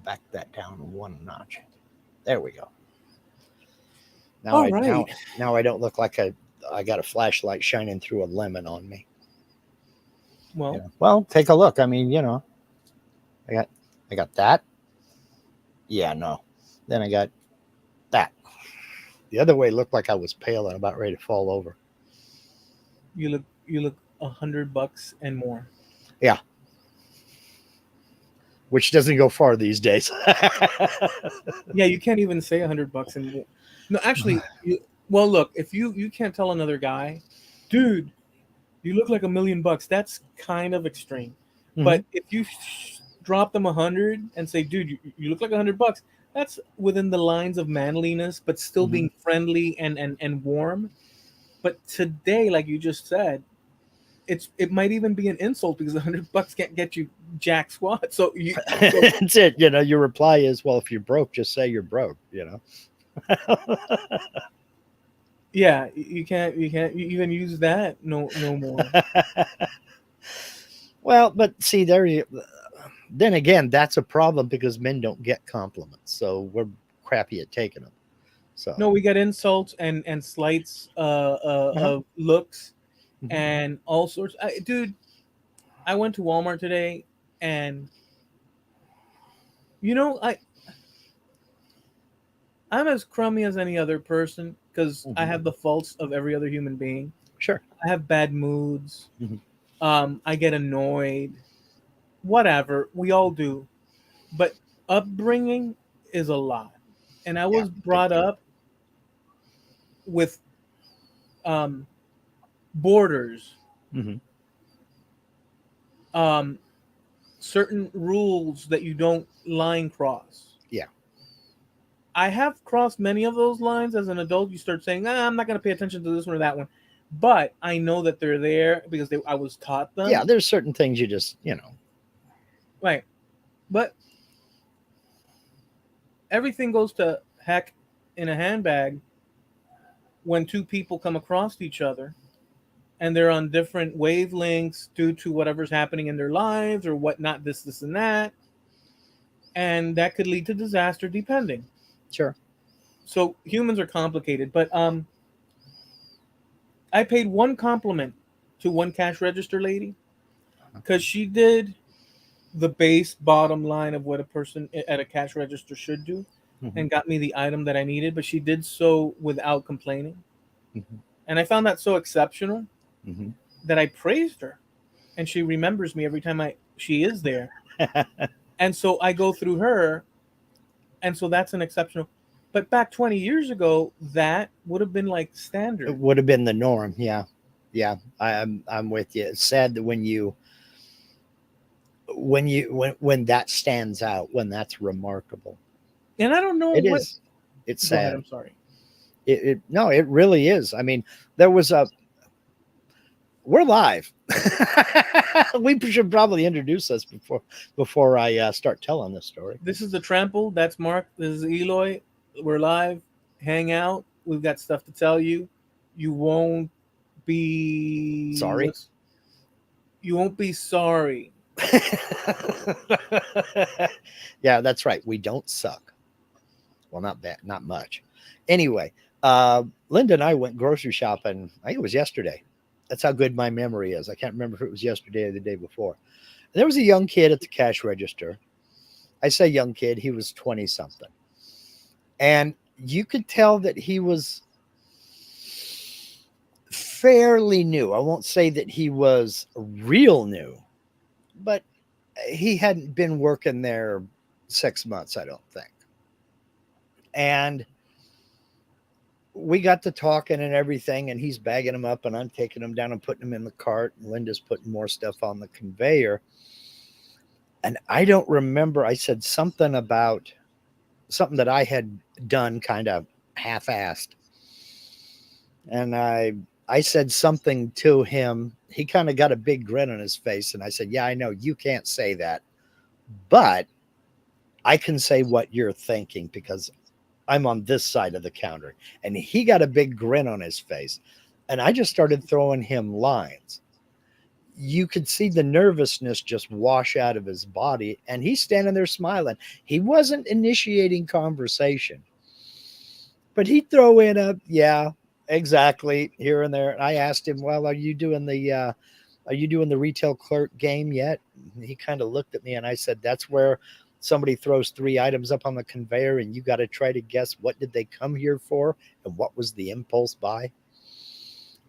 back that down one notch. There we go. Now All I right. now I don't look like I got a flashlight shining through a lemon on me. Well, Well, take a look. I mean, I got I got that. Yeah, no. Then I got that. The other way looked like I was pale and about ready to fall over. you look $100 and more. Yeah, which doesn't go far these days. Yeah, you can't even say $100 and more. No, actually, well, look, if you can't tell another guy, dude, you look like $1,000,000. That's kind of extreme. Mhm. But if you drop them 100 and say, dude, you look like $100, that's within the lines of manliness, but still Mhm. being friendly and warm. But today, like you just said, it might even be an insult because $100 can't get you jack squat. So That's it. Your reply is, well, if you're broke, just say you're broke. yeah, you can't even use that no more. Well, but see, then again, that's a problem because men don't get compliments. So we're crappy at taking them. So, No, we get insults and slights uh-huh. of looks Mhm. and all sorts. Dude, I went to Walmart today, and you know I'm as crummy as any other person because I Mhm. have the faults of every other human being. Sure. I have bad moods. Mhm. I get annoyed. Whatever, we all do. But upbringing is a lot, and I Yeah, was big brought time. up with um, borders, Mhm. um, certain rules that you don't line cross. Yeah. I have crossed many of those lines as an adult. You start saying, I'm not going to pay attention to this one or that one. But I know that they're there because I was taught Yeah, them. there's certain things you just. Right. But everything goes to heck in a handbag when two people come across each other and they're on different wavelengths due to whatever's happening in their lives or whatnot, this, and that. And that could lead to disaster depending. Sure. So humans are complicated. But I paid one compliment to one cash register lady because she did the base bottom line of what a person at a cash register should do Mhm. and got me the item that I needed, but she did so without complaining. Mhm. And I found that so exceptional Mhm. that I praised her. And she remembers me every time she is there. And so I go through her, and so that's an exceptional. But back 20 years ago, that would have been like It standard. would have been the norm. Yeah. Yeah. I'm with you. It's sad that when that stands out, when that's remarkable. And I don't know It what. is. It's Go ahead. sad. I'm sorry. No, it really is. I mean, there was a we're live. We should probably introduce us before I start telling this story. This is the Trample. That's Mark. This is Eloy. We're live. Hang out. We've got stuff to tell you. You won't be Sorry. what's you won't be sorry. Yeah, that's right. We don't suck. Well, not bad, not much. Anyway, Linda and I went grocery shopping. I think it was yesterday. That's how good my memory is. I can't remember if it was yesterday or the day before. And there was a young kid at the cash register. I say young kid, he was 20 something. And you could tell that he was fairly new. I won't say that he was real new, but he hadn't been working there 6 months, I don't think. And we got to talking and everything, and he's bagging them up, and I'm taking them down and putting them in the cart, and Linda's putting more stuff on the conveyor. And I don't remember, I said something about something that I had done kind of half-assed. And I said something to him. He kind of got a big grin on his face, and I said, "Yeah, I know you can't say that, but I can say what you're thinking because I'm on this side of the counter." And he got a big grin on his face. And I just started throwing him lines. you could see the nervousness just wash out of his body, and he's standing there smiling. He wasn't initiating conversation, but he'd throw in a yeah, exactly, here and there. And I asked him, well, are you doing the retail clerk game yet? And he kind of looked at me, and I said, that's where somebody throws three items up on the conveyor and you got to try to guess what did they come here for and what was the impulse buy.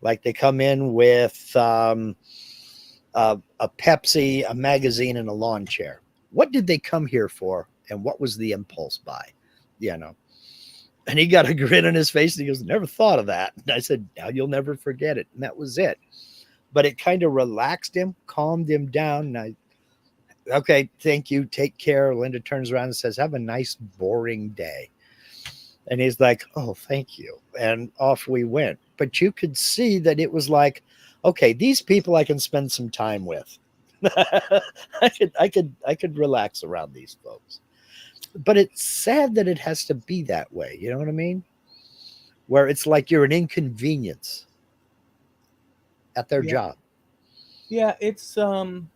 Like they come in with a Pepsi, a magazine, and a lawn chair. What did they come here for, and what was the impulse buy? You know. And he got a grin on his face, and he goes, "Never thought of that." And I said, "Now you'll never forget it." And that was it. But it kind of relaxed him, calmed him down. And okay, thank you, take care. Linda turns around and says, "Have a nice, boring day." And he's like, "Oh, thank you." And off we went. But you could see that it was like, okay, these people I can spend some time with. I could relax around these folks. But it's sad that it has to be that way. You know what I mean? Where it's like you're an inconvenience at their Yeah, job. yeah. It's when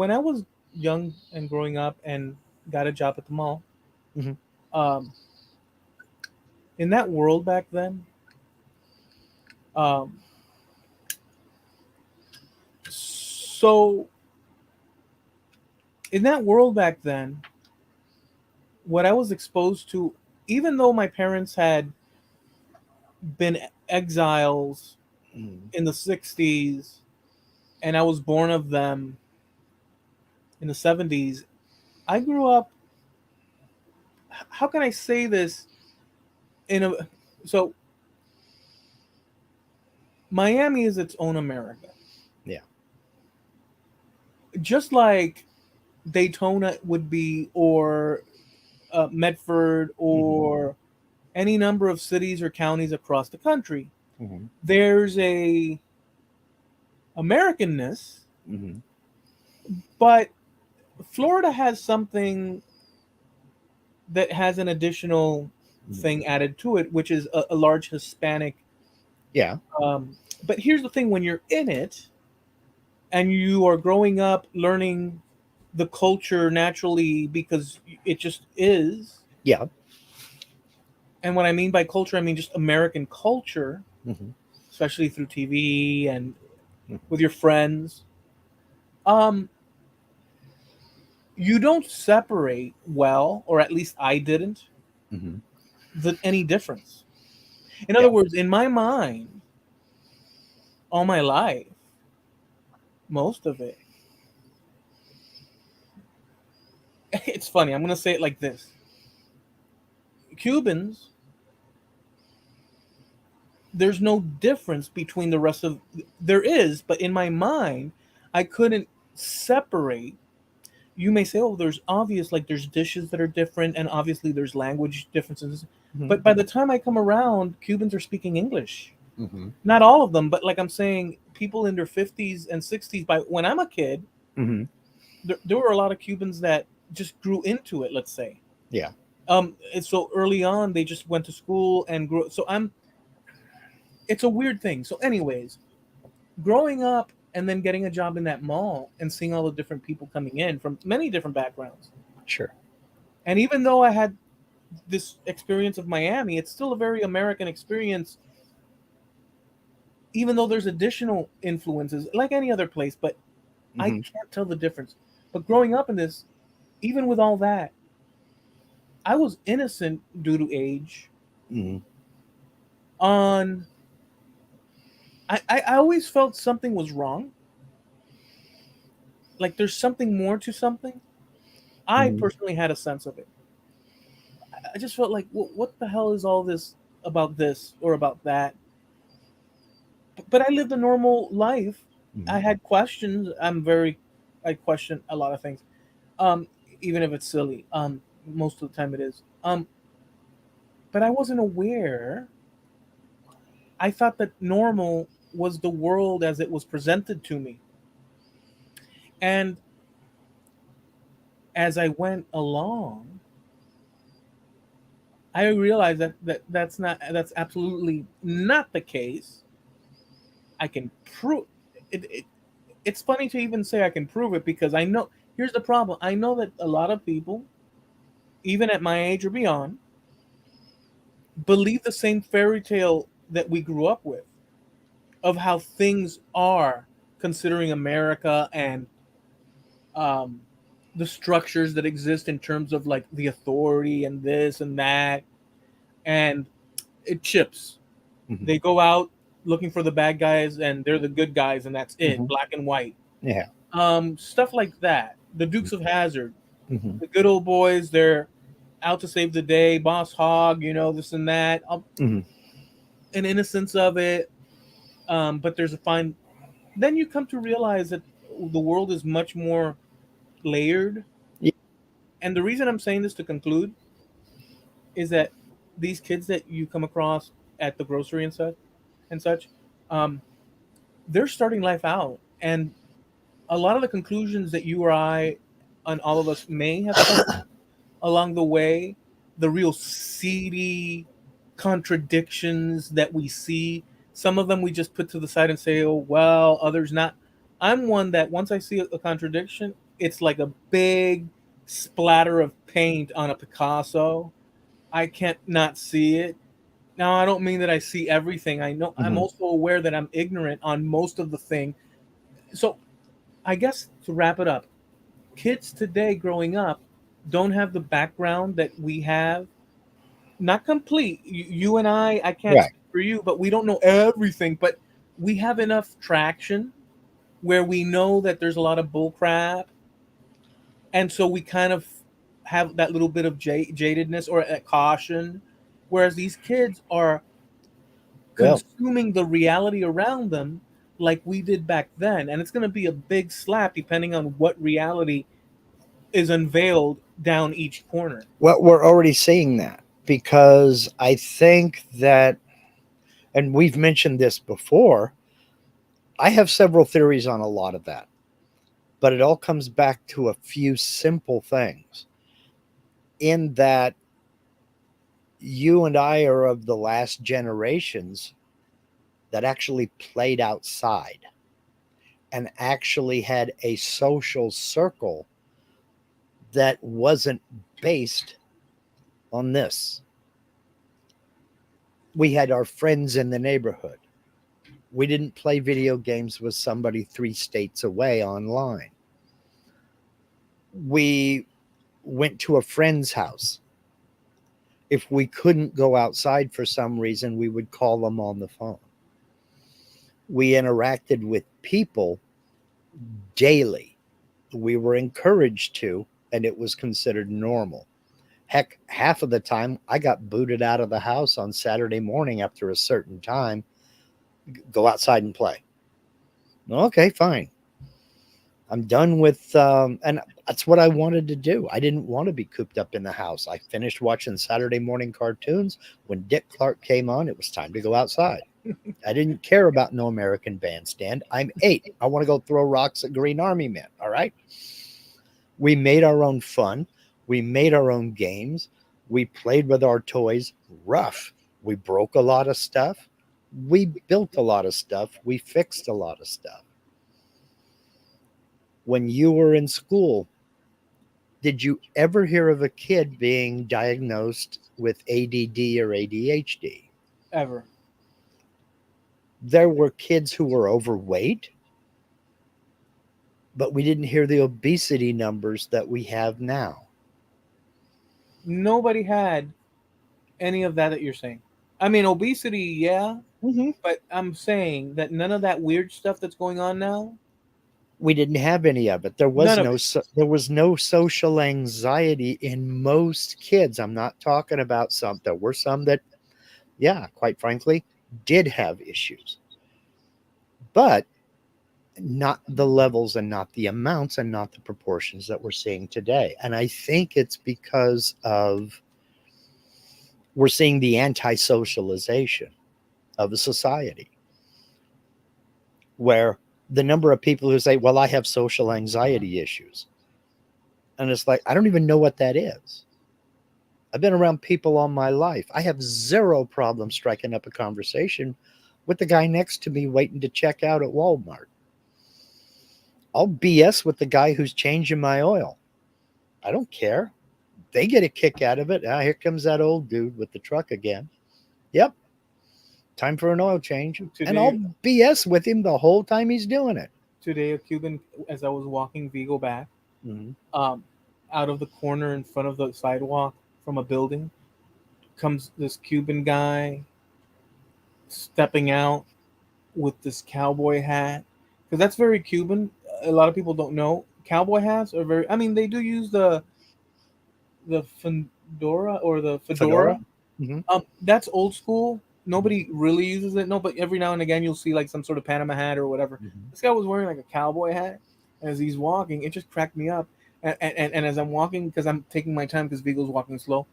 I was young and growing up and got a job at the mall. Hmm. Um, in that world back then, um, so in that world back then, what I was exposed to, even though my parents had been exiles Hmm. in the '60s, and I was born of them in the '70s, I grew up. How can I say this in a so Miami is its own America. Yeah. Just like Daytona would be, or Medford, Hmm. or any number of cities or counties across the country. Hmm. There's a Americanness, Hmm. but Florida has something that has an additional thing added to it, which is a large Hispanic. Yeah. Um, but here's the thing: when you're in it and you are growing up learning the culture naturally because it just is. Yeah. And what I mean by culture, I mean just American culture, Hmm. especially through TV and Hmm. with your friends. Um, you don't separate well, or at least I didn't, Hmm. any difference. In other Yeah. words, in my mind, all my life, most of it, it's funny. I'm going to say it like this: Cubans, there's no difference between the rest of. There is, but in my mind, I couldn't separate. You may say, oh, there's obvious, like there's dishes that are different, and obviously there's language differences. Hmm. But by the time I come around, Cubans are speaking English. Hmm. Not all of them, but like I'm saying, people in their 50s and 60s. By when I'm a kid, Hmm. there were a lot of Cubans that just grew into it. Let's say, Yeah. and so early on, they just went to school and grew. So I'm. It's a weird thing. So, anyways, growing up and then getting a job in that mall and seeing all the different people coming in from many different backgrounds. Sure. And even though I had this experience of Miami, it's still a very American experience, even though there's additional influences like any other place, but I Hmm. can't tell the difference. But growing up in this, even with all that, I was innocent due to age. Hmm. On I always felt something was wrong. Like there's something more to something. I Hmm. personally had a sense of it. I just felt like, what the hell is all this or about that? But I lived a normal life. I Hmm. had questions. I question a lot of things, um, even if it's silly. Most of the time it is. But I wasn't aware. I thought that normal was the world as it was presented to me, and as I went along, I realized that's absolutely not the case. I can prove it. it's funny to even say I can prove it because I know. Here's the problem. I know that a lot of people, even at my age or beyond, believe the same fairy tale that we grew up with of how things are, considering America and um, the structures that exist in terms of like the authority and this and that, and it chips. Mhm. They go out looking for the bad guys, and they're the good guys, and that's it, Mhm. black and white. Yeah. Stuff like that. The Dukes of Hazard, Mhm. the good old boys, they're out to save the day. Boss Hog, this and that. Mhm. An innocence of it, but there's a fine. Then you come to realize that the world is much more layered. Yeah. And the reason I'm saying this to conclude is that these kids that you come across at the grocery and such, um, they're starting life out, and a lot of the conclusions that you or I and all of us may have come along the way, the real seedy contradictions that we see, some of them we just put to the side and say, oh, well, others not. I'm one that once I see a contradiction, it's like a big splatter of paint on a Picasso. I can't not see it. Now, I don't mean that I see everything. I know I'm Mhm. also aware that I'm ignorant on most of the thing. So, I guess to wrap it up, kids today growing up don't have the background that we have. Not complete. You and I can't Right. speak for you, but we don't know everything. But we have enough traction where we know that there's a lot of bull crap, and so we kind of have that little bit of jadedness or a caution. Whereas these kids are Well, consuming the reality around them like we did back then, and it's going to be a big slap depending on what reality is unveiled down each corner. we're already seeing that because I think that, and we've mentioned this before, I have several theories on a lot of that, but it all comes back to a few simple things in that you and I are of the last generations that actually played outside and actually had a social circle that wasn't based on this. We had our friends in the neighborhood. We didn't play video games with somebody 3 states away online. We went to a friend's house. If we couldn't go outside for some reason, we would call them on the phone. We interacted with people daily. We were encouraged to, and it was considered normal. Heck, half of the time I got booted out of the house on Saturday morning after a certain time. Go outside and play. Okay, fine. I'm done with, and that's what I wanted to do. I didn't want to be cooped up in the house. I finished watching Saturday morning cartoons. When Dick Clark came on, it was time to go outside. I didn't care about No American Bandstand. I'm 8. I want to go throw rocks at Green Army men. All right. We made our own fun. We made our own games. We played with our toys rough. We broke a lot of stuff. We built a lot of stuff. We fixed a lot of stuff. When you were in school, did you ever hear of a kid being diagnosed with ADD or ADHD? Ever. There were kids who were overweight, but we didn't hear the obesity numbers that we have now. Nobody had any of that you're saying. I mean, obesity, yeah, Mm-hmm. but I'm saying that none of that weird stuff that's going on now, We didn't have any of it. There was none of no it. there was no social anxiety in most kids. I'm not talking about some. There were some that, yeah, quite frankly, did have issues, but not the levels and not the amounts and not the proportions that we're seeing today. And I think it's because of we're seeing the anti-socialization of a society where the number of people who say, well, I have social anxiety issues. And it's like, I don't even know what that is. I've been around people all my life. I have zero problem striking up a conversation with the guy next to me waiting to check out at Walmart. I'll BS with the guy who's changing my oil. I don't care. They get a kick out of it. Ah, here comes that old dude with the truck again. Yep, time for an oil change. And Today, I'll BS with him the whole time he's doing it. today, a Cuban, as I was walking Vigo back, Mm-hmm. um, out of the corner in front of the sidewalk from a building, comes this Cuban guy stepping out with this cowboy hat, because that's very Cuban. A lot of people don't know cowboy hats are very. I mean, they do use the fedora or the fedora. Fedora. Mm-hmm. That's old school. Nobody really uses it. No, but every now and again you'll see like some sort of Panama hat or whatever. Mm-hmm. This guy was wearing like a cowboy hat as he's walking. It just cracked me up. And as I'm walking, because I'm taking my time because Vigo's walking slow.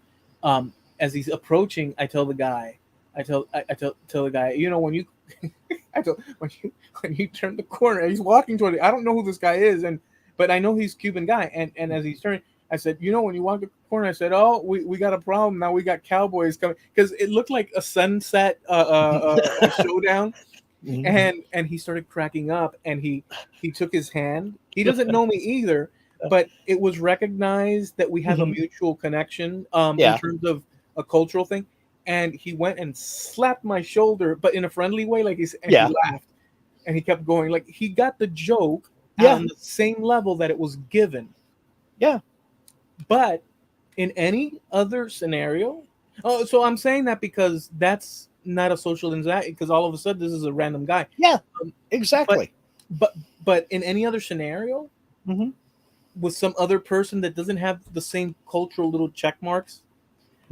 As he's approaching, I tell the guy, I tell the guy, when you, I tell when you turn the corner, he's walking toward it. I don't know who this guy is, but I know he's Cuban guy. And as he's turning, I said, when you walk the corner, I said, oh, we got a problem now. We got cowboys coming because it looked like a sunset showdown. Mm-hmm. And he started cracking up, and he took his hand. He doesn't know me either, but it was recognized that we have a Mm-hmm. mutual connection in Yeah. terms of a cultural thing. And he went and slapped my shoulder, but in a friendly way, and he Yeah. laughed, and he kept going, like he got the joke Yeah. on the same level that it was given. Yeah. But in any other scenario, oh, so I'm saying that because that's not a social anxiety. Because all of a sudden, this is a random guy. Yeah. Um, but Exactly. but but in any other scenario, Mm-hmm. with some other person that doesn't have the same cultural little check marks,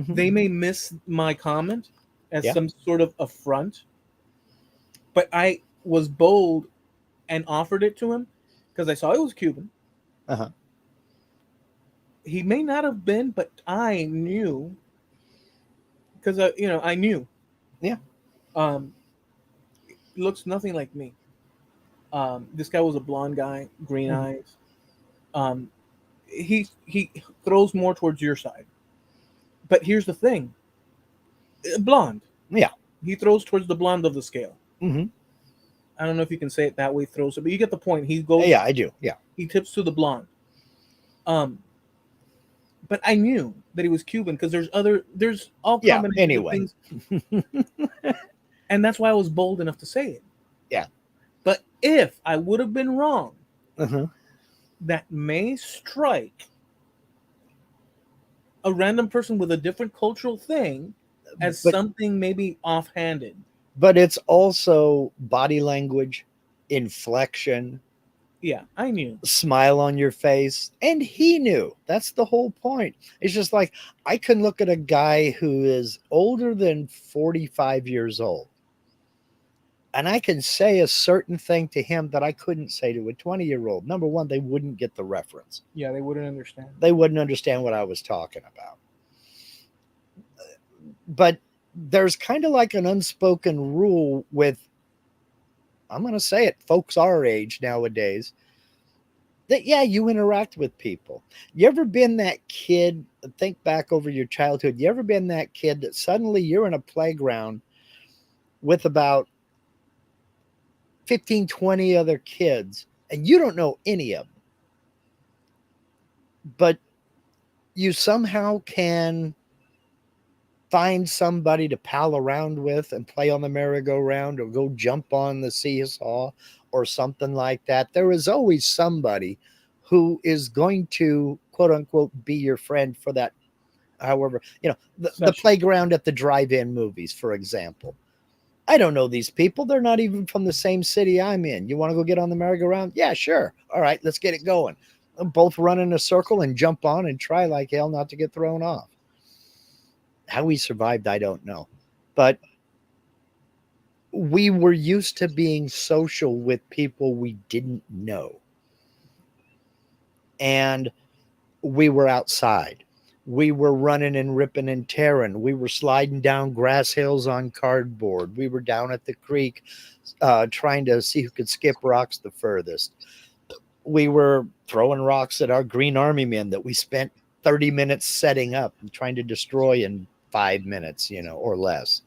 Mm-hmm. they may miss my comment as Yeah. some sort of affront. But I was bold and offered it to him because I saw it was Cuban. Uh-huh. He may not have been, but I knew because I knew. Yeah. Um, looks nothing like me. This guy was a blonde guy, green Mm-hmm. eyes. Um, he throws more towards your side. But here's the thing: blonde. Yeah. He throws towards the blonde of the scale. Mm-hmm. I don't know if you can say it that way. Throws it, but you get the point. He goes. Yeah, I do. Yeah. He tips to the blonde. Um, but I knew that he was Cuban because there's all Yeah. combinations of Anyway. things, and that's why I was bold enough to say it. Yeah. But if I would have been wrong, Uh-huh. that may strike a random person with a different cultural thing as But something maybe offhanded. but it's also body language, inflection, Yeah, I knew. smile on your face, and he knew. That's the whole point. It's just like I can look at a guy who is older than 45 years old, and I can say a certain thing to him that I couldn't say to a 20-year-old. Number one, they wouldn't get the reference. Yeah, they wouldn't understand. They wouldn't understand what I was talking about. But there's kind of like an unspoken rule with, I'm going to say it, folks our age nowadays, that, yeah, you interact with people. You ever been that kid? Think back over your childhood. You ever been that kid that suddenly you're in a playground with about 15, 20 other kids, and you don't know any of them, but you somehow can find somebody to pal around with and play on the merry-go-round or go jump on the seesaw or something like that. There is always somebody who is going to, quote unquote, be your friend for that. However, the playground at the drive-in movies, for example. I don't know these people. They're not even from the same city I'm in. You want to go get on the merry-go-round? Yeah, sure. All right, let's get it going. Both run in a circle and jump on and try like hell not to get thrown off. How we survived, I don't know. But we were used to being social with people we didn't know. And we were outside. We were running and ripping and tearing. We were sliding down grass hills on cardboard. We were down at the creek trying to see who could skip rocks the furthest. We were throwing rocks at our Green Army men that we spent 30 minutes setting up and trying to destroy in 5 minutes, or less.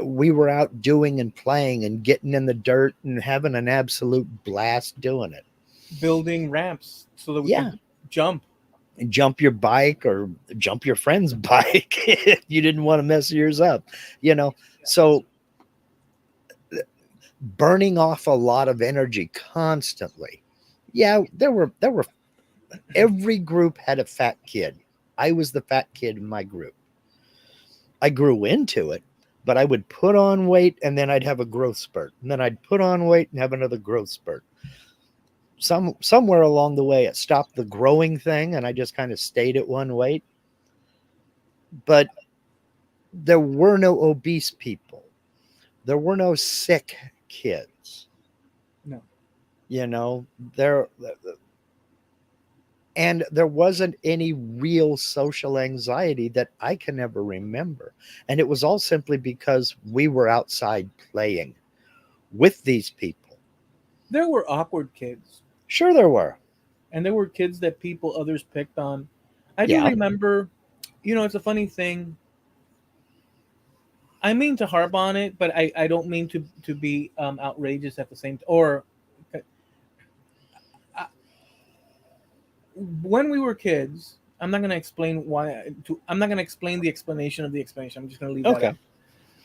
We were out doing and playing and getting in the dirt and having an absolute blast doing it. building ramps so that we Yeah. could jump. Jump your bike or jump your friend's bike if you didn't want to mess yours up, you know. So burning off a lot of energy constantly. Yeah, there were every group had a fat kid. I was the fat kid in my group. I grew into it, but I would put on weight and then I'd have a growth spurt. And then I'd put on weight and have another growth spurt. Somewhere along the way it stopped the growing thing and I just kind of stayed at one weight. But there were no obese people. There were no sick kids. No. You know, there and there wasn't any real social anxiety that I can ever remember. And it was all simply because we were outside playing with these people. There were awkward kids, Sure, there were. and there were kids that people others picked on. I do Yeah. remember, it's a funny thing. I mean to harp on it, but I don't mean to be outrageous at the same or uh, when we were kids. I'm not going to explain why. I'm not going to explain the explanation of the explanation. I'm just going to leave that Okay.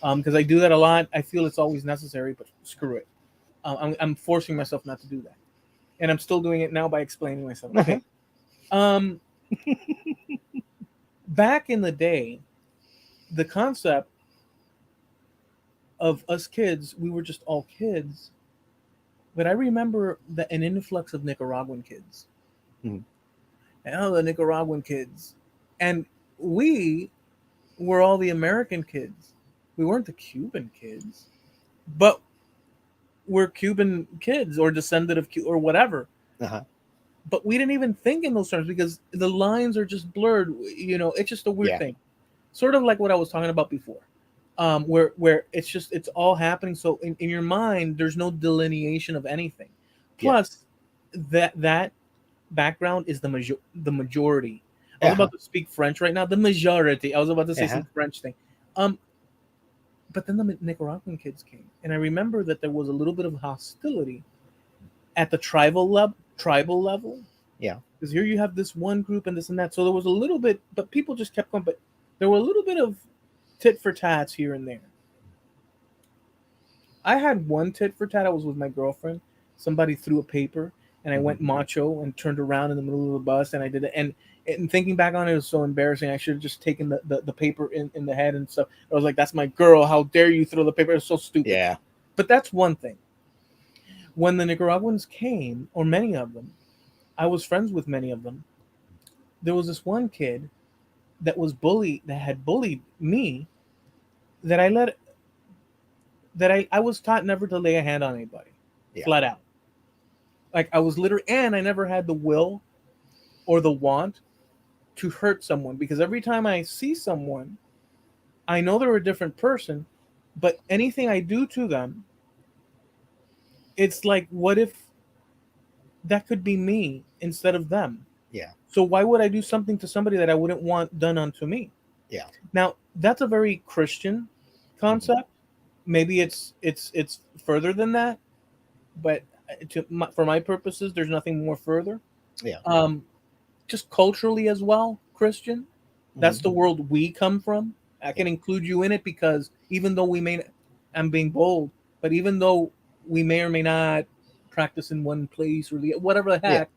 out because I do that a lot. I feel it's always necessary, but screw it. I'm forcing myself not to do that, and I'm still doing it now by explaining myself. Okay. Um, Back in the day, the concept of us kids, we were just all kids. But I remember that an influx of Nicaraguan kids. Mhm. And the Nicaraguan kids. And we were all the American kids. We weren't the Cuban kids. But we're Cuban kids or descendant of or whatever. Uh-huh. But we didn't even think in those terms because the lines are just blurred. It's just a weird Yeah. thing. Sort of like what I was talking about before. Where it's all happening. So in your mind, there's no delineation of anything. Yeah. Plus, that background is the majority. I was Uh-huh. about to speak French right now. The majority. I was about to say Uh-huh. some French thing. Um, but then the Nicaraguan kids came, and I remember that there was a little bit of hostility at the tribal level. Yeah. Because here you have this one group and this and that. So there was a little bit, but people just kept going. But there were a little bit of tit for tats here and there. I had one tit for tat. I was with my girlfriend. Somebody threw a paper, and I went Mhm. macho and turned around in the middle of the bus, and I did it. And thinking back on it, it was so embarrassing. I should have just taken the paper in the head and stuff. I was like, "That's my girl. How dare you throw the paper?" It's so stupid. Yeah. But that's one thing. When the Nicaraguans came, or many of them, I was friends with many of them. There was this one kid that had bullied me that I let that I was taught never to lay a hand on anybody, Yeah. flat out. Like I was literally, and I never had the will or the want to hurt someone because every time I see someone, I know they're a different person, but anything I do to them, it's like, what if that could be me instead of them? Yeah. So why would I do something to somebody that I wouldn't want done unto me? Yeah. Now that's a very Christian Mhm. concept. Maybe it's further than that, but for my purposes, there's nothing more further. Yeah. Um, just culturally as well, Christian. That's Mhm. the world we come from. I Yeah. can include you in it because even though we may, I'm being bold, but even though we may or may not practice in one place or the whatever the Yeah. heck,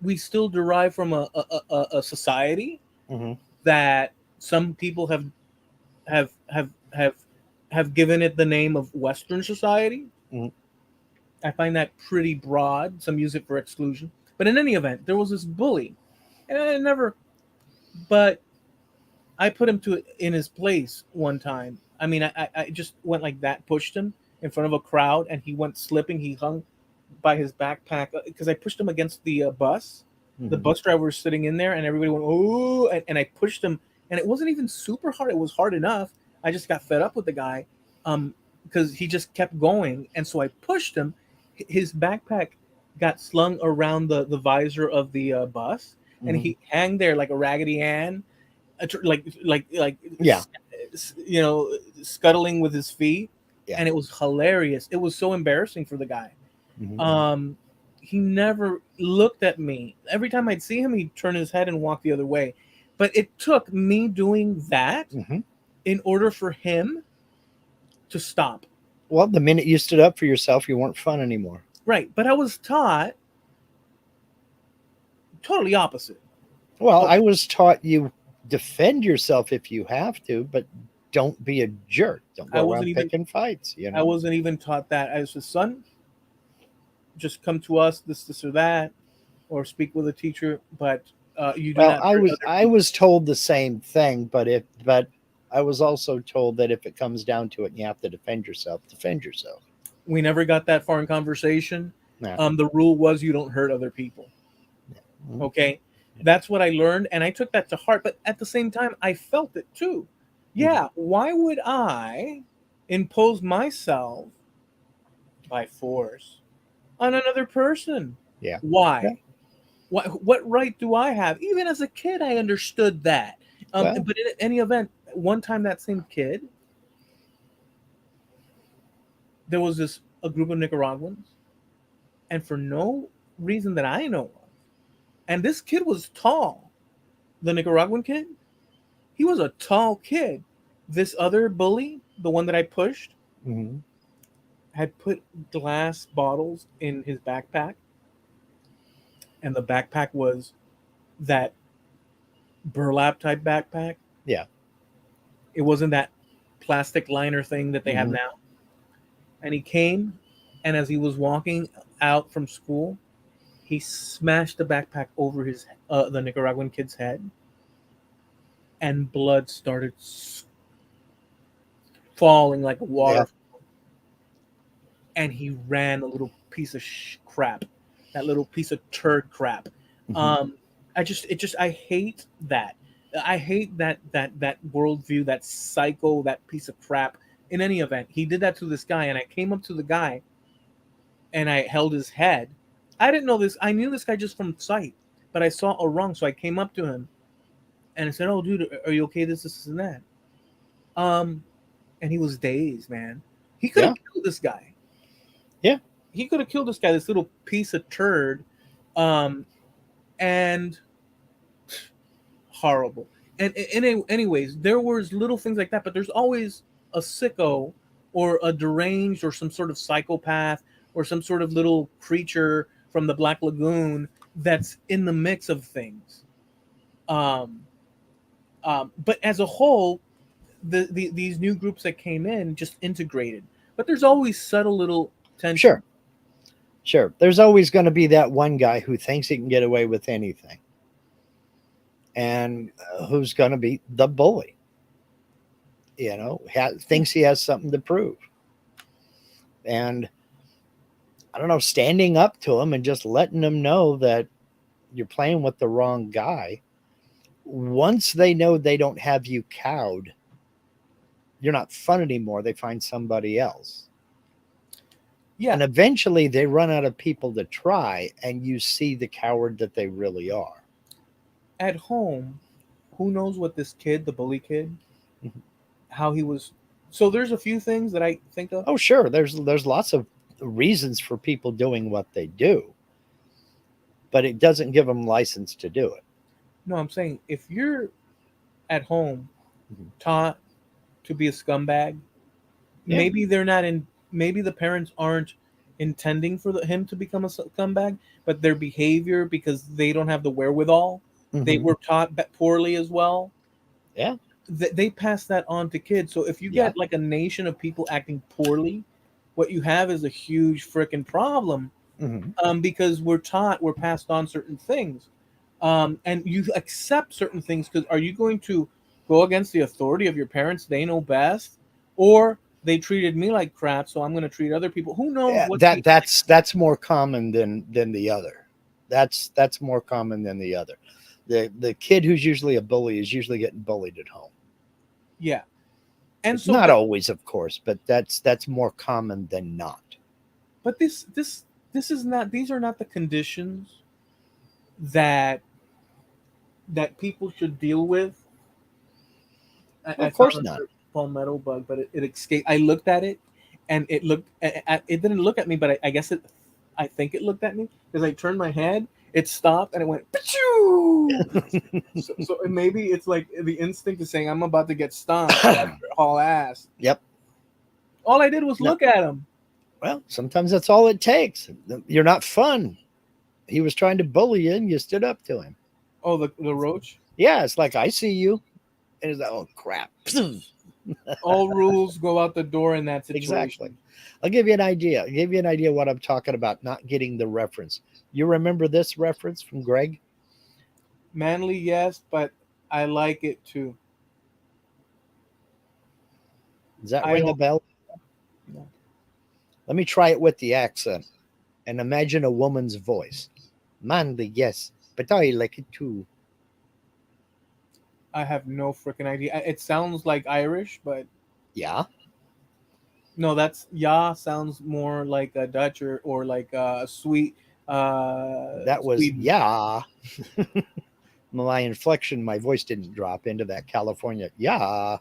we still derive from a society Mhm. that some people have have have have given it the name of Western society. Mhm. I find that pretty broad. Some use it for exclusion. But in any event, there was this bully, and I never. But I put him to in his place one time. I mean, I just went like that, pushed him in front of a crowd, and he went slipping. He hung by his backpack because I pushed him against the bus. The Mhm. bus driver was sitting in there, and everybody went oh, and I pushed him, and it wasn't even super hard. It was hard enough. I just got fed up with the guy, because he just kept going, and so I pushed him. His backpack got slung around the visor of the bus, and Mhm. he hang there like a raggedy Ann, like Yeah. you know, scuttling with his feet, Yeah. and it was hilarious. It was so embarrassing for the guy. Mhm. Um, he never looked at me. Every time I'd see him, he'd turn his head and walk the other way. But it took me doing that Hmm. in order for him to stop. Well, the minute you stood up for yourself, you weren't fun anymore. Right. But I was taught totally opposite. Well, I Okay. was taught you defend yourself if you have to, but don't be a jerk. Don't I go wasn't around even picking fights, you I know? wasn't even taught that. I was his son, just come to us, this or that, or speak with a teacher, but you do Well, not I hurt was other I people. was told the same thing, but I was also told that if it comes down to it and you have to defend yourself, defend yourself. We never got that far in conversation. Yeah. The rule was you don't hurt other people. Mhm. Okay. That's what I learned. And I took that to heart. But at the same time, I felt it too. Mhm. Yeah. Why would I impose myself by force on another person? Yeah. Yeah. Why? What right do I have? Even as a kid, I understood that. Well, But in any event, one time that same kid, there was this a group of Nicaraguans, and for no reason that I know of, and this kid was tall. The Nicaraguan kid, he was a tall kid. This other bully, the one that I pushed, mhm. had put glass bottles in his backpack, and the backpack was that burlap type backpack. Yeah. It wasn't that plastic liner thing that they have Mhm. now. And he came, and as he was walking out from school, he smashed the backpack over his the Nicaraguan kid's head, and blood started falling like Yeah. water. And he ran a little piece of crap, that little piece of turd crap. Mhm. Um, I hate that. I hate that worldview, that psycho, that piece of crap. In any event, he did that to this guy, and I came up to the guy and I held his head. I didn't know this. I knew this guy just from sight, but I saw a wrong, so I came up to him and I said, "Oh, dude, are you okay? This, and that." Um, and he was dazed, man. He could have Yeah. killed this guy. Yeah. He could have killed this guy, this little piece of turd. Um, and horrible. And anyways, there was little things like that, but there's always a sicko or a deranged or some sort of psychopath or some sort of little creature from the Black Lagoon that's in the mix of things. Um, but as a whole, these new groups that came in just integrated. But there's always subtle little Sure. tension. Sure. There's always going to be that one guy who thinks he can get away with anything and who's going to be the bully, thinks he has something to prove. And I don't know, standing up to him and just letting them know that you're playing with the wrong guy. Once they know they don't have you cowed, you're not fun anymore. They find somebody else. Yeah, And eventually they run out of people to try, and you see the coward that they really are. at home, who knows what this kid, the bully kid, Mhm. how he was. So there's a few things that I think of. Oh, sure. There's lots of reasons for people doing what they do, but it doesn't give them license to do it. No, I'm saying if you're at home Mhm. taught to be a scumbag, Yeah. maybe they're not in. Maybe the parents aren't intending for him to become a scumbag, but their behavior because they don't have the wherewithal. They Hmm. were taught poorly as well. Yeah. They pass that on to kids. So if you Yeah. get like a nation of people acting poorly, what you have is a huge freaking problem. Hmm. Because we're passed on certain things, and you accept certain things. Because are you going to go against the authority of your parents? They know best, or they treated me like crap, so I'm going to treat other people. Who knows Yeah. what's That behind? that's more common than the other. That's more common than the other. The kid who's usually a bully is usually getting bullied at home. Yeah, and It's so, not always, of course, but that's more common than not. but this is not. These are not the conditions that people should deal with. I Of found course not. another palmetto bug, but it escaped. I looked at it, and it didn't look at me, but I guess it I think it looked at me because I turned my head. It stopped and it went. Pachoo! So maybe it's like the instinct is saying I'm about to get stung. So I haul ass. Yep. All I did was No. look at him. Well, sometimes that's all it takes. You're not fun. He was trying to bully you, and you stood up to him. Oh, the roach. Yeah, it's like I see you, and it's like, oh crap. All rules go out the door in that situation. Exactly. I'll give you an idea. I'll give you an idea what I'm talking about. Not getting the reference. You remember this reference from Greg? Manly, yes, but I like it too. Does that I ring a don't. bell? No. Let me try it with the accent and imagine a woman's voice. Manly, yes, but I like it too. I have no freaking idea. It sounds like Irish, but Yeah, no, that's yeah. Sounds more like a Dutch or like a sweet that was Sweden. yeah. My inflection, my voice didn't drop into that California. Yeah.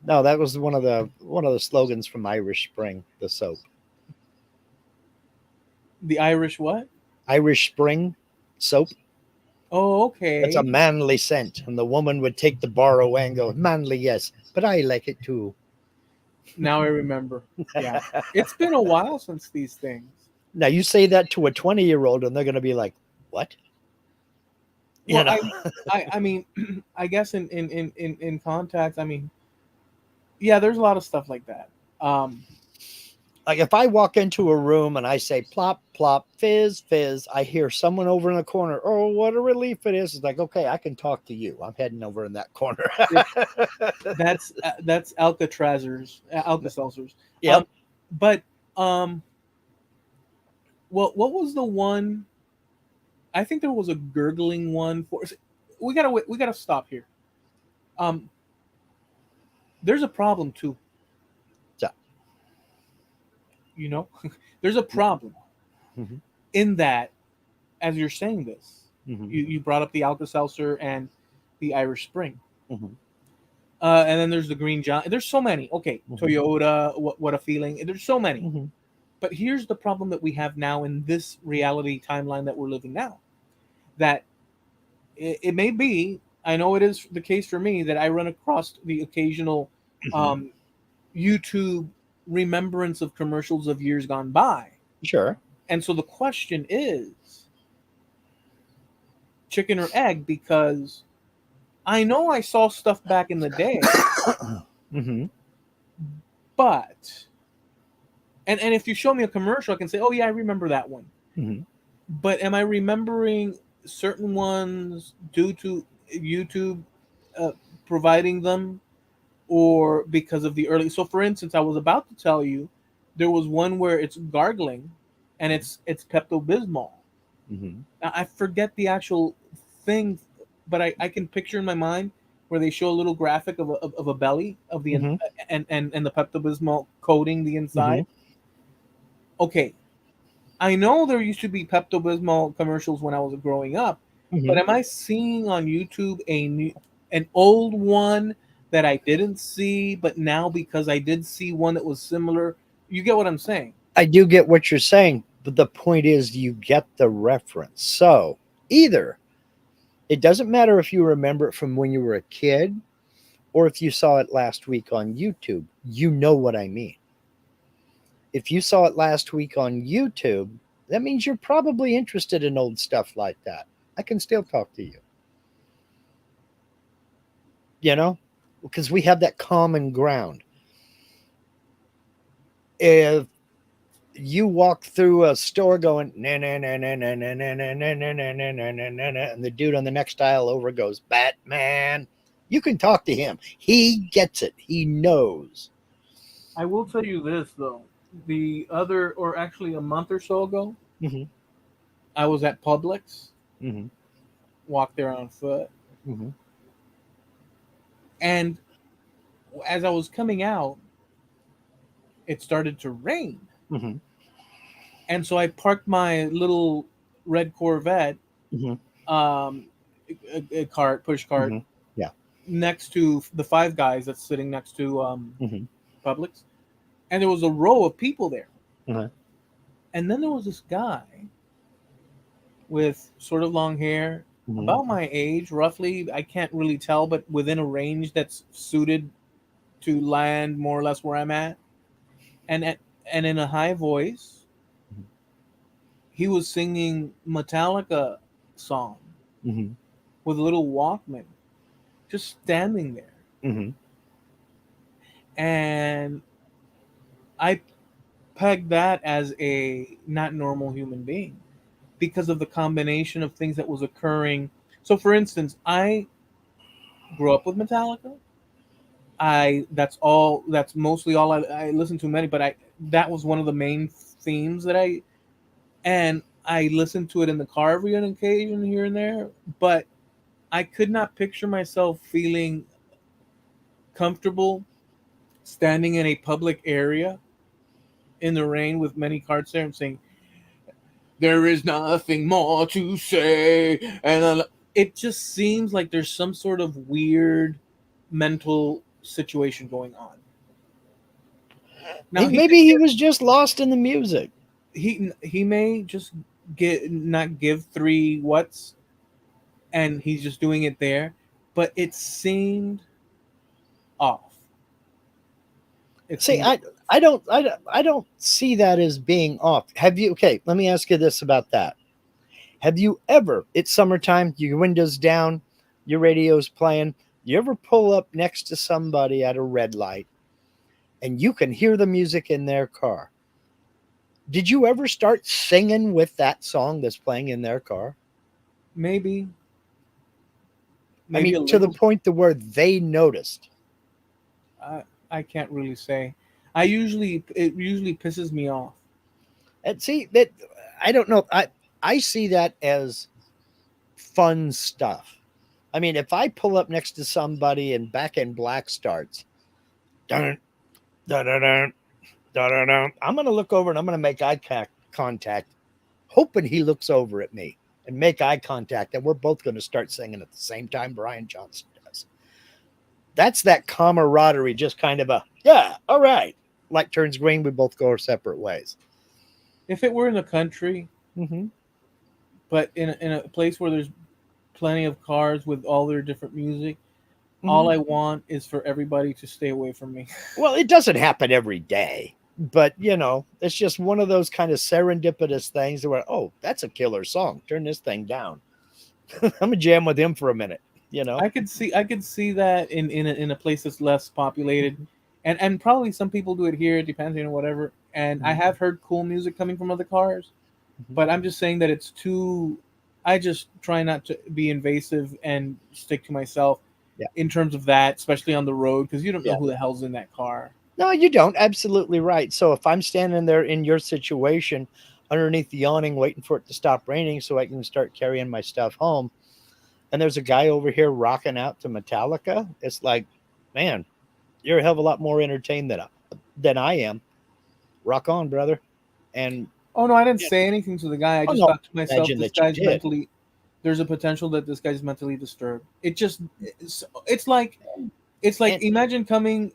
No, that was one of the slogans from Irish Spring, the soap. The Irish what? Irish Spring soap. Oh, That's a okay. manly scent, and the woman would take the bar away and go, "Manly, yes, but I like it too." Now I remember. Yeah, it's been a while since these things. Now you say that to a 20-year-old, and they're going to be like, "What?" You Well, know, I mean, I guess in contact, I mean, yeah, there's a lot of stuff like that. like if I walk into a room and I say "plop plop fizz fizz," I hear someone over in the corner. Oh, what a relief it is! It's like, okay, I can talk to you. I'm heading over in that corner. Yeah, that's Alcatrazers, Alka-Seltzers. Yep. But um, what was the one? I think there was a gurgling one for. We gotta stop here. Um, there's a problem too. So, You know, there's a problem mm-hmm, in that as you're saying this, mm-hmm, you brought up the Alka Seltzer and the Irish Spring. mm-hmm, And then there's the Green Giant. There's so many. Okay, mm-hmm, Toyota. What a feeling. There's so many. mm-hmm. But here's the problem that we have now in this reality timeline that we're living now. That it may be. I know it is the case for me that I run across the occasional Mm-hmm. um, YouTube remembrance of commercials of years gone by. Sure. And so the question is chicken or egg because I know I saw stuff back in the day, Mm-hmm. but and if you show me a commercial, I can say, "Oh yeah, I remember that one." Mm-hmm. But am I remembering certain ones due to YouTube uh, providing them, or because of the early? So, for instance, I was about to tell you there was one where it's gargling, and it's Pepto Bismol. Mm-hmm. I forget the actual thing, but I can picture in my mind where they show a little graphic of a belly of the Mm-hmm. and the Pepto Bismol coating the Mm-hmm. inside. Okay, I know there used to be Pepto Bismol commercials when I was growing up, but Mm-hmm. am I seeing on YouTube an old one that I didn't see, but now because I did see one that was similar, you get what I'm saying? I do get what you're saying, but the point is you get the reference. So either it doesn't matter if you remember it from when you were a kid or if you saw it last week on YouTube, you know what I mean. If you saw it last week on YouTube, that means you're probably interested in old stuff like that. I can still talk to you, you know, because we have that common ground. If you walk through a store going na na na na na na na na na na na na na na na na, and the dude on the next aisle over goes Batman, you can talk to him. He gets it. He knows. I will tell you this though. The other, or actually a month or so ago, Mm-hmm, I was at Publix, mm-hmm, walked there on foot, mm-hmm, and as I was coming out, it started to rain. mm-hmm, And so I parked my little red Corvette mm-hmm, um, a cart, push cart, mm-hmm. Yeah. next to the Five Guys that's sitting next to Mm-hmm, Publix. And there was a row of people there. uh-huh. And then there was this guy with sort of long hair, Hmm. about my age, roughly. I can't really tell, but within a range that's suited to land more or less where I'm at. And at, and in a high voice, he was singing Metallica song Hmm. with a little Walkman, just standing there. Hmm. And I pegged that as a not normal human being because of the combination of things that was occurring. So, for instance, I grew up with Metallica. I that's all. That's mostly all I listened to. Many, but I that was one of the main themes that I listened to it in the car every occasion here and there. But I could not picture myself feeling comfortable standing in a public area in the rain with many cars there and saying, "There is nothing more to say," and it just seems like there's some sort of weird mental situation going on. Now he could Maybe he give was just lost in the music. he may just get not give three whats, and he's just doing it there, but it seemed off. It See, seemed I don't see that as being off. Have you? Okay, let me ask you this about that. Have you ever? It's summertime. Your windows down, your radio's playing. You ever pull up next to somebody at a red light and you can hear the music in their car? Did you ever start singing with that song that's playing in their car? maybe I maybe mean, a to the little. point to where they noticed. I I can't really say. It usually pisses me off. And see that I don't know. I see that as fun stuff. I mean, if I pull up next to somebody and Back in Black starts, dun, dun, dun, dun, dun, dun, dun, I'm going to look over and I'm going to make contact, hoping he looks over at me and make eye contact, and we're both going to start singing at the same time Brian Johnson does. That's that camaraderie, just kind of a, yeah, all right. Light turns green, we both go our separate ways. If it were in the country, Hmm. but in a place where there's plenty of cars with all their different music, all Hmm. I want is for everybody to stay away from me. Well, it doesn't happen every day, but it's just one of those kind of serendipitous things where, oh, that's a killer song. Turn this thing down. I'm gonna jam with him for a minute. You know. I could see that in a place that's less populated, Mhm. and probably some people do it here, depending on whatever. And I Mhm. have heard cool music coming from other cars, Mhm. but I'm just saying that it's too. I just try not to be invasive and stick to myself Yeah. in terms of that, especially on the road, because you don't know Yeah. who the hell's in that car. No, you don't. Absolutely right. So if I'm standing there in your situation, underneath the awning, waiting for it to stop raining, so I can start carrying my stuff home, and there's a guy over here rocking out to Metallica, it's like, man, you're a hell of a lot more entertained than I am. Rock on, brother. And Oh no, I didn't yeah, say anything to the guy. I oh just no, thought to myself, imagine this that you guy's did. mentally. There's a potential that this guy's mentally disturbed. It's like And imagine coming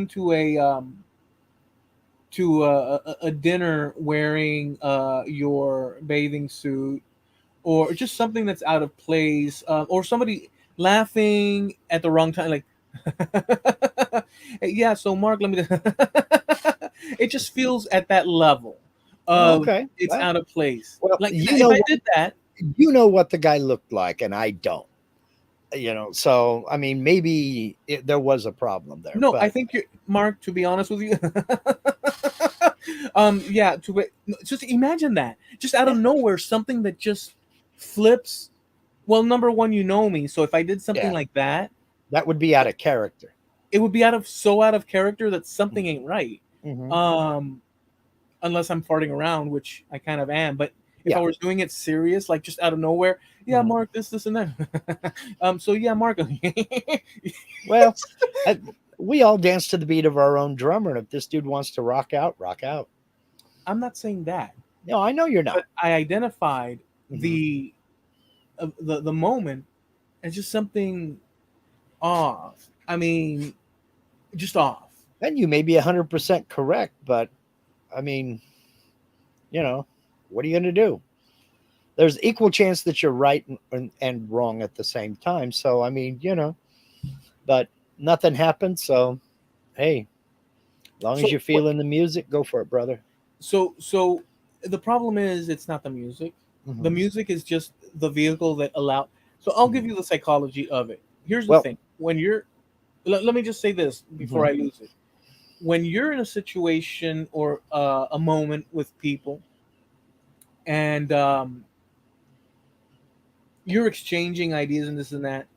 to a dinner wearing your bathing suit, or just something that's out of place, or somebody laughing at the wrong time, like "Hey, yeah, so Mark, let me it just feels at that level oh, of okay. it's out of place. Well, Like if I did that. you know what the guy looked like, and I don't. So I mean, maybe there was a problem there, No, I but think you're Mark. To be honest with you, yeah. Just imagine that, just out of yeah, nowhere, something that just flips. Well, number one, you know me, so if I did something yeah, like that, that would be out of character. it would be out of character that something ain't right. Mm-hmm. Um, unless I'm farting around, which I kind of am. But if I Yeah. was doing it serious, like just out of nowhere, yeah, Mhm. Mark, this, and that. So yeah, Mark. Well, I, we all dance to the beat of our own drummer, and if this dude wants to rock out, rock out. I'm not saying that, No, I know you're but not. I identified Hmm. the moment as just something off. I mean, just off. And you may be 100% correct, but I mean, you know, what are you going to do? There's equal chance that you're right and wrong at the same time. So, I mean, but nothing happened. So, hey, as long as So you're feeling the music, go for it, brother. so the problem is it's not the music. The Hmm. music is just the vehicle that allow. So I'll give Hmm. you the psychology of it. Here's the Well, thing: when you're, let me just say this before hmm. I lose it. When you're in a situation or a moment with people, and you're exchanging ideas and this and that,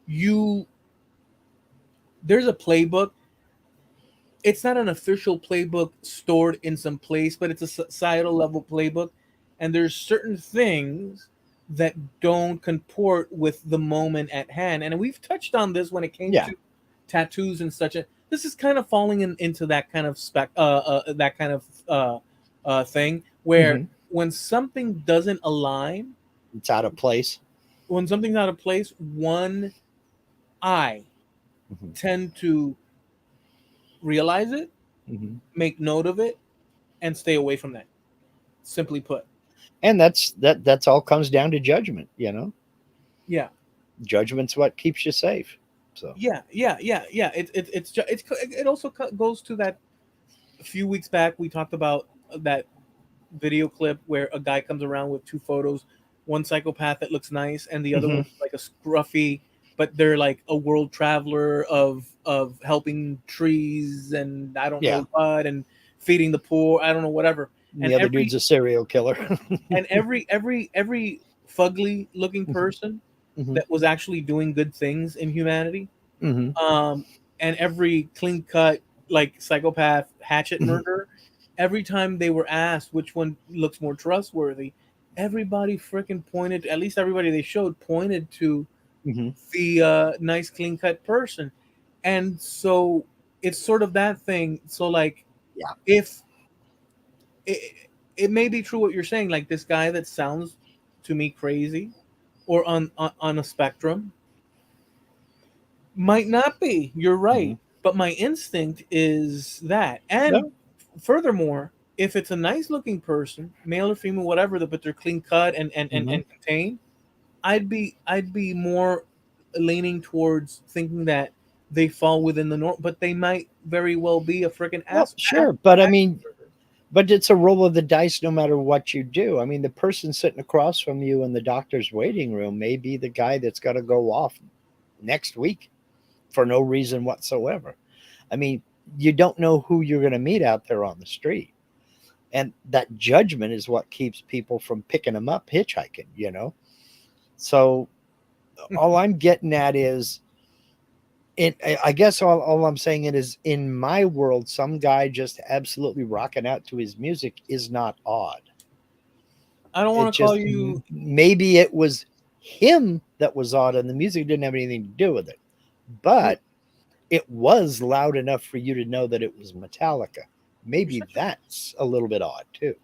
you there's a playbook. It's not an official playbook stored in some place, but it's a societal level playbook. And there's certain things that don't comport with the moment at hand. And we've touched on this when it came Yeah. to tattoos and such. This is kind of falling into that kind of thing where Hmm. when something doesn't align, It's out of place. when something's out of place, one I Hmm. tend to realize it, Hmm. make note of it, and stay away from that. Simply put. And that's all comes down to judgment. Yeah, Judgment's what keeps you safe. So, yeah. It also goes to that. A few weeks back, we talked about that video clip where a guy comes around with two photos, one psychopath that looks nice, and the other hmm. one like a scruffy, but they're like a world traveler of helping trees and I don't Yeah. know what and feeding the poor. I don't know whatever. And And the other dude's a serial killer. every fugly looking person Hmm. that was actually doing good things in humanity, Hmm. um, and every clean cut like psychopath hatchet Hmm. murderer, every time they were asked which one looks more trustworthy, everybody freaking pointed. At least everybody they showed pointed to Hmm. the nice clean cut person, and so it's sort of that thing. So like Yeah. if it, it may be true what you're saying, like this guy that sounds to me crazy or on a spectrum might not be. You're Hmm. right. But my instinct is that. And No. furthermore, if it's a nice looking person, male or female, whatever, but they're clean cut Hmm. and contained, I'd be more leaning towards thinking that they fall within the norm, but they might very well be a freaking Well, ass. sure, but I mean, but it's a roll of the dice no matter what you do. I mean, the person sitting across from you in the doctor's waiting room may be the guy that's got to go off next week for no reason whatsoever. I mean, you don't know who you're going to meet out there on the street. And that judgment is what keeps people from picking them up hitchhiking. So all I'm getting at is I guess all I'm saying it is in my world, some guy just absolutely rocking out to his music is not odd. I don't It want to call just you. maybe it was him that was odd and the music didn't have anything to do with it. But it was loud enough for you to know that it was Metallica. You're Maybe such a that's a little bit odd too.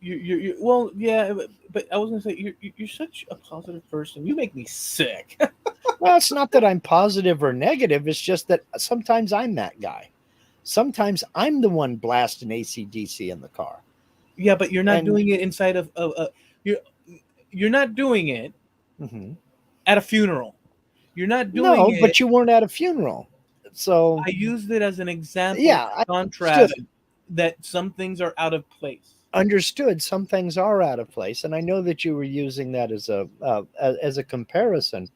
you well yeah, but I was gonna say you're such a positive person. You make me sick. Well, it's not that I'm positive or negative. It's just that sometimes I'm that guy. Sometimes I'm the one blasting ACDC in the car. Yeah, but you're not And doing it inside of you're you're not doing it mhm. at a funeral. You're not doing No, it. but you weren't at a funeral. So, I used it as an example yeah, to I contrast understood. that some things are out of place. Understood. Some things are out of place, and I know that you were using that as a comparison.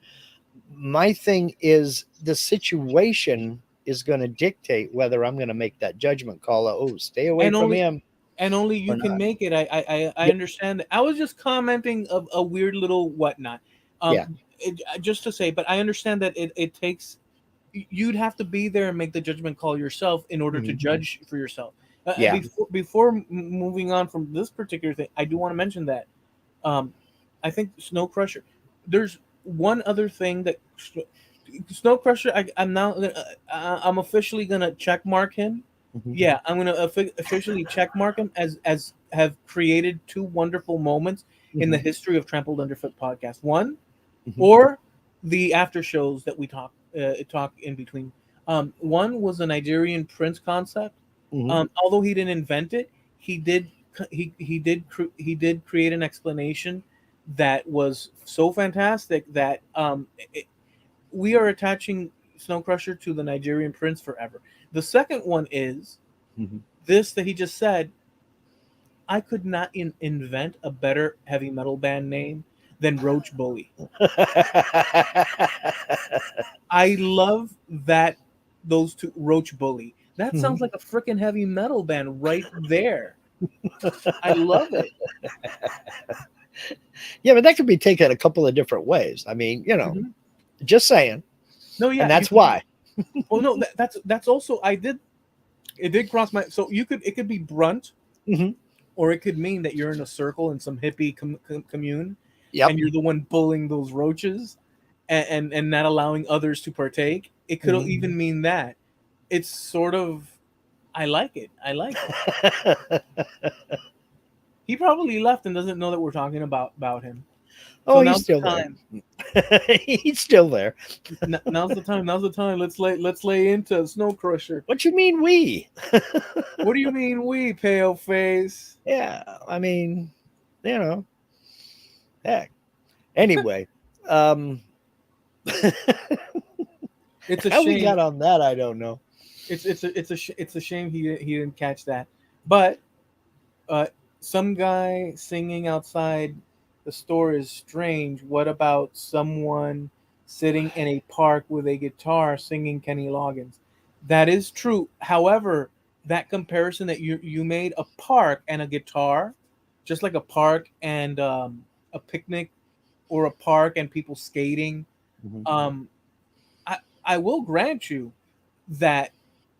My thing is the situation is going to dictate whether I'm going to make that judgment call. Oh, stay away And from only him and only you or can not. make it. I Yeah, understand that. I was just commenting of a weird little whatnot. yeah. Just to say, but I understand that it takes you'd have to be there and make the judgment call yourself in order to Mhm. judge for yourself. Yeah. Before moving on from this particular thing, I do want to mention that um, I think Snow Crusher. There's one other thing that Snow Crusher. I'm now I'm officially gonna check mark him. Mhm. Yeah, I'm gonna officially check mark him as have created two wonderful moments in the Mhm. history of Trampled Underfoot podcast. One, Mhm. or the after shows that we talk in between. One was a Nigerian prince concept. Mhm. Although he didn't invent it, he did he did create an explanation that was so fantastic that we are attaching Snow Crusher to the Nigerian prince forever. The second one is Mhm. this that he just said. I could not invent a better heavy metal band name than Roach Bully. I love that those two Roach Bully. That sounds Mhm. like a freaking heavy metal band right there. I love it. Yeah, but that could be taken a couple of different ways. I mean, Mhm. just saying. No, And yeah, you that's could. why. Oh no, that's also I did. It did cross my. So it could be brunt, Mhm. or it could mean that you're in a circle in some hippie commune, Yep. and you're the one bullying those roaches, and not allowing others to partake. It could Mhm. even mean that. It's sort of. I like it. I like it. He probably left and doesn't know that we're talking about him. So Oh, he's now's the still there. time. He's still there. Now's the time. Now's the time. Let's lay into Snow Crusher. What you mean we? What do you mean we pale face? Yeah, I mean, you know, heck. Anyway, um It's a how we shame. got on that, I don't know. It's a shame he didn't catch that. But uh, some guy singing outside the store is strange. What about someone sitting in a park with a guitar singing Kenny Loggins? That is true. However, that comparison that you made, a park and a guitar, just like a park and a picnic, or a park and people skating. Mhm. Um, I I will grant you that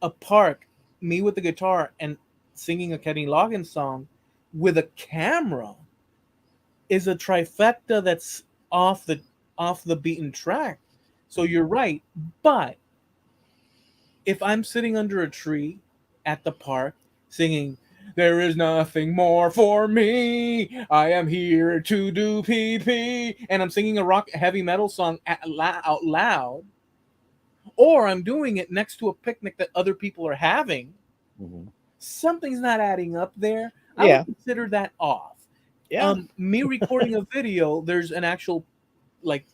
a park, me with the guitar and singing a Kenny Loggins song with a camera is a trifecta that's off the off the beaten track. So you're right, but if I'm sitting under a tree at the park singing, "There is nothing more for me. I am here to do PP," and I'm singing a rock heavy metal song out loud, or I'm doing it next to a picnic that other people are having, Mhm. something's not adding up there. I would Yeah, consider that off. yeah. Me recording a video, there's an actual like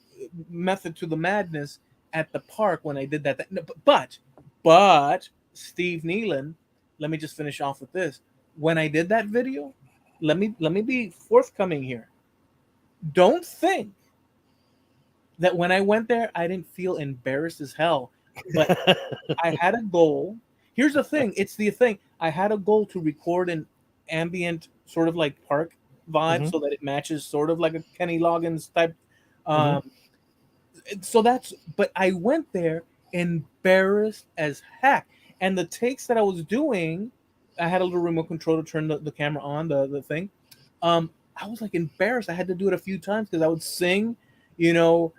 method to the madness at the park when I did that. No, but Steve Nealon, let me just finish off with this. When I did that video, let me be forthcoming here. Don't think that when I went there, I didn't feel embarrassed as hell. But I had a goal. Here's the thing. It's the thing. I had a goal to record an ambient sort of like park vibe Mhm. so that it matches sort of like a Kenny Loggins type. Mhm. Um, so that's. But I went there embarrassed as heck, and the takes that I was doing, I had a little remote control to turn the camera on the thing. I was like embarrassed. I had to do it a few times because I would sing, you know,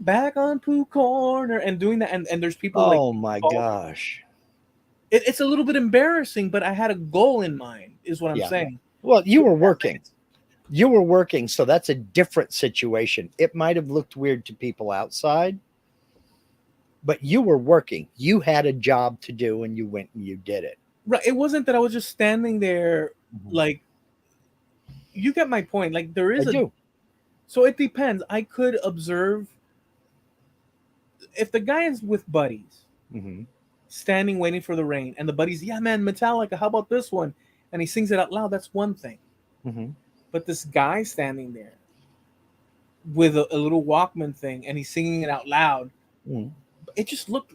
back on Pooh Corner and doing that, and there's people like Oh my talking. gosh. It's a little bit embarrassing, but I had a goal in mind, is what I'm Yeah. saying. Well, you So were that working. makes You were working, so that's a different situation. It might have looked weird to people outside, but you were working. You had a job to do and you went and you did it. right. It wasn't that I was just standing there, Mhm. like, you get my point. Like, there I is a. do. So it depends. I could observe if the guy is with buddies, Mhm. standing waiting for the rain, and the buddies, yeah, man, Metallica, how about this one? And he sings it out loud. That's one thing. Mhm. But this guy standing there with a little Walkman thing, and he's singing it out loud, Mhm. it just looked.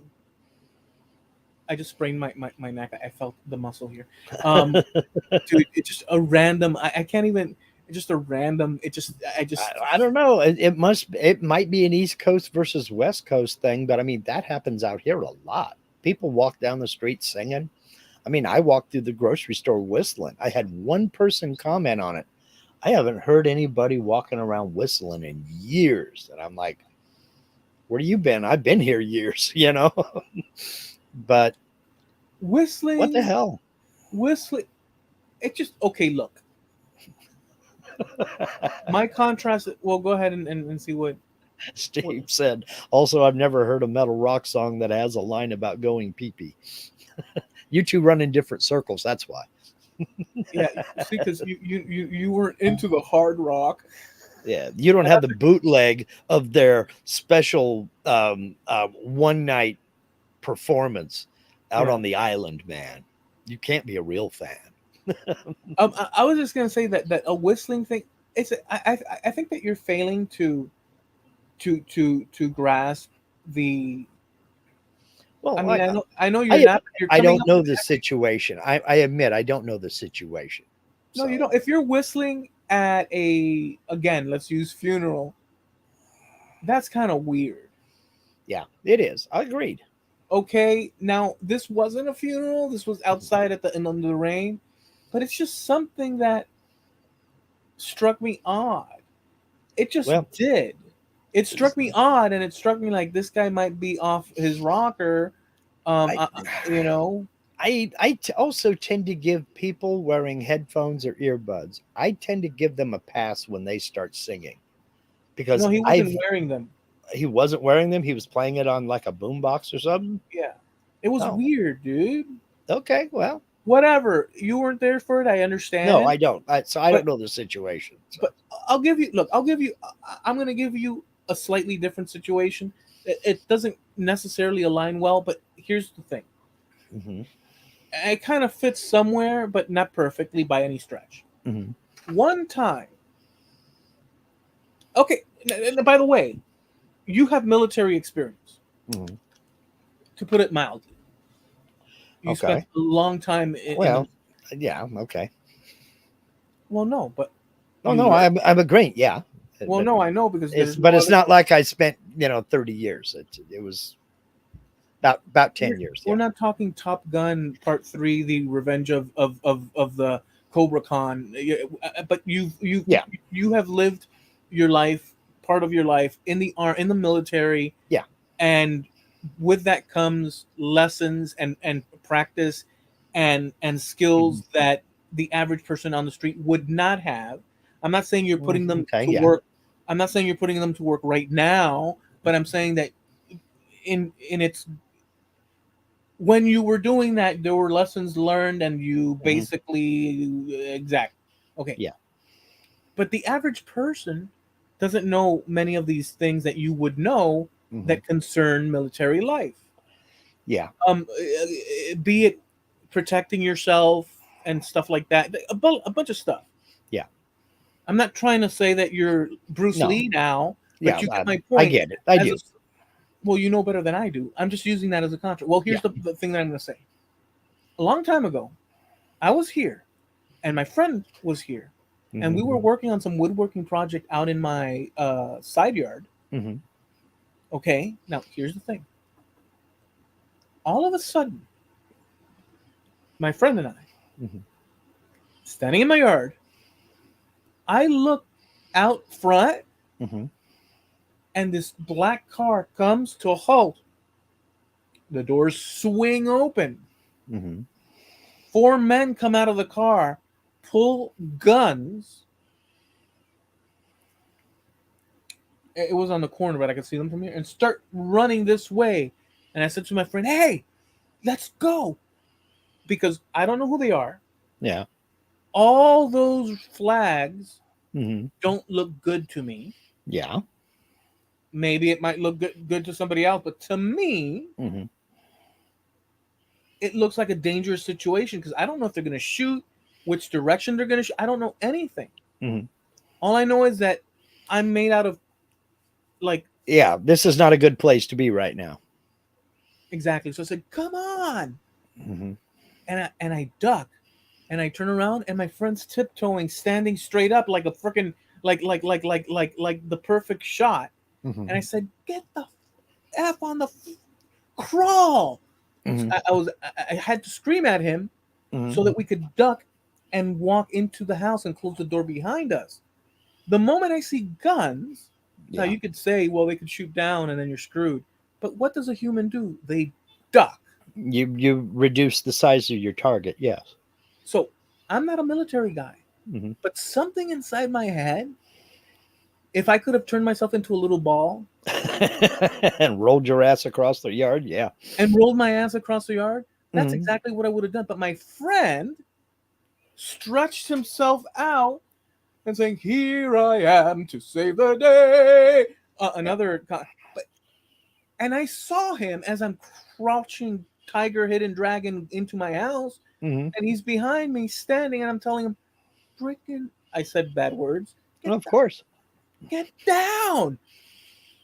I just sprained my neck. I felt the muscle here. Um, dude, it's just a random. I can't even. It's just a random. It just. I I, just. I don't know. It might be an East Coast versus West Coast thing, but I mean that happens out here a lot. People walk down the street singing. I mean, I walked through the grocery store whistling. I had one person comment on it. I haven't heard anybody walking around whistling in years. And I'm like, where you been? I've been here years, but what the Whistling, hell? whistling. It just okay. Look, my contrast. Well, go ahead and see what. Steve said. Also, I've never heard a metal rock song that has a line about going pee pee. You two run in different circles. That's why. Yeah, see, because you weren't into the hard rock. Yeah, you don't have the bootleg of their special one night performance out Yeah. on the island, man. You can't be a real fan. I was just gonna say that a whistling thing. I think that you're failing to grasp the. I Well, mean, I know you're I not. But you're I coming don't up know with the situation. I admit I don't know the situation. no. You So don't. If you're whistling at a again, let's use funeral. That's kind of weird. yeah, it is. I agreed. Okay, now this wasn't a funeral. This was Mhm. outside at the in under the rain, but it's just something that struck me odd. It just Well, did. It struck me odd, and it struck me like this guy might be off his rocker. I You know, also tend to give people wearing headphones or earbuds. I tend to give them a pass when they start singing no, because he wasn't wearing them. he wasn't wearing them. He was playing it on like a boombox or something. Yeah, it was Oh, weird, dude. okay. Well, Whatever, you weren't there for it. I no, understand, I don't. So I don't but know the situation. So but I'll give you. Look, I'll give you. I'm going to give you a slightly different situation. It doesn't necessarily align well, but here's the thing. hmm It kind of fits somewhere, but not perfectly by any stretch. hmm One time, okay. By the way, you have military experience, hmm to put it mildly. You spent okay. a long time in the. Well, yeah, okay. Well, no, but Oh you no, learn. I'm agreeing. Yeah, Well, but no, I know because there's no it's other. not like I spent 30 years. It was about We're, 10 years. we're Yeah. not talking Top Gun Part Three: The Revenge of the Cobra Khan, but Yeah. you have lived your life, part of your life in the military, Yeah. and with that comes lessons and practice and Mhm. skills that the average person on the street would not have. I'm not saying you're putting them Okay. to Yeah. work. I'm not saying you're putting them to work right now, but I'm saying that in its when you were doing that, there were lessons learned, and you hmm basically exact. Okay, Yeah. but the average person doesn't know many of these things that you would know hmm that concern military life. Yeah. Be it protecting yourself and stuff like that, a bunch of stuff. Yeah. I'm not trying to say that you're Bruce No. Lee now, but Yeah. you get my I point. get it. I As a do. well, you know better than I do. I'm just using that as a contrast. Well, Yeah. here's the thing that I'm going to say. A long time ago, I was here, and my friend was here, and hmm we were working on some woodworking project out in my side yard. hmm Okay, now here's the thing. All of a sudden, my friend and I, hmm standing in my yard, I look out front, hmm and this black car comes to a halt. The doors swing open. hmm Four men come out of the car, pull guns. It was on the corner, but I could see them from here, and start running this way. And I said to my friend, "Hey, let's go," because I don't know who they are. Yeah. All those flags hmm don't look good to me. Yeah. Maybe it might look good to somebody else, but to me, hmm it looks like a dangerous situation because I don't know if they're going to shoot, which direction they're going to shoot. I don't know anything. hmm All I know is that I'm made out of like Yeah. This is not a good place to be right now. exactly. So I said, "Come on," hmm and I duck, and I turn around, and my friend's tiptoeing, standing straight up like a freaking like the perfect shot. And I hmm said, "Get the f on the crawl." So hmm I had to scream at him hmm so that we could duck and walk into the house and close the door behind us. The moment I see guns, now Yeah. you could say, well, they could shoot down and then you're screwed. But what does a human do? They duck. You reduce the size of your target. Yes. So I'm not a military guy, hmm but something inside my head, if I could have turned myself into a little ball and rolled your ass across the yard. Yeah. and rolled my ass across the yard, that's hmm exactly what I would have done. But my friend stretched himself out and saying, "Here I am to save the day." But and I saw him as I'm crouching tiger hidden dragon into my house, Hmm. and he's behind me standing, and I'm telling him, "Freaking!" I said bad words. Get Of course. get down.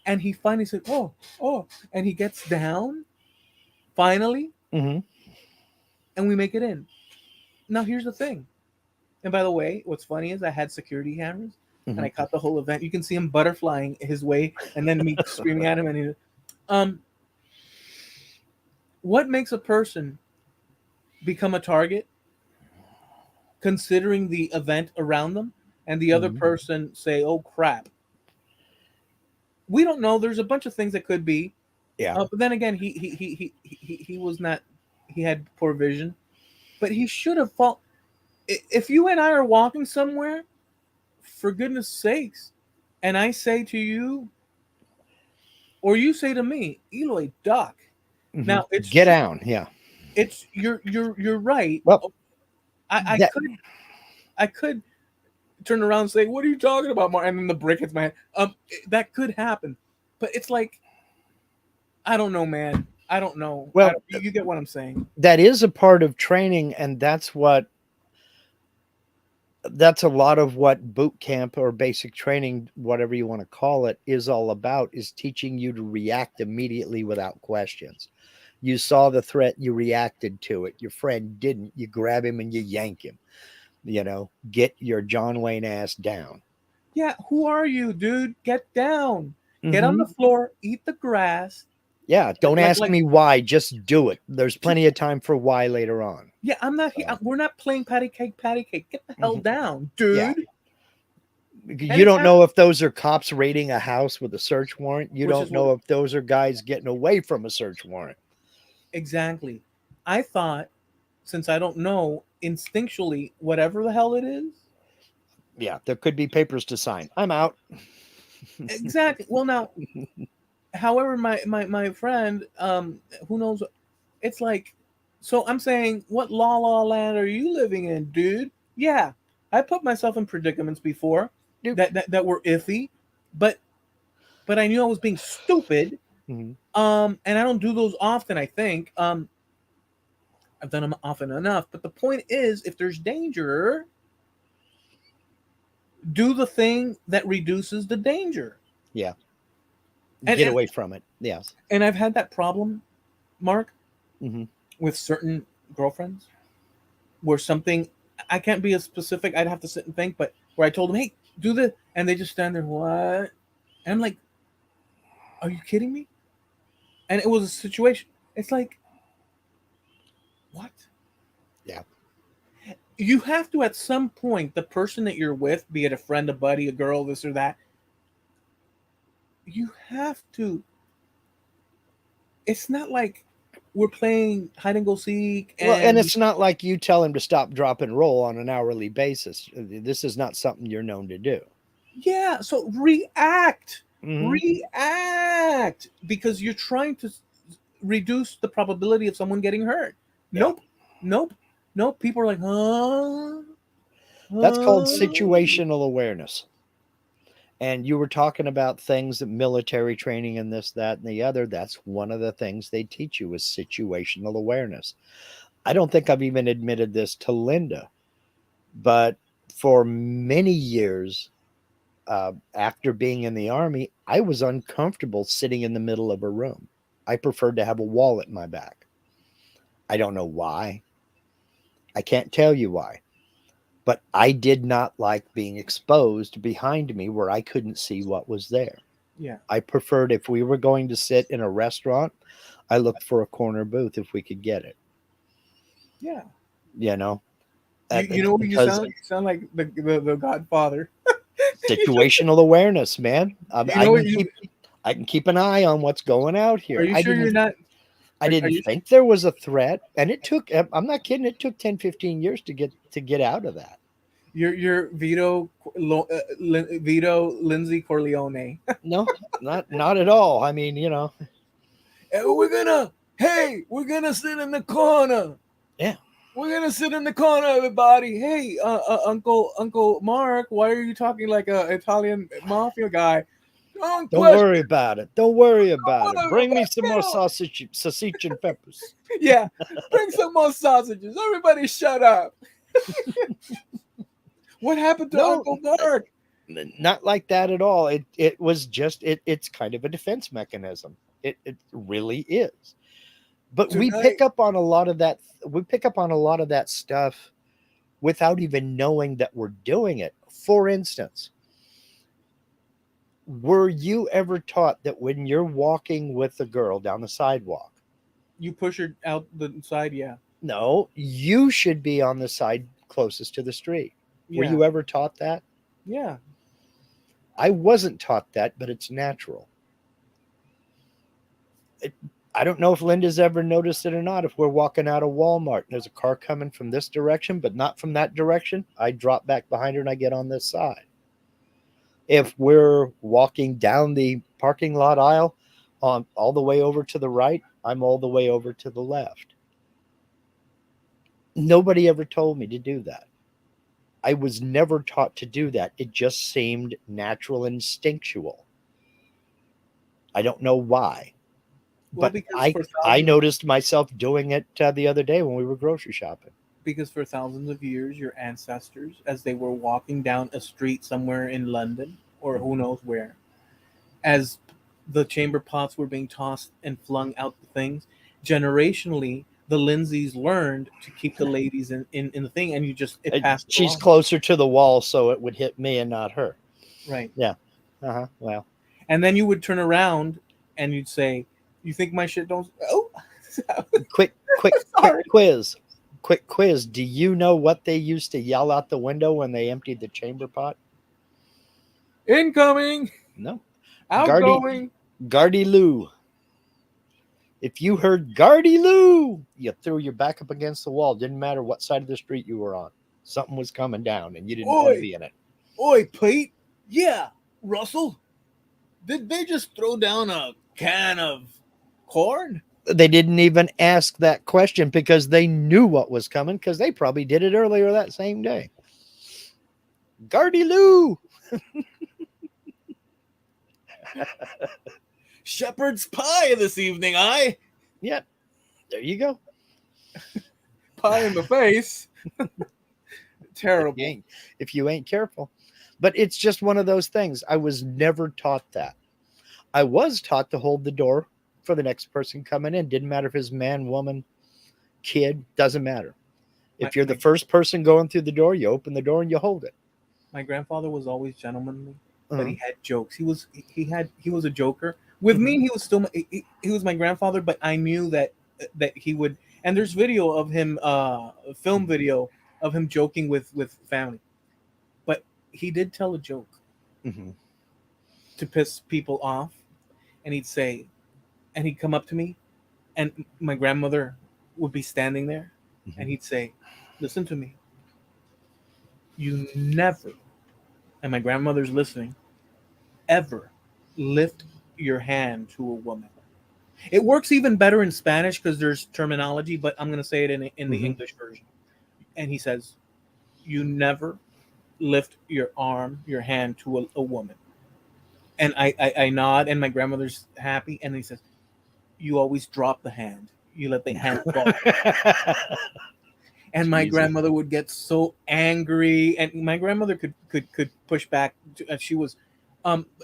And he finally said, "Oh, oh," and he gets down finally, Hmm. and we make it in. Now here's the thing. And by the way, what's funny is I had security cameras, and Hmm. I caught the whole event. You can see him butterflying his way, and then me screaming at him. And um, what makes a person become a target, considering the event around them, and the other Hmm. person say, "Oh crap"? We don't know. There's a bunch of things that could be. Yeah. But then again, he was not. He had poor vision, but he should have fought. If you and I are walking somewhere, for goodness sakes, and I say to you, or you say to me, Eloy, duck. Hmm. Now it's Get true. down. Yeah. It's you're right. Well, I that could turn around and say, "What are you talking about, Mark?" And then the brick hits my head. That could happen, but it's like I don't know, man. I don't know. well, You get what I'm saying? that is a part of training, and that's a lot of what boot camp or basic training, whatever you want to call it, is all about, is teaching you to react immediately without questions. You saw the threat, you reacted to it. Your friend didn't, you grab him and you yank him. Get your John Wayne ass down. Yeah. Who are you, dude? Get down. Get on Hmm. the floor. Eat the grass. Yeah, don't ask Like me why, just do it. There's plenty of time for why later on. yeah. I'm not here. So, We're not playing patty cake. Patty cake. Get the hell mhm. down, Yeah, dude. And you it's don't know if those are cops raiding a house with a search warrant. You which is don't what know if those are guys getting away from a search warrant. exactly. I thought, since I don't know instinctually, whatever the hell it is. Yeah, there could be papers to sign. I'm out. Exactly. Well, now, however, my friend, who knows? It's like, so I'm saying, what la land are you living in, dude? Yeah, I put myself in predicaments before Dude. that were iffy, but I knew I was being stupid. Mhm. And I don't do those often. I think I've done them often enough. But the point is, if there's danger, do the thing that reduces the danger. Yeah, And get and away from it. Yes. and I've had that problem, Mark, Hmm. with certain girlfriends where something I can't be as specific. I'd have to sit and think, but where I told them, "Hey, do this," and they just stand there, what? And I'm like, "Are you kidding me?" And it was a situation. It's like, what? Yeah. You have to at some point, the person that you're with, be it a friend, a buddy, a girl, this or that, you have to. It's not like we're playing hide and go seek Well, and and it's not like you tell him to stop, drop, and roll on an hourly basis. This is not something you're known to do. yeah. So react, Hmm. react, because you're trying to reduce the probability of someone getting hurt. Yeah. Nope, nope, nope. People are like, huh, That's called huh. situational awareness. And you were talking about things that military training and this, that, and the other. That's one of the things they teach you is situational awareness. I don't think I've even admitted this to Linda, but for many years after being in the Army, I was uncomfortable sitting in the middle of a room. I preferred to have a wall at my back. I don't know why. I can't tell you why, but I did not like being exposed behind me where I couldn't see what was there. Yeah, I preferred if we were going to sit in a restaurant, I looked for a corner booth if we could get it, yeah. you know, You know what you because sound like? You sound like the Godfather. situational awareness, man. You know what you? I can keep an eye on what's going out Are here. you sure you're not? I Are didn't you? think there was a threat, and it took, I'm not kidding, it took 10, 15 years to get out of that. You're Vito Lindsay Corleone. No, not at all. I mean, And we're gonna sit in the corner. yeah. We're gonna sit in the corner, everybody. Hey, Uncle Mark, why are you talking like a Italian mafia guy? Don't Don't question. worry about it. Don't worry about it. Whatever, Bring me some more but sausage and peppers. yeah, bring some more sausages. Everybody, shut up. What happened to No, Uncle Mark? not like that at all. It was just it's kind of a defense mechanism. It really is. But we Tonight, pick up on a lot of that. We pick up on a lot of that stuff without even knowing that we're doing it. For instance, were you ever taught that when you're walking with a girl down the sidewalk, you push her out the side. Yeah, no, you should be on the side closest to the street? Were yeah, you ever taught that? yeah. I wasn't taught that, but it's natural. It, I don't know if Linda's ever noticed it or not. If we're walking out of Walmart and there's a car coming from this direction, but not from that direction, I drop back behind her and I get on this side. If we're walking down the parking lot aisle on all the way over to the right, I'm all the way over to the left. Nobody ever told me to do that. I was never taught to do that. It just seemed natural and instinctual. I don't know why, Well, but I noticed myself doing it the other day when we were grocery shopping. because for thousands of years, your ancestors, as they were walking down a street somewhere in London or who knows where, as the chamber pots were being tossed and flung out the things, generationally, the Lindsays learned to keep the ladies in the thing, and it passed She's along. closer to the wall, so it would hit me and not her. Right. Yeah. Well, And then you would turn around and you'd say, "You think my shit don't?" Oh, quick sorry. quiz. Quick quiz. Do you know what they used to yell out the window when they emptied the chamber pot? Incoming, No. Gardy outgoing. Gardy Lou. If you heard Gardy Lou, you threw your back up against the wall. Didn't matter what side of the street you were on. Something was coming down and you didn't want to Oi, be in it. oi, Pete. Yeah, Russell. Did they just throw down a can of corn? They didn't even ask that question because they knew what was coming because they probably did it earlier that same day. Gardy Lou. Shepherd's pie this evening, I. Yep. There you go. Pie in the face. If Terrible. you ain't careful. But it's just one of those things. I was never taught that. I was taught to hold the door for the next person coming in. Didn't matter if it's man, woman, kid, doesn't matter. If you're the first person going through the door, you open the door and you hold it. My grandfather was always gentlemanly, but he Uh-huh. had jokes. He was a joker. With Mhm. me, he was still he was my grandfather, but I knew that he would. And there's video of him, film video of him joking with family. But he did tell a joke Mhm. to piss people off, and he'd come up to me, and my grandmother would be standing there, and Mhm. he'd say, "Listen to me. You never," and my grandmother's listening, "ever lift your hand to a woman." It works even better in Spanish because there's terminology, but I'm going to say it in the Mhm. English version. And he says, "You never lift your hand to a woman." And I nod, and my grandmother's happy. And he says, "You always drop the hand. You let the hand fall." And my Jesus. grandmother would get so angry, and my grandmother could push back. She was,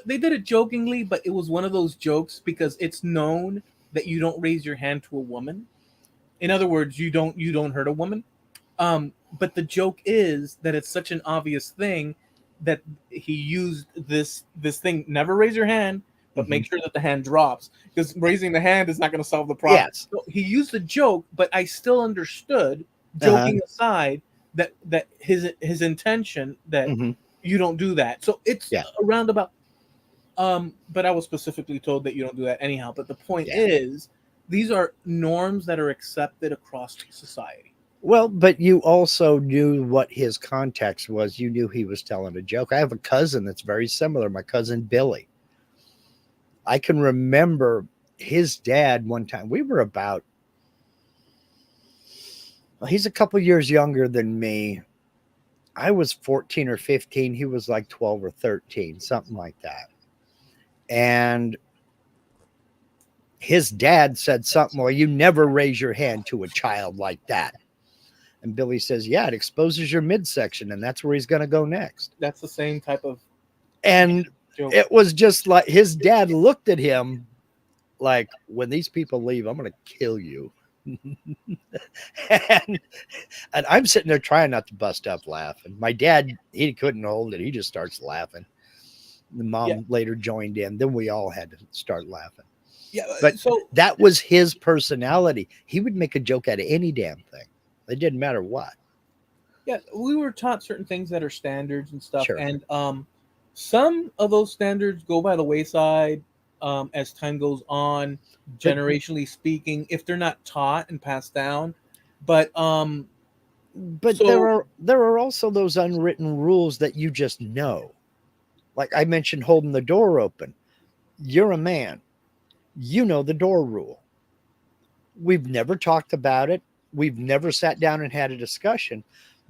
they did it jokingly, but it was one of those jokes because it's known that you don't raise your hand to a woman. In other words, you don't hurt a woman. But the joke is that it's such an obvious thing that he used this thing. Never raise your hand, but Mhm. make sure that the hand drops because raising the hand is not going to solve the problem. Yes. So he used a joke, but I still understood, Uh-huh. joking aside, that his intention that Mhm. you don't do that. So it's Yeah. a roundabout. But I was specifically told that you don't do that anyhow. But the point Yeah. is, these are norms that are accepted across society. Well, but you also knew what his context was. You knew he was telling a joke. I have a cousin that's very similar, my cousin Billy. I can remember his dad one time. We were about Well, he's a couple years younger than me. I was 14 or 15. He was like 12 or 13, something like that. And his dad said something, well, you never raise your hand to a child like that. And Billy says, yeah, it exposes your midsection, and that's where he's going to go next. That's the same type of And joke. it was just like his dad looked at him like, when these people leave, I'm going to kill you. and, and I'm sitting there trying not to bust up laughing. My dad, he couldn't hold it. He just starts laughing. The Yeah, mom later joined in. Then we all had to start laughing. yeah. But So that was his personality. He would make a joke out of any damn thing. It didn't matter what. yeah, we were taught certain things that are standards and stuff, Sure. and some of those standards go by the wayside as time goes on, But generationally speaking, if they're not taught and passed down. But but so there are also those unwritten rules that you just know. Like I mentioned holding the door open. You're a man. You know the door rule. We've never talked about it. We've never sat down and had a discussion.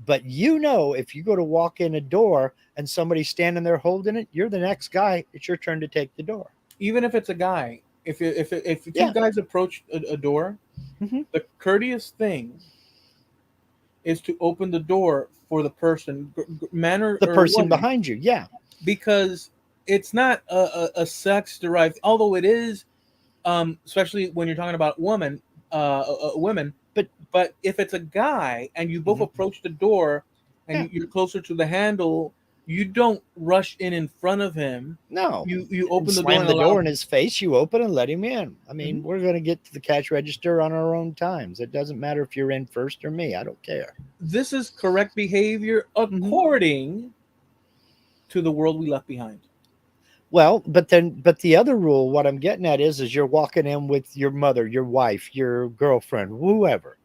But you know, if you go to walk in a door and somebody's standing there holding it, you're the next guy. It's your turn to take the door. even if it's a guy, if two Yeah. guys approach a door, Mm-hmm. the courteous thing is to open the door for the person, man The or person woman, behind you. Yeah. because it's not a sex derived, although it is, especially when you're talking about women. But But if it's a guy and you both mhm, approach the door and yeah. you're closer to the handle, you don't rush in front of him. No. You And open the door slam and the allow. door in his face, you open and let him in. I mean, Mhm. we're going to get to the cash register on our own times. It doesn't matter if you're in first or me. I don't care. This is correct behavior Hmm. according to the world we left behind. Well, but the other rule, what I'm getting at is you're walking in with your mother, your wife, your girlfriend, whoever.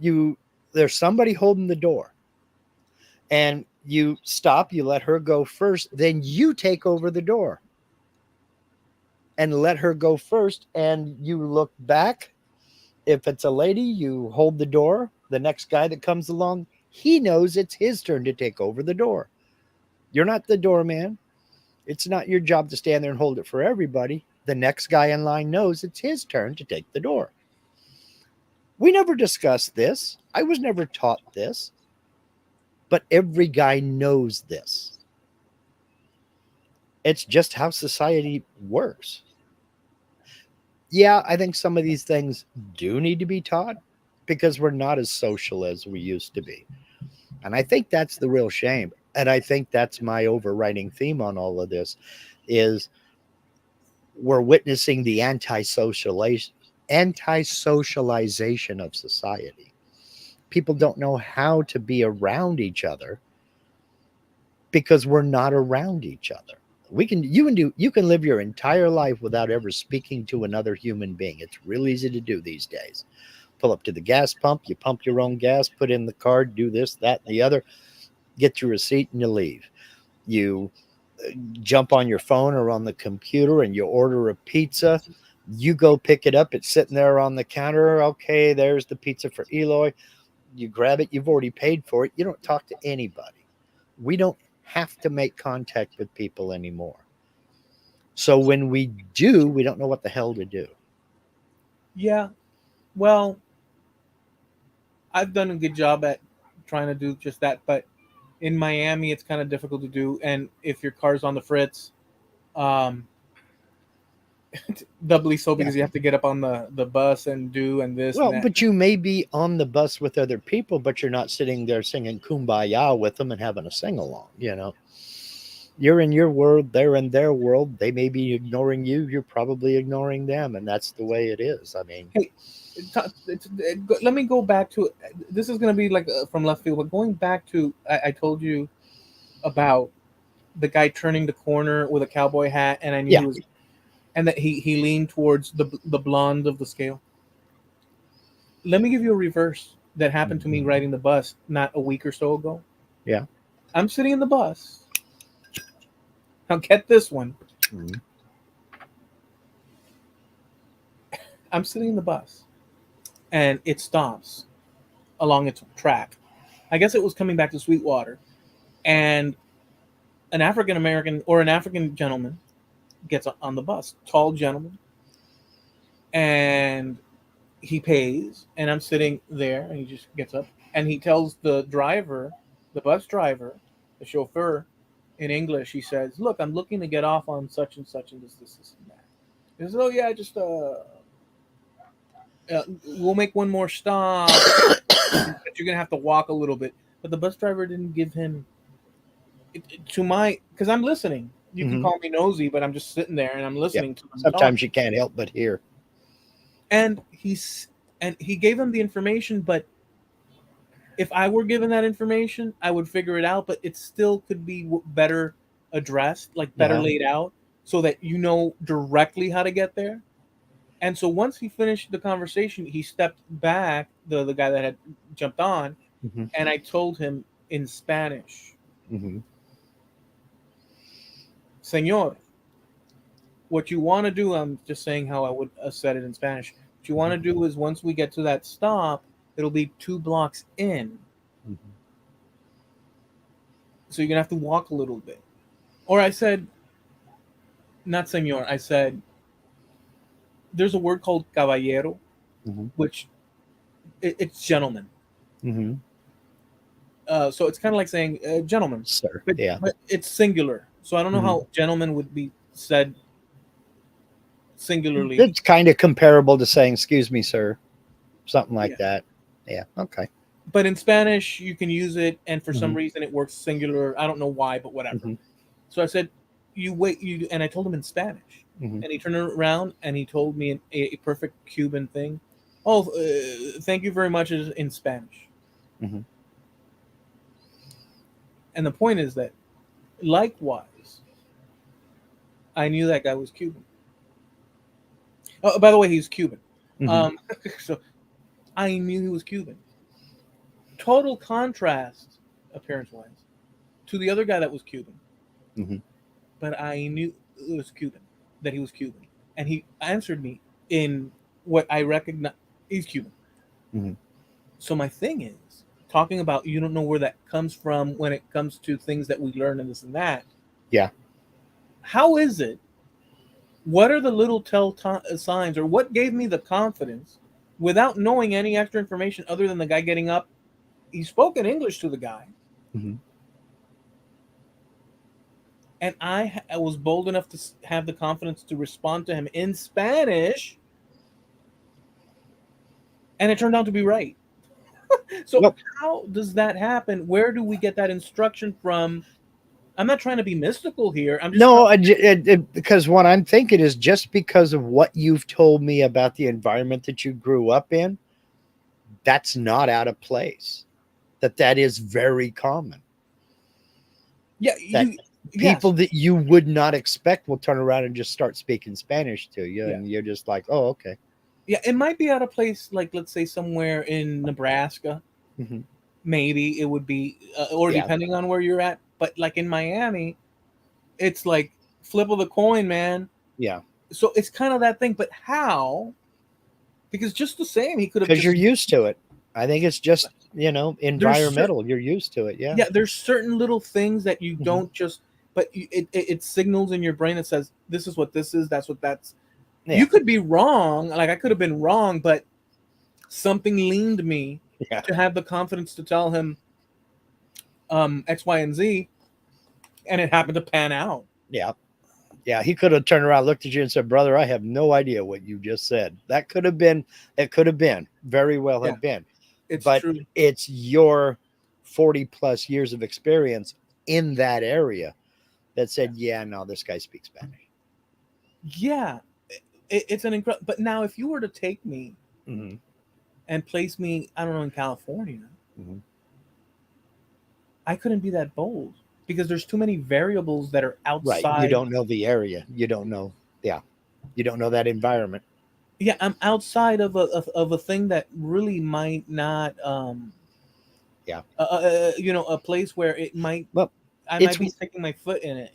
You, there's somebody holding the door, and you stop, you let her go first, then you take over the door and let her go first, and you look back. If it's a lady, you hold the door. The next guy that comes along, he knows it's his turn to take over the door. You're not the doorman. It's not your job to stand there and hold it for everybody. The next guy in line knows it's his turn to take the door. We never discussed this. I was never taught this, but every guy knows this. It's just how society works. Yeah, I think some of these things do need to be taught because we're not as social as we used to be. And I think that's the real shame. And I think that's my overriding theme on all of this is we're witnessing the anti-socialization of society. People don't know how to be around each other because we're not around each other. You can live your entire life without ever speaking to another human being. It's real easy to do these days. Pull up to the gas pump, you pump your own gas, put in the card, do this, that, and the other, get your receipt, and you leave. You jump on your phone or on the computer and you order a pizza. You go pick it up. It's sitting there on the counter. Okay, there's the pizza for Eloy. You grab it. You've already paid for it. You don't talk to anybody. We don't have to make contact with people anymore. So when we do, we don't know what the hell to do. Yeah, well, I've done a good job at trying to do just that, but in Miami, it's kind of difficult to do. And if your car's on the fritz, um, doubly so Yeah. because you have to get up on the bus and do and this and Well, that. but you may be on the bus with other people, but you're not sitting there singing kumbaya with them and having a sing along, you know. You're in your world, they're in their world. They may be ignoring you, you're probably ignoring them, and that's the way it is. I mean, Hey, let me go back to this is going to be like from left field, but going back to I told you about the guy turning the corner with a cowboy hat, and I knew yeah. he was, and that he leaned towards the blonde of the scale. Let me give you a reverse that happened to me riding the bus not a week or so ago. Yeah. I'm sitting in the bus. Now get this one. Mhm. I'm sitting in the bus, and it stops. along its track. I guess it was coming back to Sweetwater, and an African American or an African gentleman gets on the bus, tall gentleman, and he pays, and I'm sitting there, and he just gets up, and he tells the driver, the bus driver, the chauffeur, in English, he says, "Look, I'm looking to get off on such and such, and this, and that." He says, "Oh yeah, just we'll make one more stop, but you're gonna have to walk a little bit." But the bus driver didn't give him to my because I'm listening. You can Mhm. call me nosy, but I'm just sitting there and I'm Yep. listening to them talk. Sometimes you can't help but hear. And he gave him the information, but if I were given that information, I would figure it out. But it still could be better addressed, like better Yeah. laid out, so that you know directly how to get there. And so once he finished the conversation, he stepped back, the guy that had jumped on, Hmm. and I told him in Spanish, Hmm. "Señor, what you want to do," I'm just saying how I would have said it in Spanish. What you want to do is once we get to that stop, it'll be 2 blocks in. Hmm. So you're going to have to walk a little bit. Or I said, not señor, I said, there's a word called caballero, Hmm. which it's gentleman. Hmm. So it's kind of like saying gentleman, Sir. but, Yeah. but it's singular. So I don't know Hmm. how gentleman would be said singularly. It's kind of comparable to saying, "Excuse me, sir," something like Yeah. that. Yeah. Okay. But in Spanish, you can use it, and for some Hmm. reason, it works singular. I don't know why, but whatever. Hmm. So I said, "You wait, you," and I told him in Spanish, Hmm. and he turned around and he told me a perfect Cuban thing. Oh, thank you very much in Spanish. Hmm. And the point is that, likewise, I knew that guy was Cuban. Oh, by the way, he's Cuban. Hmm. Um, so I knew he was Cuban. Total contrast, appearance-wise, to the other guy that was Cuban. Hmm. But I knew it was Cuban, that he was Cuban, and he answered me in what I recognize. He's Cuban. Hmm. So my thing is talking about you don't know where that comes from when it comes to things that we learn and this and that. Yeah. How is it? What are the little signs, or what gave me the confidence without knowing any extra information other than the guy getting up? He spoke in English to the guy, Hmm. and I was bold enough to have the confidence to respond to him in Spanish, and it turned out to be right. So Well, how does that happen? Where do we get that instruction from? I'm not trying to be mystical here. I'm just trying. no, because what I'm thinking is just because of what you've told me about the environment that you grew up in, that's not out of place. That is very common. Yeah, That you. people Yes. that you would not expect will turn around and just start speaking Spanish to you, Yeah. and you're just like, "Oh, okay." Yeah. It might be out of place, like let's say somewhere in Nebraska. Hmm. Maybe it would be, or Yeah. depending on where you're at. But like in Miami, it's like flip of the coin, man. Yeah. So it's kind of that thing. But how? Because just the same, he could have Because you're just. used to it. I think it's just, There's certain. environmental. You're used to it. Yeah. Yeah, there's certain little things that you Hmm. don't just. But it signals in your brain that says this is what this is. That's what that's. You Yeah. could be wrong. Like I could have been wrong, but something leaned me Yeah. to have the confidence to tell him X, Y, and Z, and it happened to pan out. Yeah. Yeah. He could have turned around, looked at you, and said, "Brother, I have no idea what you just said." That could have been, it could have been, very well Yeah, have been. it's But true. it's your 40 plus years of experience in that area that Yeah, said, "Yeah, no, this guy speaks Spanish." yeah. It's an incredible. But now, if you were to take me Hmm. and place me, I don't know, in California, Hmm. I couldn't be that bold because there's too many variables that are Right. You outside. don't know the area. You don't know. Yeah. You don't know that environment. Yeah, I'm outside of a thing that really might not, Yeah. a place where it might Well, I it's might be sticking my foot in it.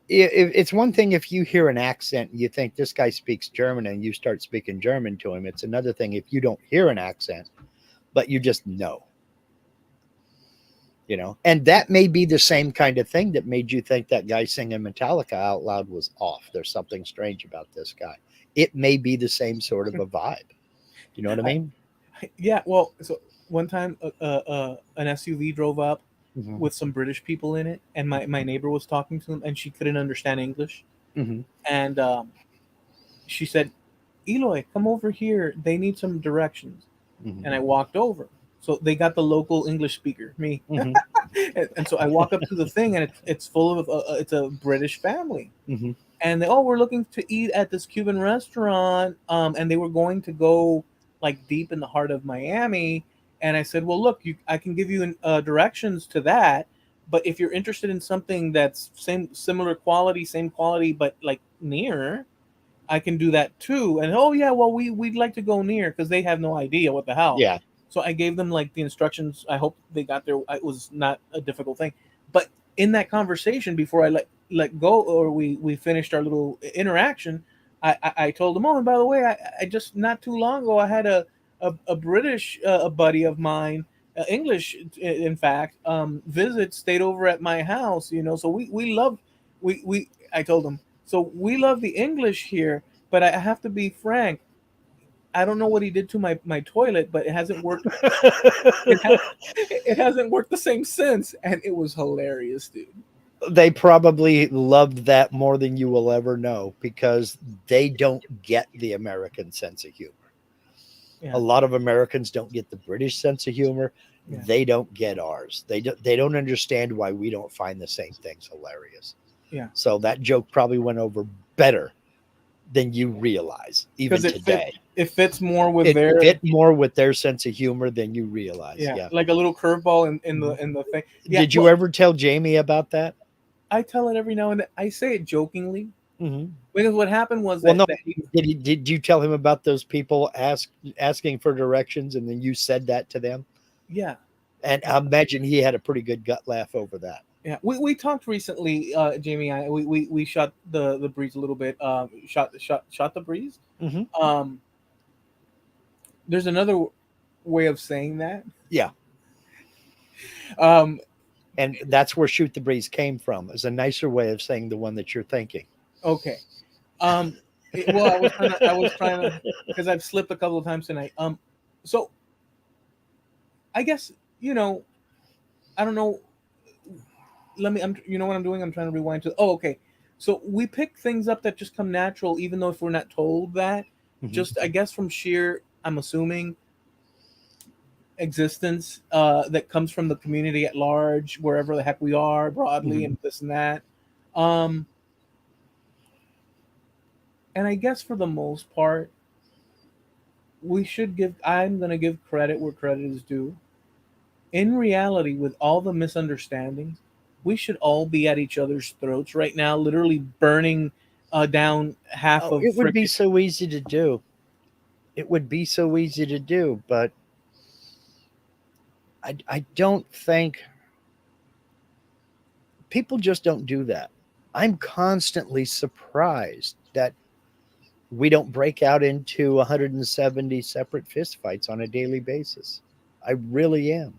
it's one thing if you hear an accent and you think this guy speaks German and you start speaking German to him. It's another thing if you don't hear an accent, but you just know. And that may be the same kind of thing that made you think that guy singing Metallica out loud was off. There's something strange about this guy. It may be the same sort of a vibe. You know what I I, mean? yeah. Well, so one time, an SUV drove up Hmm. with some British people in it, and my neighbor was talking to them, and she couldn't understand English, Hmm. and she said, "Eloy, come over here. They need some directions." Hmm. And I walked over. So they got the local English speaker, me, Hmm. and so I walk up to the thing, and it's full of it's a British family, Hmm. and they, oh, we're looking to eat at this Cuban restaurant, and they were going to go like deep in the heart of Miami, and I said, well, look, I can give you directions to that, but if you're interested in something that's similar quality, same quality, but like near, I can do that too. And oh yeah, well we'd like to go near because they have no idea what the hell. Yeah. So I gave them like the instructions. I hope they got there. It was not a difficult thing. But in that conversation, before I let go, or we finished our little interaction, I told them, oh, and by the way, I just not too long ago I had a British a buddy of mine, English in fact, visit, stayed over at my house. So we love we I told them, so we love the English here, but I have to be frank. I don't know what he did to my toilet, but it hasn't worked. It, ha- it hasn't worked the same since, and it was hilarious, dude. They probably loved that more than you will ever know because they don't get the American sense of humor. A Yeah, lot of Americans don't get the British sense of humor. yeah, They don't get ours. They don't understand why we don't find the same things hilarious. yeah. So that joke probably went over better than you realize, Because even today. it fits more with It their, fit more with their sense of humor than you realize. yeah, Yeah. like a little curveball in the Mhm. in the thing. Yeah, Did you well, ever tell Jamie about that? I tell it every now and then. I say it jokingly Hmm. because what happened was Well, no. that he, Did you tell him about those people asking for directions, and then you said that to them? yeah. And I imagine he had a pretty good gut laugh over that. Yeah, we talked recently, Jamie. We shot the breeze a little bit. Shot the breeze. Hmm. Um, there's another way of saying that. Yeah, Um, and that's where "shoot the breeze" came from. Is a nicer way of saying the one that you're thinking. okay. Um, well, I was trying to, because I've slipped a couple of times tonight. So I guess, you know, I don't know. You know what I'm doing? I'm trying to rewind to. Oh, okay. So we pick things up that just come natural, even though if we're not told that. Hmm. Just I guess from sheer, I'm assuming, existence that comes from the community at large, wherever the heck we are, broadly, Hmm. and this and that. Um, and I guess for the most part, we should give. I'm gonna give credit where credit is due. In reality, with all the misunderstandings, we should all be at each other's throats right now, literally burning down half Oh, of it would be frickin'. so easy to do. It would be so easy to do, but I don't think people just don't do that. I'm constantly surprised that we don't break out into 170 separate fistfights on a daily basis. I really am.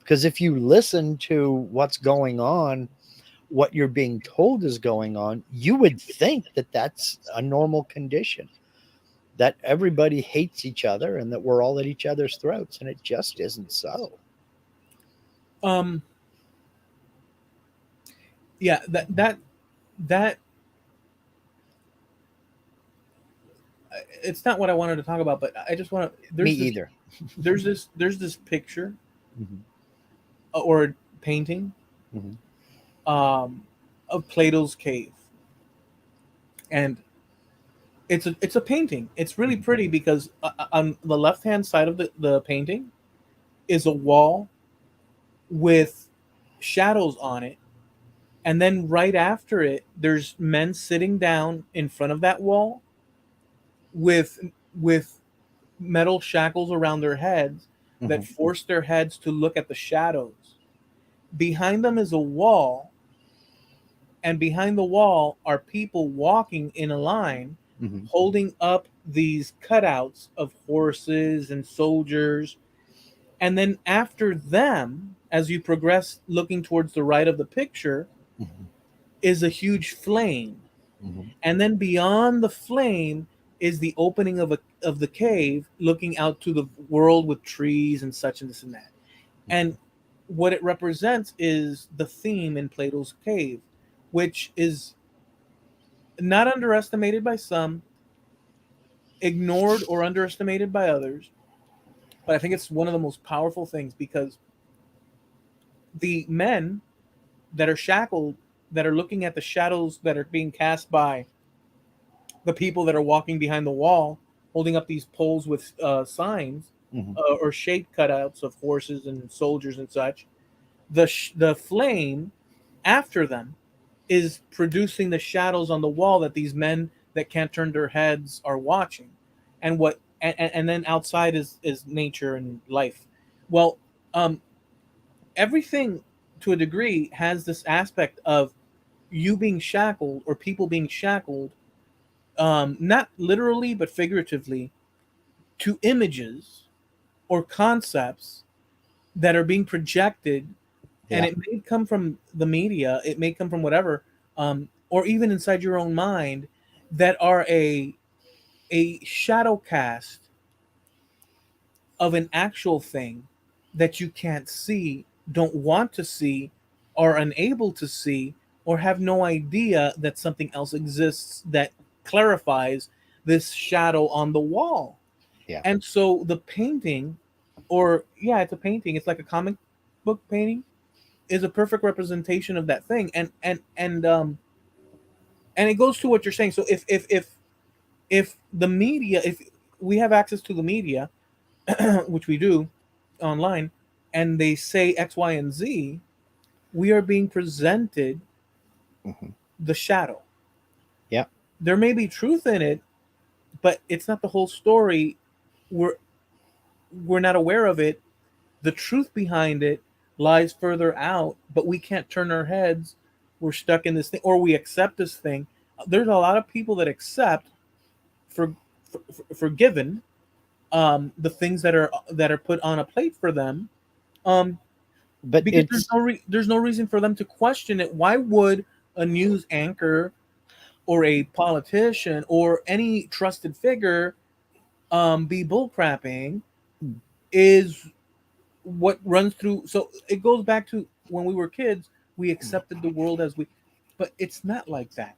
Because if you listen to what's going on, what you're being told is going on, you would think that that's a normal condition, that everybody hates each other and that we're all at each other's throats. And it just isn't so. Um, yeah, that it's not what I wanted to talk about, but I just want to. Me either. There's this picture Hmm. or painting Hmm. um, of Plato's cave, and it's a painting. It's really Hmm. pretty because on the left hand side of the painting is a wall with shadows on it, and then right after it there's men sitting down in front of that wall with with metal shackles around their heads that Hmm. force their heads to look at the shadows. Behind them is a wall, and behind the wall are people walking in a line Hmm. holding up these cutouts of horses and soldiers. And then after them, as you progress looking towards the right of the picture, Mhm. is a huge flame. Mhm. And then beyond the flame is the opening of the cave looking out to the world with trees and such and this and that. And Mhm. what it represents is the theme in Plato's cave, which is not underestimated by some, ignored or underestimated by others. But I think it's one of the most powerful things because the men that are shackled, that are looking at the shadows that are being cast by the people that are walking behind the wall, holding up these poles with signs Mhm. or shape cutouts of horses and soldiers and such. The flame after them is producing the shadows on the wall that these men that can't turn their heads are watching, and then outside is nature and life. Well, um, everything to a degree has this aspect of you being shackled or people being shackled, not literally but figuratively, to images or concepts that are being projected, and Yeah. it may come from the media, it may come from whatever, or even inside your own mind, that are a shadow cast of an actual thing that you can't see, don't want to see, are unable to see, or have no idea that something else exists that clarifies this shadow on the wall. Yeah. And so the painting, or yeah, it's a painting, it's like a comic book painting, is a perfect representation of that thing. And it goes to what you're saying. So if the media, if we have access to the media, which we do online, and they say X, Y, and Z, we are being presented Mhm. the shadow. Yeah. There may be truth in it, but it's not the whole story. We're we're not aware of it. The truth behind it lies further out, but we can't turn our heads. We're stuck in this thing, or we accept this thing. There's a lot of people that accept for, forgiven the things that are put on a plate for them, um, But because it's there's no reason for them to question it. Why would a news anchor or a politician or any trusted figure be bullcrapping? Is what runs through. So it goes back to when we were kids, we accepted the world as we, but it's not like that.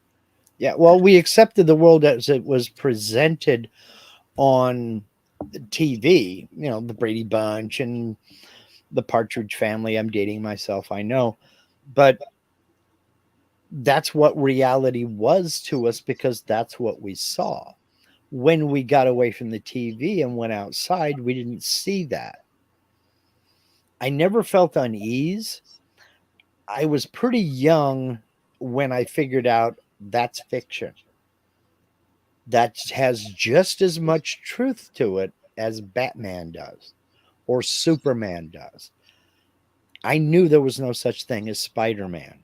yeah. Well, we accepted the world as it was presented on TV. You know, the Brady Bunch and the Partridge Family. I'm dating myself, I know, but that's what reality was to us because that's what we saw. When we got away from the TV and went outside, we didn't see that. I never felt unease. I was pretty young when I figured out that's fiction. That has just as much truth to it as Batman does or Superman does. I knew there was no such thing as Spider Man.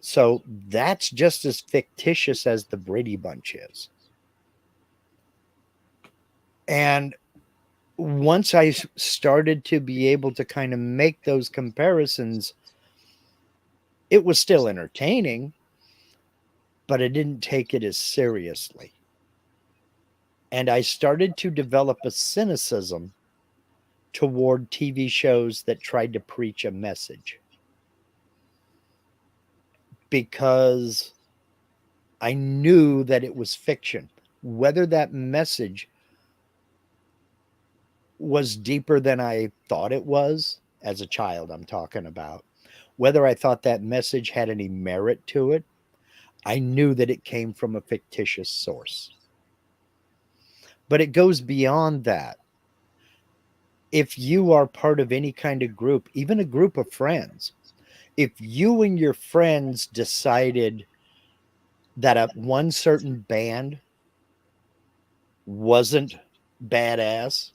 So that's just as fictitious as the Brady Bunch is. And once I started to be able to kind of make those comparisons, it was still entertaining, but I didn't take it as seriously. And I started to develop a cynicism toward TV shows that tried to preach a message because I knew that it was fiction. Whether that message was deeper than I thought it was as a child, I'm talking about, whether I thought that message had any merit to it, I knew that it came from a fictitious source. But it goes beyond that. If you are part of any kind of group, even a group of friends, if you and your friends decided that a one certain band wasn't badass,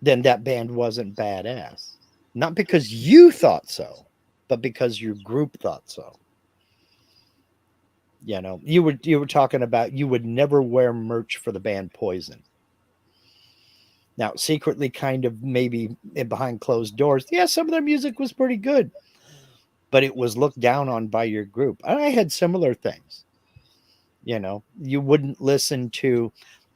then that band wasn't badass. Not because you thought so, but because your group thought so. You know, you were talking about you would never wear merch for the band Poison. Now, secretly, kind of maybe behind closed doors, yeah, some of their music was pretty good, but it was looked down on by your group. And I had similar things. You wouldn't listen to,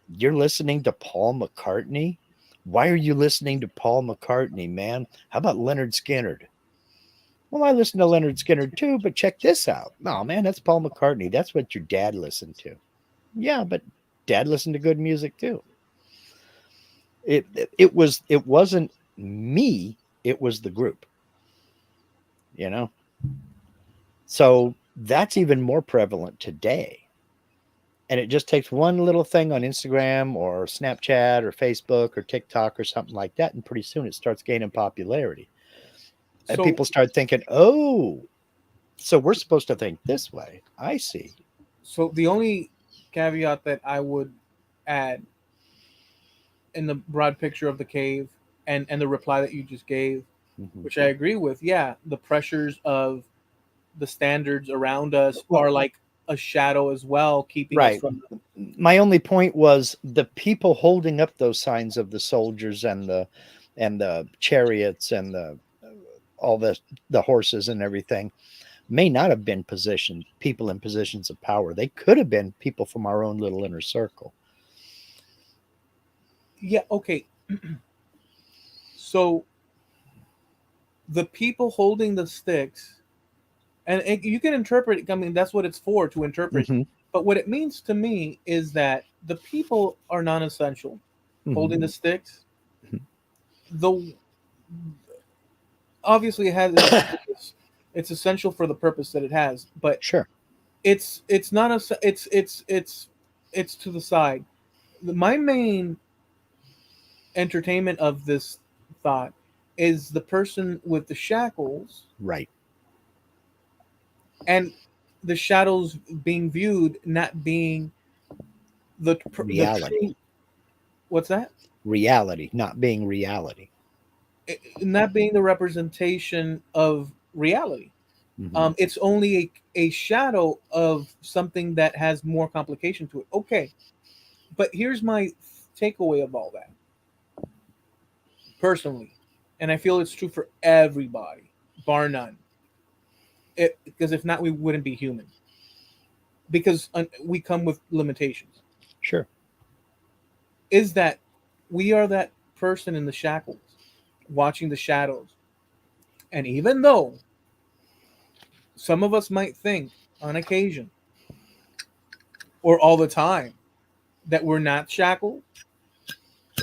you're listening to Paul McCartney. Why are you listening to Paul McCartney, man? How about Leonard Skinner? Well, I listen to Leonard Skinner too, but check this out. Oh man, that's Paul McCartney. That's what your dad listened to. Yeah, but dad listened to good music too. It wasn't me, it was the group, you know? So that's even more prevalent today. And it just takes one little thing on Instagram or Snapchat or Facebook or TikTok or something like that, and pretty soon it starts gaining popularity. And So people start thinking, oh, so we're supposed to think this way. I see. so the only caveat that I would add in the broad picture of the cave and the reply that you just gave, Mhm. which I agree with, yeah, the pressures of the standards around us Well, are like a shadow as well, keeping us right. from. My only point was the people holding up those signs of the soldiers and the chariots and the all the horses and everything may not have been positioned people in positions of power. They could have been people from our own little inner circle. Yeah, okay. So the people holding the sticks, and you can interpret it. I mean, that's what it's for, to interpret. Hmm. But what it means to me is that the people are non-essential. Hmm. Holding the sticks, the obviously it has its purpose. It's essential for the purpose that it has, but Sure. it's not a it's to the side. My main entertainment of this thought is the person with the shackles Right. and the shadows being viewed not being the Reality. true. What's that? Reality, not being reality. Not being the representation of reality. Hmm. It's only a shadow of something that has more complication to it. Okay, but here's my takeaway of all that personally, and I feel it's true for everybody, bar none. Because if not, we wouldn't be human. Because we come with limitations. Sure. Is that we are that person in the shackles, watching the shadows, and even though some of us might think on occasion or all the time that we're not shackled,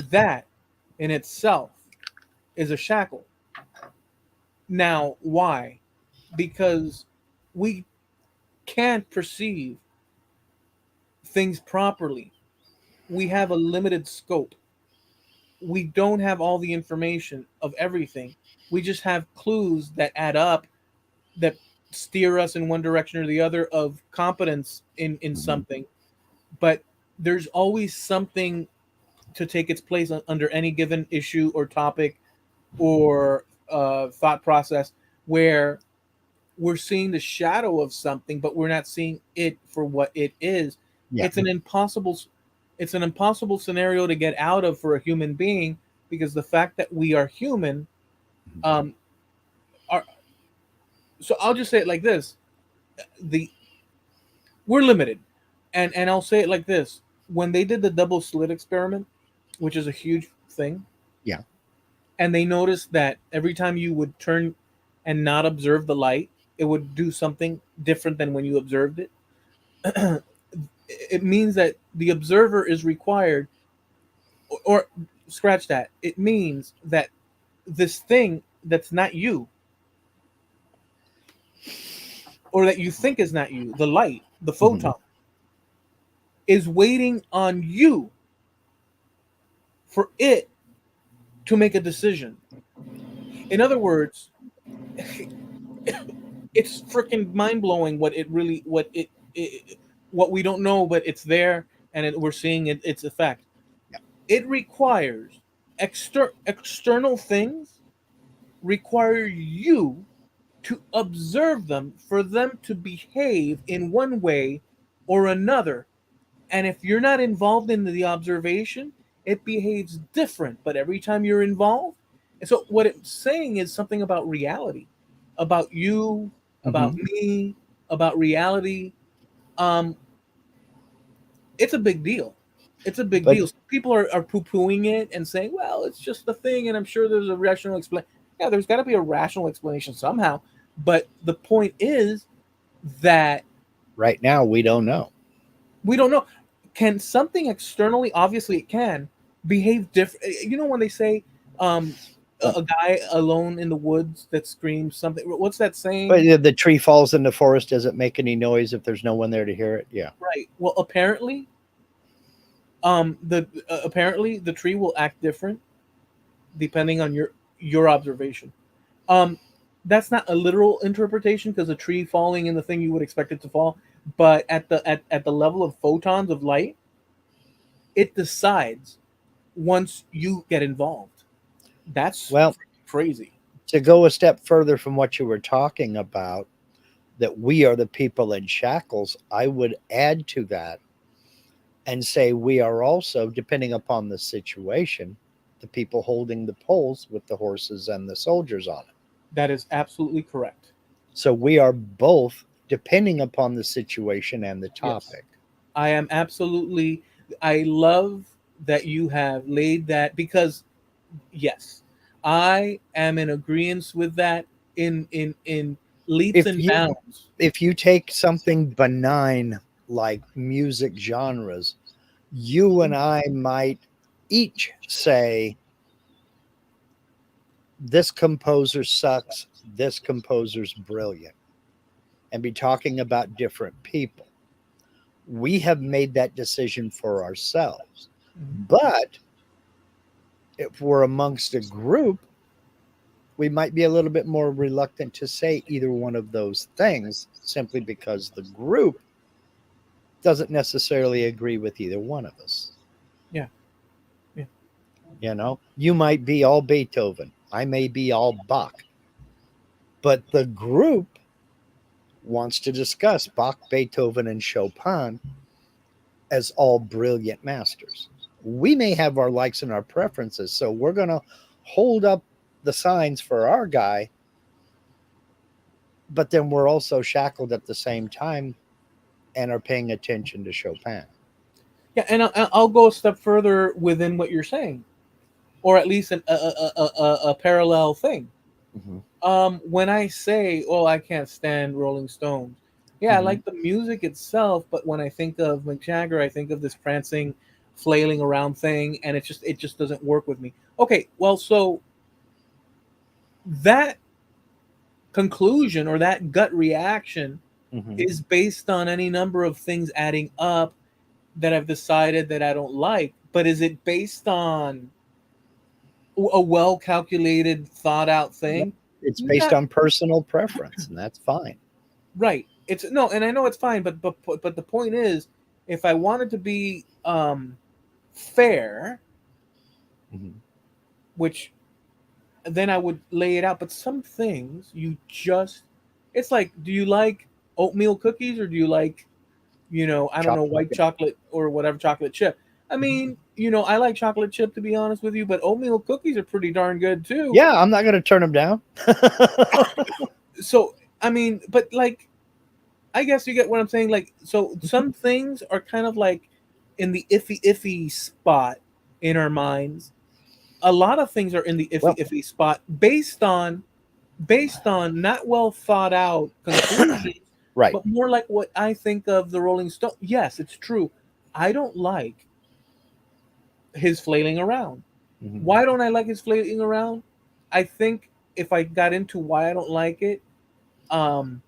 that in itself is a shackle. Now, why? Because we can't perceive things properly. We have a limited scope. We don't have all the information of everything. We just have clues that add up, that steer us in one direction or the other of competence in Hmm. something. But there's always something to take its place under any given issue or topic or thought process where we're seeing the shadow of something, but we're not seeing it for what it is. Yeah. It's an impossible it's an impossible scenario to get out of for a human being, because the fact that we are human, um, are so I'll just say it like this: the we're limited, and I'll say it like this: when they did the double slit experiment, which is a huge thing, Yeah. and they noticed that every time you would turn and not observe the light, it would do something different than when you observed it. It means that the observer is required, or scratch that. It means that this thing that's not you, or that you think is not you, the light, the Hmm. photon, is waiting on you for it to make a decision. In other words, it's freaking mind blowing what it really, what we don't know, but it's there, and we're seeing its effect. Yeah. It requires external things require you to observe them for them to behave in one way or another. And if you're not involved in the observation, it behaves different, but every time you're involved. And so what it's saying is something about reality, about you, about Hmm. me, about reality. Um, it's a big deal. It's a big But deal. People are poo-pooing it and saying, well, it's just a thing, and I'm sure there's a rational explanation. Yeah, there's got to be a rational explanation somehow. But the point is that right now, we don't know. we don't know. Can something externally, obviously it can, behave different? You know when they say um, But, a guy alone in the woods that screams something. What's that but saying? if the tree falls in the forest, does it make any noise if there's no one there to hear it? Yeah. Right. Well, the apparently the tree will act different depending on your observation. Um, that's not a literal interpretation because a tree falling in the thing you would expect it to fall, but at the level of photons of light, it decides once you get involved. That's Well, crazy. to go a step further from what you were talking about, that we are the people in shackles, I would add to that and say we are also, depending upon the situation, the people holding the poles with the horses and the soldiers on it. That is absolutely correct. So we are both, depending upon the situation and the Yes. topic. I am absolutely. I love that you have laid that because yes, I am in agreement with that in leaps If and you bounds. if you take something benign like music genres, you and I might each say this composer sucks, this composer's brilliant, and be talking about different people. We have made that decision for ourselves. Mhm. But if we're amongst a group, we might be a little bit more reluctant to say either one of those things simply because the group doesn't necessarily agree with either one of us. Yeah, yeah, You know, you might be all Beethoven, I may be all Bach, but the group wants to discuss Bach, Beethoven, and Chopin as all brilliant masters. We may have our likes and our preferences, so we're going to hold up the signs for our guy, but then we're also shackled at the same time and are paying attention to Chopin. yeah. And I'll go a step further within what you're saying, or at least a parallel thing. Mm-hmm. When I say, "Oh, I can't stand Rolling Stones," yeah, I Mm-hmm. like the music itself, but when I think of Mick Jagger, I think of this prancing, flailing around thing, and it just doesn't work with me. Okay, well, so that conclusion or that gut reaction Mm-hmm. is based on any number of things adding up that I've decided that I don't like. But is it based on a well calculated, thought out No, thing? it's based Not on personal preference, and that's fine. right. It's no, and I know it's fine, but the point is, if I wanted to be fair, Mm-hmm. which then I would lay it out. But some things you just, it's like, do you like oatmeal cookies or do you like, I don't know, white Chocolate. chocolate or whatever chocolate chip? I mean, I like chocolate chip to be honest with you, but oatmeal cookies are pretty darn good too. Yeah, I'm not going to turn them down. So, I mean, but like, I guess you get what I'm saying. Like, so Mhm. some things are kind of like in the iffy spot in our minds. A lot of things are in the Well, iffy spot based on not well thought out conclusions, right. but more like what I think of the Rolling Stone. Yes, it's true. I don't like his flailing around. Mhm. Why don't I like his flailing around? I think if I got into why I don't like it, um,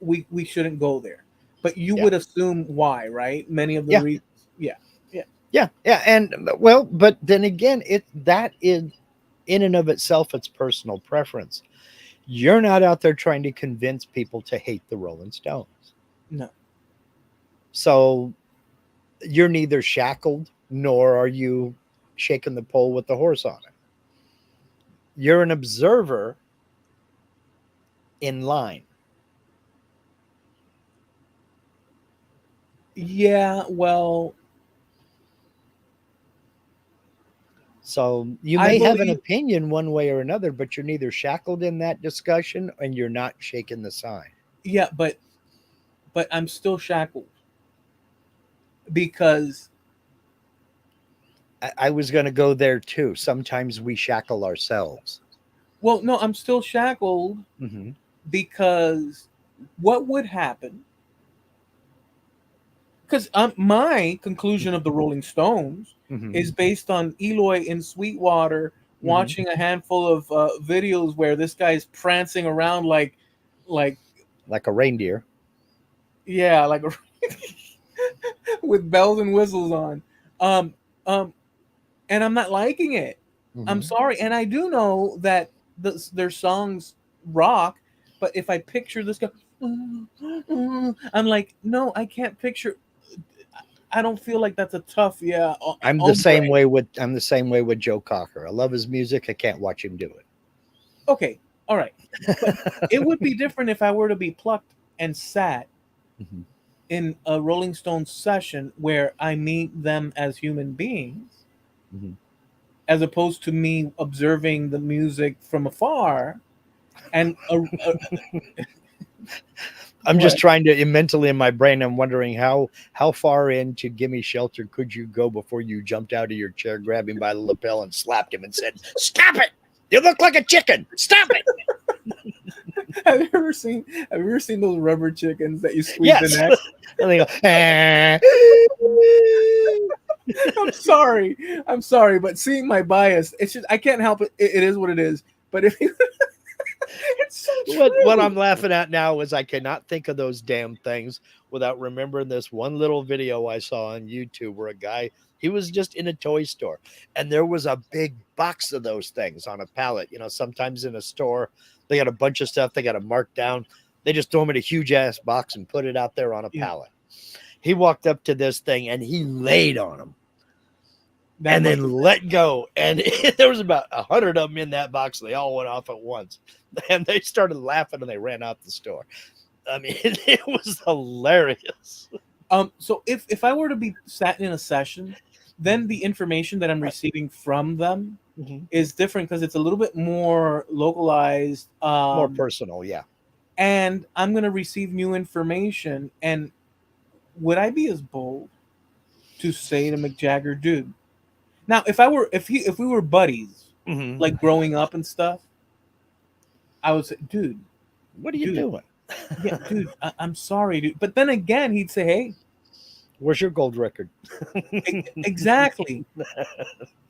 we shouldn't go there. But you Yeah. would assume why, right? Many of the Yeah. reasons. Yeah, yeah, Yeah. Yeah. And well, but then again, that is in and of itself, it's personal preference. You're not out there trying to convince people to hate the Rolling Stones. no, So you're neither shackled nor are you shaking the pole with the horse on it. You're an observer in line. yeah. Well, So you I may have an believe, opinion one way or another, but you're neither shackled in that discussion and you're not shaking the sign. yeah, but I'm still shackled because, I was going to go there too. Sometimes we shackle ourselves. well, no, I'm still shackled Hmm. because what would happen? Because my conclusion of the Rolling Stones Hmm. is based on Eloy in Sweetwater Hmm. watching a handful of videos where this guy's prancing around like Like a reindeer. yeah, like with bells and whistles on. Um, um, and I'm not liking it. I'm Hmm. sorry, and I do know that their songs rock, but if I picture this guy, I'm like, no, I can't picture. I don't feel like that's a tough, yeah, ombre. I'm the same way with Joe Cocker. I love his music. I can't watch him do Okay, all right, but it. it would be different if I were to be plucked and sat Hmm. in a Rolling Stones session where I meet them as human beings, Hmm. as opposed to me observing the music from afar and I'm just what? trying to mentally in my brain. I'm wondering how far into "Gimme Shelter" could you go before you jumped out of your chair, grabbed him by the lapel, and slapped him and said, "Stop it! You look like a chicken. Stop it!" Have you ever seen those rubber chickens that you squeeze the Yes. neck? And they go, "Eh." I'm sorry. I'm sorry, but seeing my bias, it's just I can't help it. It is what it is. But if you, it's so What true. I'm laughing at now is I cannot think of those damn things without remembering this one little video I saw on YouTube where a guy he was just in a toy store and there was a big box of those things on a pallet. You know, sometimes in a store they got a bunch of stuff they got to mark down. They just throw them in a huge ass box and put it out there on a Yeah, pallet. He walked up to this thing and he laid on him that and much. then let go. And there was about 100 of them in that box. They all went off at once, and they started laughing and they ran out the store. I mean, it was hilarious. So if I were to be sat in a session, then the information that I'm receiving from them Mhm. is different because it's a little bit more localized. More personal, yeah. And I'm gonna receive new information. And would I be as bold to say to Mick Jagger, dude? Now, if we were buddies, Hmm. like growing up and stuff, I would say, What are you dude, doing? yeah, dude, I'm sorry, dude. But then again, he'd say, hey, Where's your gold record? exactly,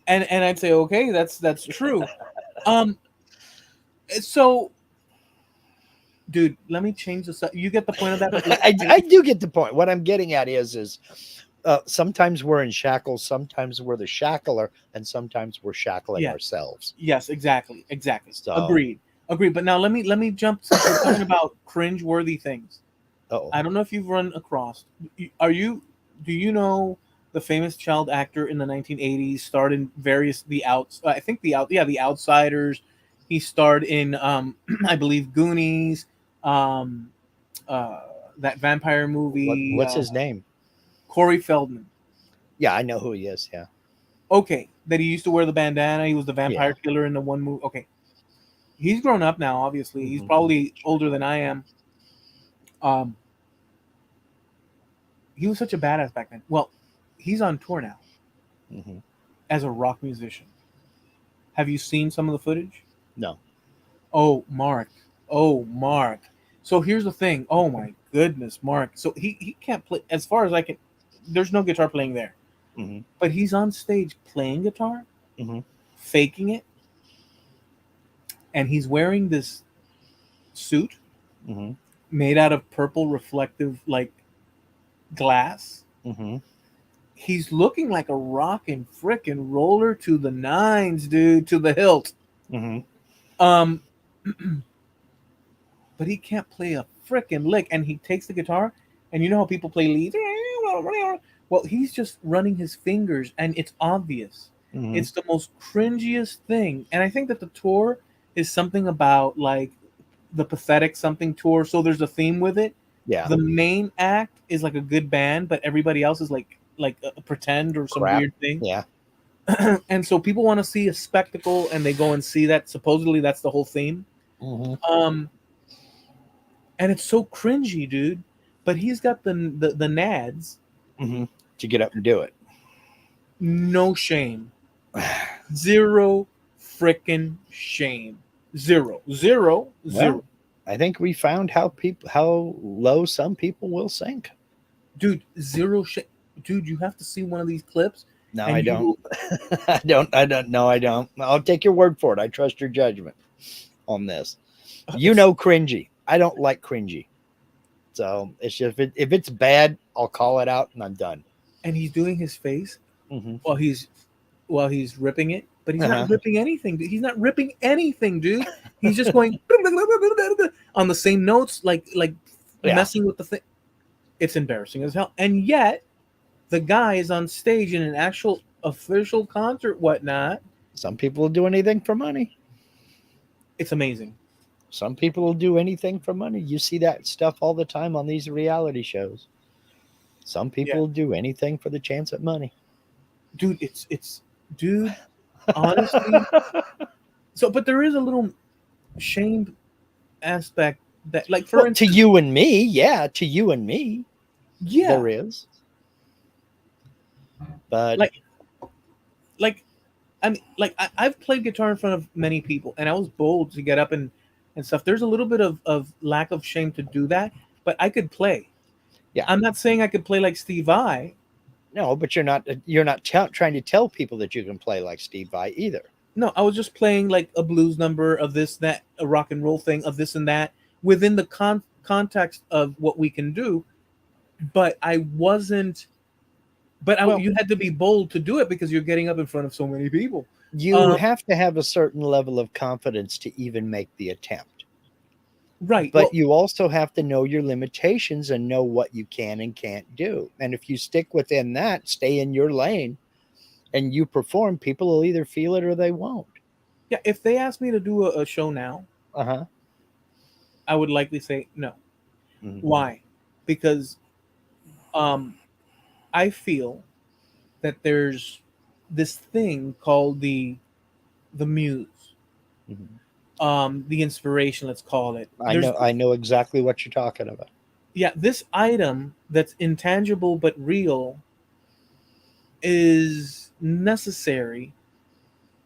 and I'd say, okay, that's true. Um, so, dude, let me change the. You get the point of that, but I do get the point. What I'm getting at is sometimes we're in shackles, sometimes we're the shackler, and sometimes we're shackling yeah, ourselves. yes, exactly. So, Agreed. But now let me jump since we're talking about cringe-worthy things. oh, I don't know if you've run across. Are you? Do you know the famous child actor in the 1980s? Starred in various the outs. I think the Outsiders. He starred in I believe Goonies, um, uh, that vampire movie. what's his name? Corey Feldman. Yeah, I know who he is. Yeah, Okay, that he used to wear the bandana. He was the yeah. vampire killer in the one movie. Okay, he's grown up now. Obviously, he's Hmm. probably older than I am. Um, he was such a badass back then. Well, he's on tour now Hmm. as a rock musician. Have you seen some of the footage? No. Oh, Mark. Oh, Mark. So here's the thing. Oh my goodness, Mark. So he can't play as far as I can. There's no guitar playing there, Hmm. but he's on stage playing guitar, Hmm. faking it, and he's wearing this suit Hmm. made out of purple reflective like glass. Hmm. He's looking like a rockin' frickin' roller to the nines, dude, to the hilt. Hmm. Um, but he can't play a frickin' lick. And he takes the guitar, and you know how people play leads? Well, he's just running his fingers, and it's obvious. Hmm. It's the most cringiest thing. And I think that the tour is something about like the pathetic something tour. So there's a theme with it. Yeah. The main act is like a good band, but everybody else is like a pretend or some Crap. weird thing. Yeah. And so people want to see a spectacle, and they go and see that. Supposedly, that's the whole theme. Mm-hmm. Um, and it's so cringy, dude. But he's got the nads, Mm-hmm. To get up and do it. no shame, zero freaking shame, zero, zero, zero, Well, I think we found how low some people will sink. dude, zero shame, dude. You have to see one of these clips, No, I and you don't. will. I don't. No, I don't. I'll take your word for it. I trust your judgment on this. You It's know, cringy. I don't like cringy. So it's just if it's bad, I'll call it out and I'm done. and he's doing his face Mm-hmm. while he's ripping it, but he's not Uh-huh. ripping anything. He's not ripping anything, dude. He's just going on the same notes, like Yeah. messing with the thing. It's embarrassing as hell. And yet, the guy is on stage in an actual official concert, whatnot. Some people will do anything for money. It's amazing. Some people will do anything for money. You see that stuff all the time on these reality shows. Some Yeah, people will do anything for the chance at money. dude. It's dude. Honestly, so but there is a little shame aspect that, like, for Well, to instance, you and me, yeah, to you and me, yeah, there is. But like like I mean, like I've played guitar in front of many people, and I was bold to get up and stuff. There's a little bit of lack of shame to do that, but I could play. yeah, I'm not saying I could play like Steve Vai. no, but you're not trying to tell people that you can play like Steve Vai either. No, I was just playing like a blues number of this, that, a rock and roll thing of this and that within the context of what we can do. But I wasn't. Well, You had to be bold to do it because you're getting up in front of so many people. you Um, have to have a certain level of confidence to even make the attempt. right. But Well, you also have to know your limitations and know what you can and can't do. And if you stick within that, stay in your lane, and you perform, people will either feel it or they won't. yeah. If they asked me to do a show now, Uh huh. I would likely say no. Mm-hmm. Why? Because um, I feel that there's this thing called the muse, Mm-hmm. the inspiration. Let's call it. There's I know exactly what you're talking about. Yeah, this item that's intangible but real is necessary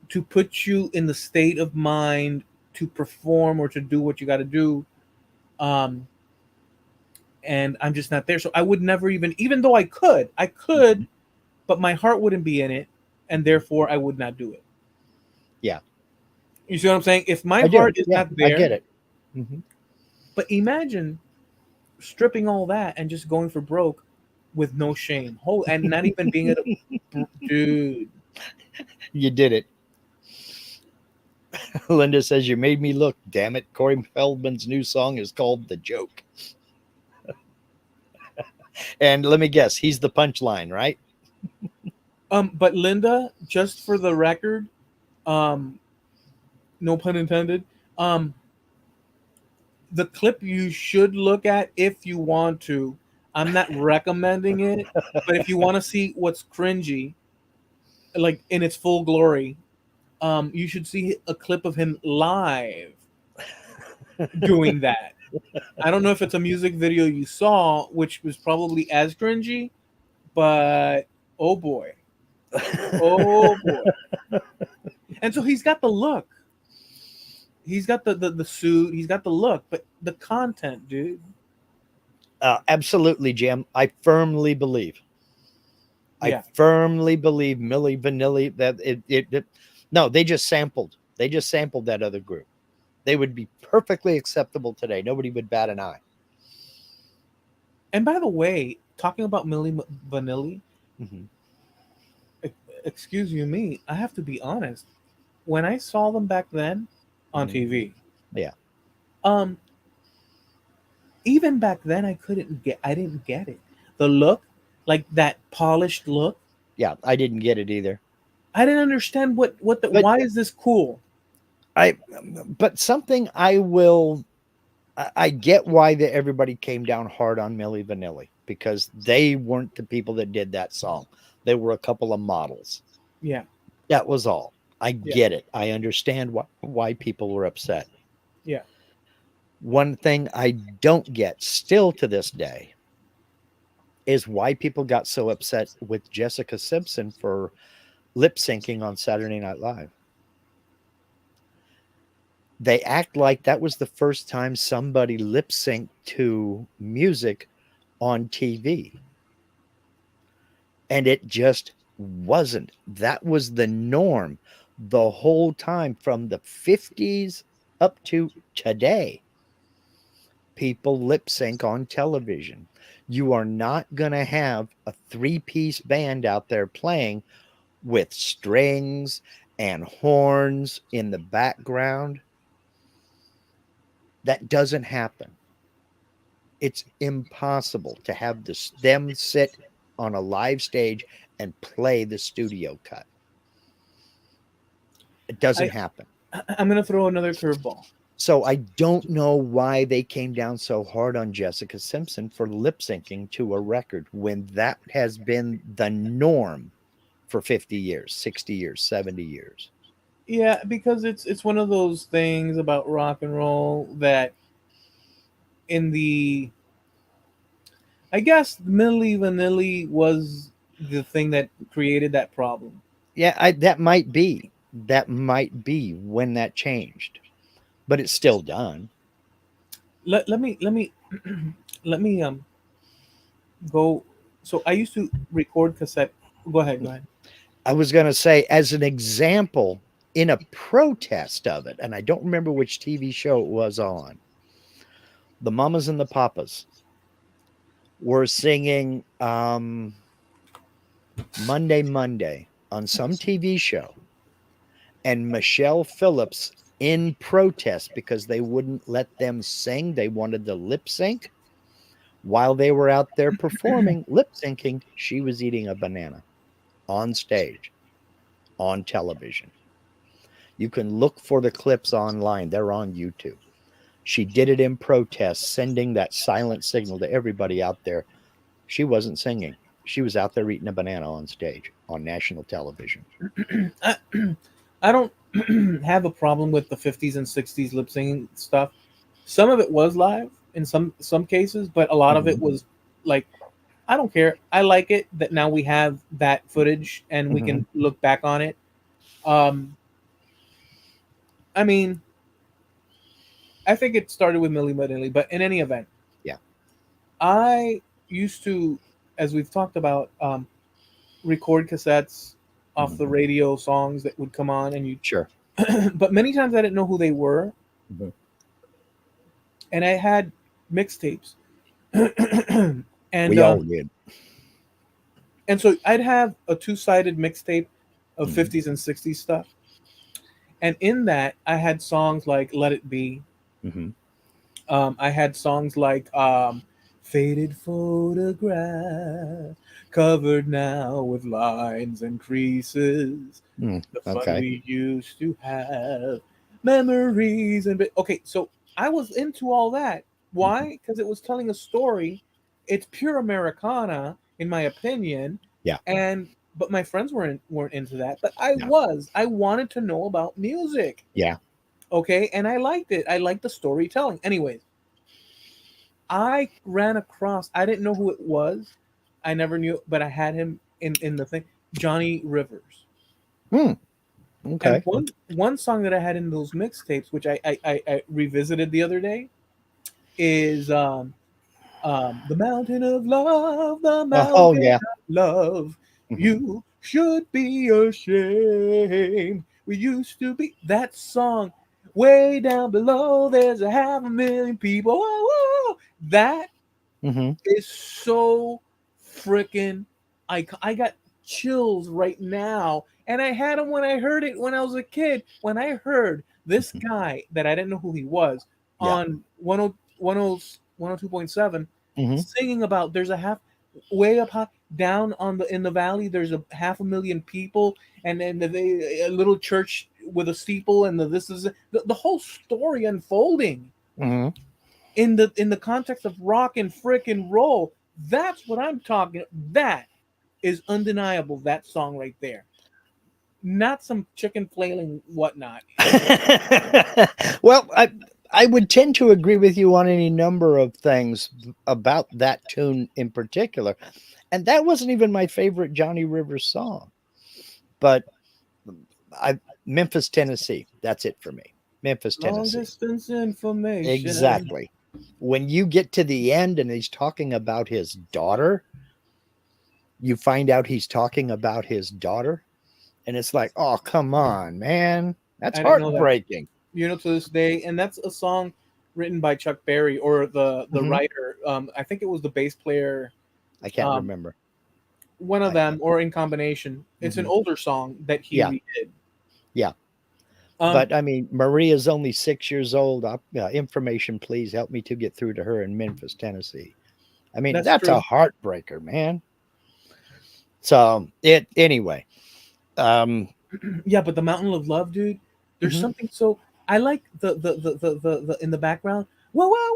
to put you in the state of mind to perform or to do what you got to do. Um, and I'm just not there, so I would never even though I Mm-hmm. could, but my heart wouldn't be in it, and therefore I would not do it. Yeah, You see what I'm saying? If my I do. heart is Yeah, not I there, get it. Mm-hmm. but imagine stripping all that and just going for broke with no shame, and not even being able to, dude. You did it. Linda says, you made me look. Damn it. Corey Feldman's new song is called The Joke. And let me guess, he's the punchline, right? But Linda, just for the record, um, no pun intended. Um, the clip you should look at if you want to. I'm not recommending it, but if you want to see what's cringy, like in its full glory, you should see a clip of him live doing that. I don't know if it's a music video you saw, which was probably as cringy, but oh boy, oh boy. And so he's got the look. He's got the suit. He's got the look, but the content, dude. Absolutely, Jim. I firmly believe. I Yeah. firmly believe Millie Vanilli that no, they just sampled. They just sampled that other group. They would be perfectly acceptable today. Nobody would bat an eye. And by the way, talking about Millie Vanilli, Mm-hmm. e- excuse you me, I have to be honest. When I saw them back then on Mm-hmm. TV, Yeah. um, even back then I didn't get it. The look, like that polished look, Yeah. I didn't get it either. I didn't understand But why is this cool? I, but something I will, I get why everybody came down hard on Millie Vanilli because they weren't the people that did that song. They were a couple of models. Yeah. That was all. I Yeah, get it. I understand why people were upset. yeah. One thing I don't get still to this day is why people got so upset with Jessica Simpson for lip syncing on Saturday Night Live. They act like that was the first time somebody lip synced to music on TV. And it just wasn't. That was the norm the whole time from the 50s up to today. People lip sync on television. You are not going to have a three-piece band out there playing with strings and horns in the background. That doesn't happen. It's impossible to have them sit on a live stage and play the studio cut. It doesn't I happen. I'm gonna throw another curveball. So I don't know why they came down so hard on Jessica Simpson for lip syncing to a record when that has been the norm for 50 years, 60 years, 70 years. Yeah, because it's one of those things about rock and roll that in the I guess Milli Vanilli was the thing that created that problem. Yeah, that might be when that changed, but it's still done. Let me let me go. So I used to record cassette. Go ahead, go ahead. I was going to say, as an example, in a protest of it, and I don't remember which TV show it was on, the Mamas and the Papas were singing Monday, Monday on some TV show, and Michelle Phillips, in protest because they wouldn't let them sing, they wanted to lip sync. While they were out there performing, lip syncing, she was eating a banana on stage, on television. You can look for the clips online, they're on YouTube. She did it in protest, sending that silent signal to everybody out there. She wasn't singing. She was out there eating a banana on stage on national television. I, I don't have a problem with the 50s and 60s lip singing stuff. Some of it was live in some cases, but a lot of it Mhm, was like I don't care. I like it that now we have that footage and we mhm. can look back on it. Um, I mean, I think it started with Milli Vanilli, but in any event, Yeah, I used to, as we've talked about, record cassettes off the mhm. radio songs that would come on, and you. Sure. But many times I didn't know who they were, Mhm. and I had mixtapes, and We all did. so I'd have a two-sided mixtape of Mhm, 50s and 60s stuff, and in that I had songs like "Let It Be." mhm. I had songs like "Faded Photograph," covered now with lines and creases. The fun Okay. we used to have, memories and okay. So I was into all that. Mhm. Why? Because it was telling a story. It's pure Americana, in my opinion, Yeah, and but my friends weren't into that. But I yeah, was. I wanted to know about music. yeah. Okay, and I liked it. I liked the storytelling. Anyways, I ran across. I didn't know who it was. I never knew, but I had him in the thing. Johnny Rivers. Hmm. And Okay. one song that I had in those mixtapes, which I revisited the other day, is "The Mountain of Love, the Oh Mountain yeah. of Love." Mhm. You should be ashamed. We used to be that song. Way down below, there's a 500,000 people. Whoa, whoa. That Mhm. is so freaking. I got chills right now, and I had them when I heard it when I was a kid. When I heard this Mhm. guy that I didn't know who he was Yeah. on 102.7 Mhm. singing about there's a half way up high down on the in the valley there's a 500,000 people and then a little church with a steeple and this is the whole story unfolding Mhm. in the context of rock and frickin' roll. That's what I'm talking. That is undeniable. That song right there. not some chicken flailing whatnot. Well, I would tend to agree with you on any number of things about that tune in particular, and that wasn't even my favorite Johnny Rivers song. But I Memphis, Tennessee. That's it for me. Memphis, Long Tennessee. distance information. Exactly. When you get to the end and he's talking about his daughter, you find out he's talking about his daughter, and it's like, oh, come on, man. That's I didn't know that. heartbreaking. You know, to this day, and that's a song written by Chuck Berry or the Mhm. writer. I think it was the bass player, I can't um, remember. one of I them, or in combination. It's an Mhm. older song that he Yeah, redid. yeah. Um, But I mean, Maria's only 6 years old. Information, please help me to get through to her in Memphis, Tennessee. I mean, that's that's a true. heartbreaker, man. So it anyway. Um, Yeah, but the Mountain of Love, dude. There's mhm. something so I like the in the background. Whoa, whoa,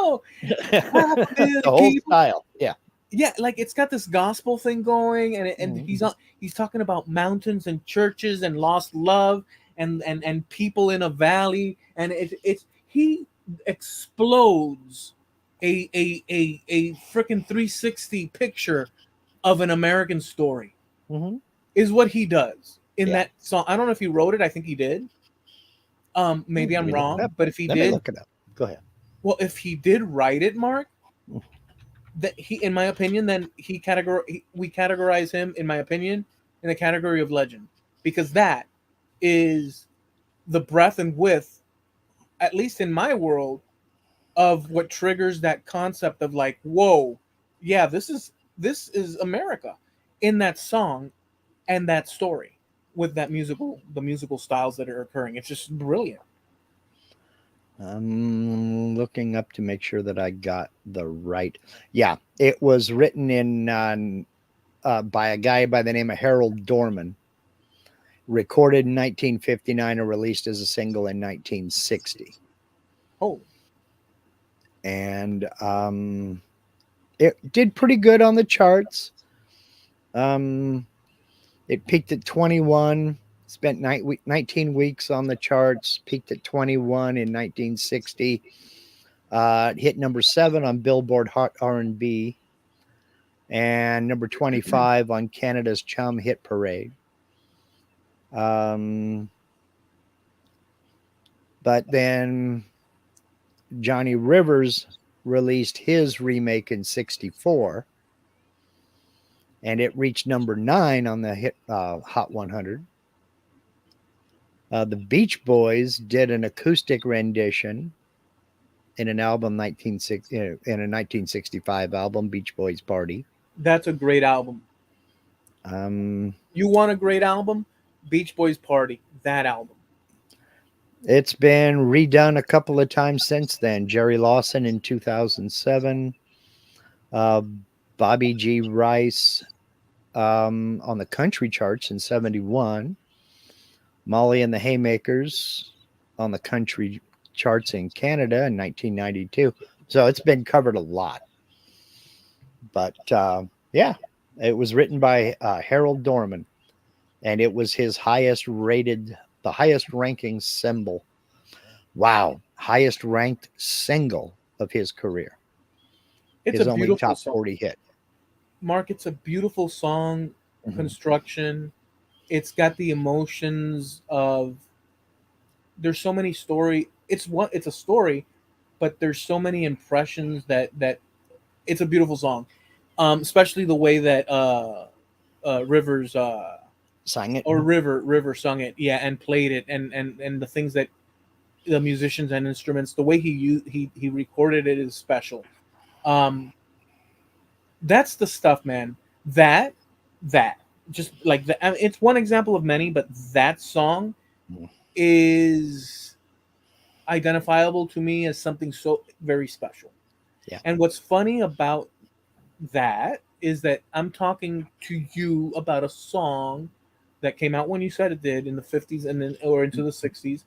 whoa! Half a The million whole people. style. Yeah. Yeah, like it's got this gospel thing going, and Mhm. he's talking about mountains and churches and lost love and people in a valley, and it's he explodes a freaking 360 picture of an American story Mhm. is what he does in Yeah. that song. I don't know if he wrote it. I think he did. Let Maybe I'm me look it wrong, up. but if he Let me did, look it up. Go ahead. well, if he did write it, Mark, that he, in my opinion, then we categorize him, in my opinion, in the category of legend, because that is the breadth and width, at least in my world, of what triggers that concept of like, whoa, yeah, this is America, in that song and that story with the musical styles that are occurring. It's just brilliant. I'm looking up to make sure that I got the right. Yeah, it was written by a guy by the name of Harold Dorman, recorded in 1959 and released as a single in 1960. Oh, And it did pretty good on the charts. Um, it peaked at 21, spent 19 weeks on the charts, peaked at 21 in 1960. It hit number 7 on Billboard Hot R&B and number 25 on Canada's Chum Hit Parade. Um, but then Johnny Rivers released his remake in 64, and it reached number 9 on the hit Hot 100. The Beach Boys did an acoustic rendition in an album 1960 in a 1965 album, Beach Boys Party. that's a great album. Um, You want a great album? Beach Boys Party, that album. it's been redone a couple of times since then. Jerry Lawson in 2007, uh, Bobby G. Rice on the country charts in 71, Molly and the Haymakers on the country charts in Canada in 1992. So it's been covered a lot. But yeah, it was written by Harold Dorman, and it was his highest rated, the highest ranking symbol. Wow, highest ranked single of his career. It's a His only beautiful top song. 40 hit. Mark, it's a beautiful song Mhm. construction. It's got the emotions of there's so many story. It's a story, but there's so many impressions that it's a beautiful song. Especially the way that Rivers Sang it. or River sung it, yeah, and played it, and the things that the musicians and instruments, the way he recorded it is special. Um, that's the stuff, man. That that just like the, I mean, it's one example of many, but that song Mhm. is identifiable to me as something so very special. Yeah. And what's funny about that is that I'm talking to you about a song that came out when you said it did in the 50s and then or into the 60s,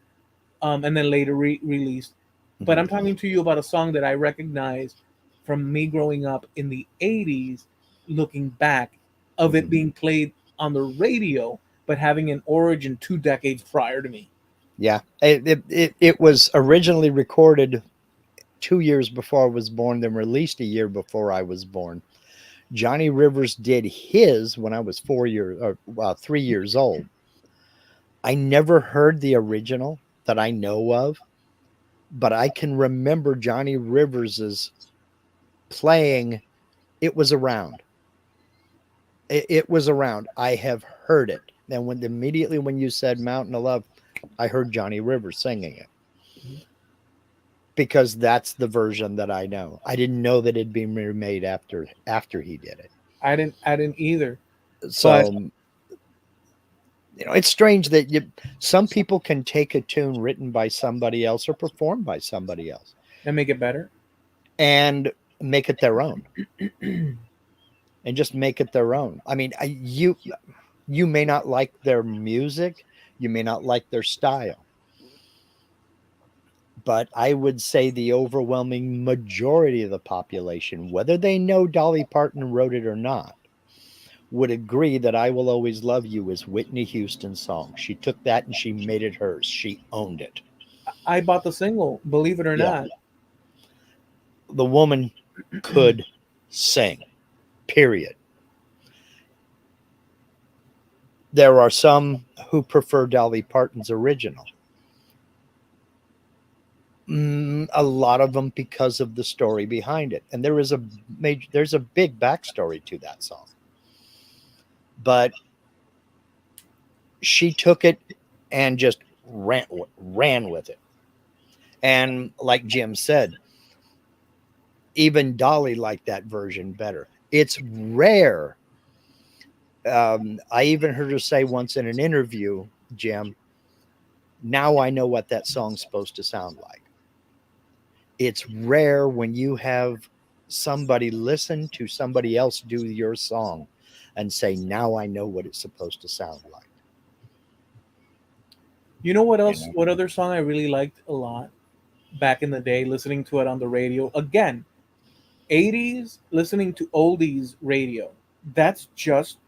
and then later released. But Mhm. I'm talking to you about a song that I recognize from me growing up in the 80s, looking back of it Mhm. being played on the radio but having an origin 2 decades prior to me. Yeah, it was originally recorded 2 years before I was born, then released a year before I was born. Johnny Rivers did his when I was 4 years or 3 years old. I never heard the original that I know of, but I can remember Johnny Rivers's playing. It was around. It was around. I have heard it. And when immediately when you said Mountain of Love, I heard Johnny Rivers singing it Mhm. because that's the version that I know. I didn't know that it'd been remade after he did it. I didn't either. But So it's strange that some people can take a tune written by somebody else or performed by somebody else and make it better. and make it their own and just make it their own. I mean, you may not like their music, you may not like their style, but I would say the overwhelming majority of the population, whether they know Dolly Parton wrote it or not, would agree that I Will Always Love You is Whitney Houston's song. She took that and she made it hers. She owned it. I bought the single, believe it or Yeah. not. The woman could sing, period. There are some who prefer Dolly Parton's original. A lot of them because of the story behind it, and there's a big backstory to that song. But she took it and just ran with it. And like Jim said, even Dolly liked that version better. It's rare. I even heard her say once in an interview, Jim, now I know what that song's supposed to sound like. It's rare when you have somebody listen to somebody else do your song and say, now I know what it's supposed to sound like. You know what You else? know? What other song I really liked a lot back in the day, listening to it on the radio? Again, 80s, listening to oldies radio. That's just,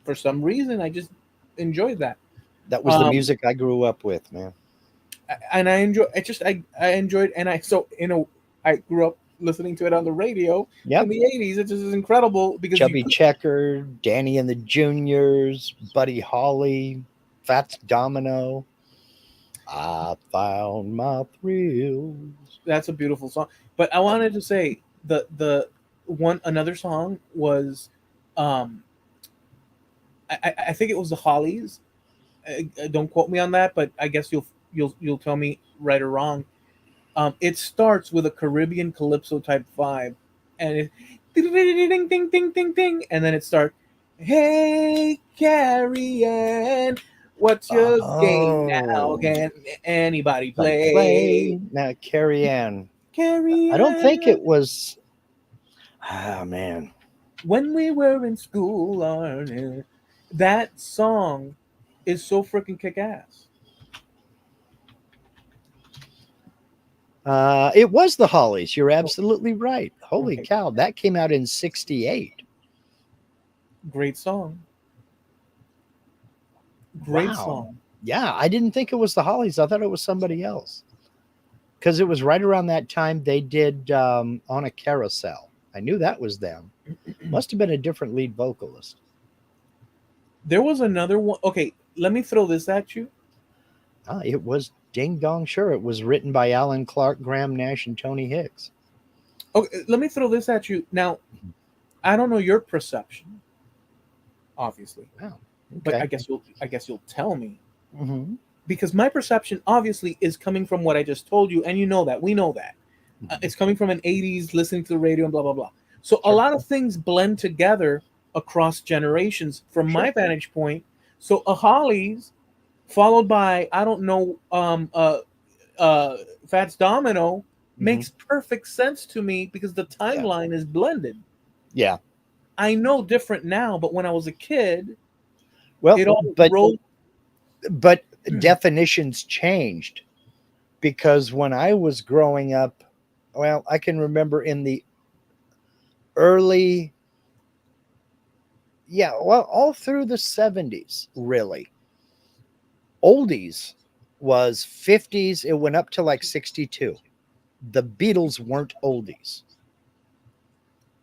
for some reason, I just enjoyed that. That was the Um, music I grew up with, man. and I enjoy. I enjoyed, and I grew up listening to it on the radio in Yep. the 80s. It just is incredible because you Chubby could. Checker, Danny and the Juniors, Buddy Holly, Fats Domino. I found my thrills. That's a beautiful song. But I wanted to say the one another song was, um, I think it was the Hollies. Don't quote me on that, but I guess you'll tell me right or wrong. It starts with a Caribbean calypso type vibe, and it ding ding ding ding ding ding, and then it starts, "Hey Carrie Ann, what's your game now? Oh, Can anybody buddy, play?" play now, Carrie Ann. Carrie I don't think Ann, it was. Ah, man. when we were in school, that song is so freaking kick ass. It was the Hollies. You're absolutely right. Holy Okay, cow, that came out in '68. great song, great Wow. song. Yeah, I didn't think it was the Hollies. I thought it was somebody else because it was right around that time they did On a Carousel. I knew that was them. Must have been a different lead vocalist. There was another one. Okay, let me throw this at you. It was Ding Dong Sure. It was written by Alan Clark, Graham Nash, and Tony Hicks. Okay, let me throw this at you. Now, I don't know your perception, obviously, Wow. but Okay. I guess you'll tell me, Mm-hmm. because my perception obviously is coming from what I just told you, and you know that we know that Mm-hmm. it's coming from an '80s listening to the radio and blah blah blah. So a Sure. lot of things blend together across generations from Sure. my vantage point. So a Hollies followed by, I don't know, uh, Fats Domino Mm-hmm. makes perfect sense to me because the Yeah. timeline is blended. Yeah. I know different now, but when I was a kid, Well, it all but rolled. but definitions changed because when I was growing up, well, I can remember in the early Yeah, well, all through the 70s, really. Oldies was 50s, it went up to like 62. The Beatles weren't oldies.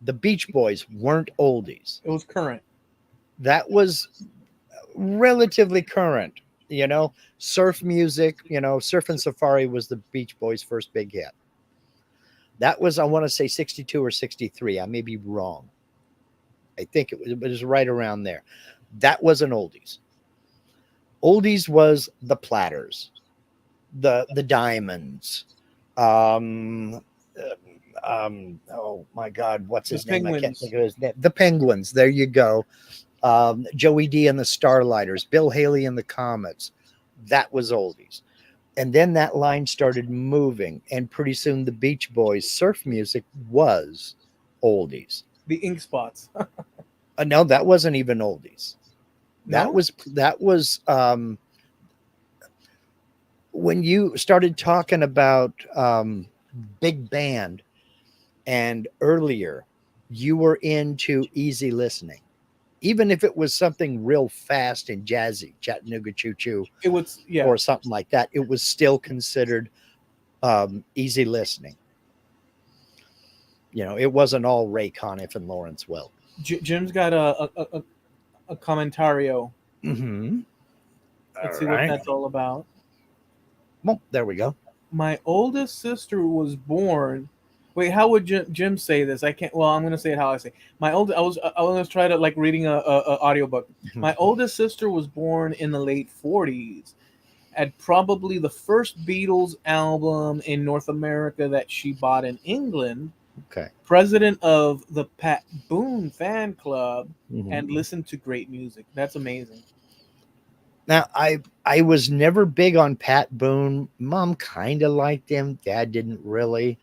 The Beach Boys weren't oldies. It was current. That was relatively current, you know. Surf music, Surf and Safari was the Beach Boys' first big hit. That was, I want to say, 62 or 63. I may be wrong. I think it was right around there. That wasn't oldies. Oldies was the Platters, the Diamonds, um, oh my God, what's The his name? I can't Penguins. think of his name. The Penguins. There you go. Joey D and the Starlighters, Bill Haley and the Comets. That was oldies. And then that line started moving, and pretty soon the Beach Boys surf music was oldies. The Ink Spots. No, that wasn't even oldies. That No? was that was when you started talking about big band and earlier, you were into easy listening. Even if it was something real fast and jazzy, Chattanooga Choo Choo, It was, yeah. or something like that, it was still considered easy listening. It wasn't all Ray Conniff and Lawrence Welk. Jim's got a commentario. Mm-hmm. Let's All see what right. that's all about. Well, there we go. My oldest sister was born. Wait, how would Jim say this? I can't. Well, I'm gonna say it how I say. I was try to like reading a audiobook. My oldest sister was born in the late '40s. Had probably the first Beatles album in North America that she bought in England. Okay. President of the Pat Boone fan club, Mhm. and listened to great music. That's amazing. Now, I was never big on Pat Boone. Mom kind of liked him. Dad didn't really.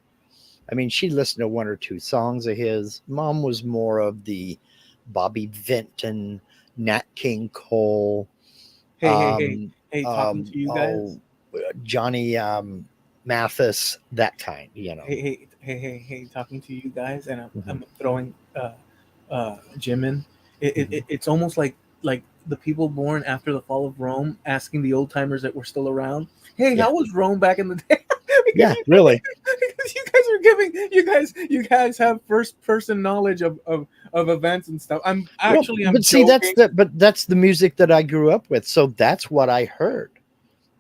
I mean, she listened to one or two songs of his. Mom was more of the Bobby Vinton, Nat King Cole, Hey, hey, hey, hey! Talking to you guys. oh, Johnny Mathis, that kind. Hey, hey, hey, hey, hey! Talking to you guys, and I'm, Mhm. I'm throwing Jim in. Mhm. It's almost like the people born after the fall of Rome asking the old timers that were still around, "Hey, Yeah, how was Rome back in the day?" because yeah, really. because you guys are giving you guys have first person knowledge of events and stuff. Well, I'm but see, joking. that's the music that I grew up with, so that's what I heard.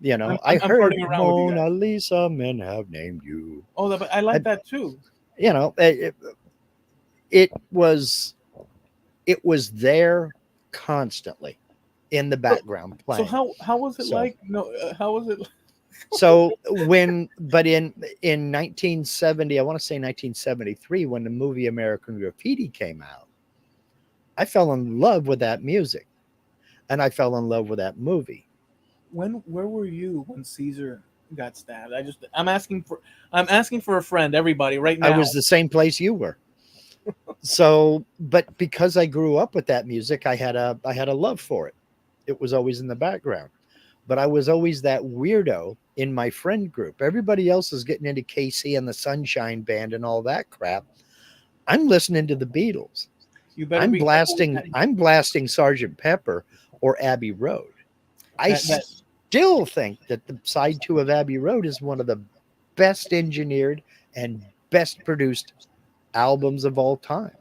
I I'm heard flirting around with you Mona guys. Lisa, men have named you. Oh, but I I, like that too. it, it was it was there constantly in the So background so playing. how was it So like? No, how was it? so when but in 1970, I want to say 1973, when the movie American Graffiti came out, I fell in love with that music, and I fell in love with that movie. Where were you when Caesar got stabbed? I'm asking for a friend, everybody, right I now. was the same place you were. So, but because I grew up with that music, I had a love for it. It was always in the background. But I was always that weirdo in my friend group. Everybody else is getting into KC and the Sunshine Band and all that crap. I'm listening to the Beatles. You better I'm be careful with blasting that. I'm blasting Sergeant Pepper or Abbey Road. I That still think that the side 2 of Abbey Road is one of the best engineered and best produced albums of all time.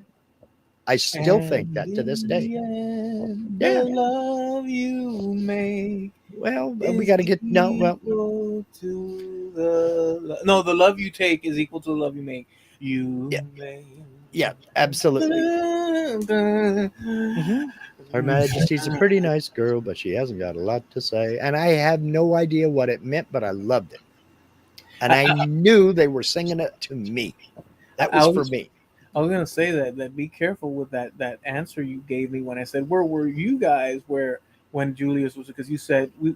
I still think and that to this in day. the end, Yeah. the love you make Well, we is got to get no. Well, equal to no, the love you take is equal to the love you make. You yeah, make. yeah, absolutely. Hmm. Her Majesty's a pretty nice girl, but she hasn't got a lot to say. And I have no idea what it meant, but I loved it. And I, I I, knew they were singing it to me. That I was for was me. I was gonna say that be careful with that answer you gave me when I said where were you guys where when Julius was, because you said we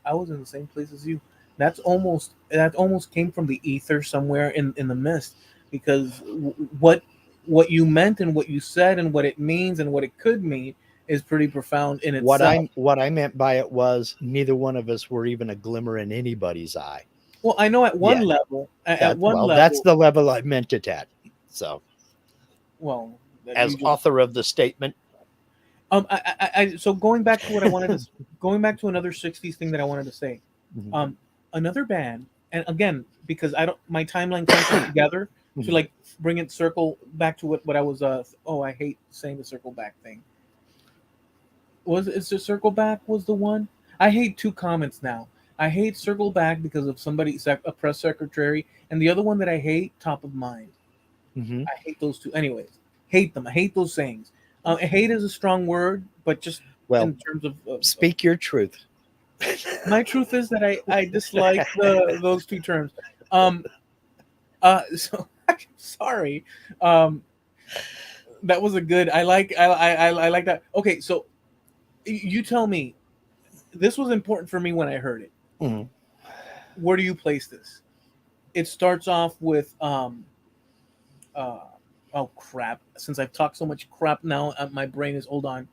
I was in the same place as you. That almost came from the ether somewhere in the mist, because what you meant and what you said and what it means and what it could mean is pretty profound in What itself. I meant by it was neither one of us were even a glimmer in anybody's eye Well, I know at one yet. level, at That one well, that's level, the level I meant it at. So, well, that you as just author of the statement, So going back to what I wanted to, going back to another '60s thing that I wanted to say, Mhm, um, another band, and again because I don't, my timeline can't come together to mhm. like bring it circle back to what I was. Oh, I hate saying the circle back thing. Was it's the circle back was the one? I hate two comments now. I hate circle back because of somebody, a press secretary, and the other one that I hate, top of mind. Mhm. I hate those two. Anyways, hate them. I hate those sayings. Hate is a strong word, but just Well, in terms of speak your truth. my truth is that I dislike those two terms. Um, so sorry. Um, that was a good. I like that. Okay, so you tell me. This was important for me when I heard it. Mhm. Where do you place this? It starts off with uh oh crap. Since I've talked so much crap now, my brain is hold on.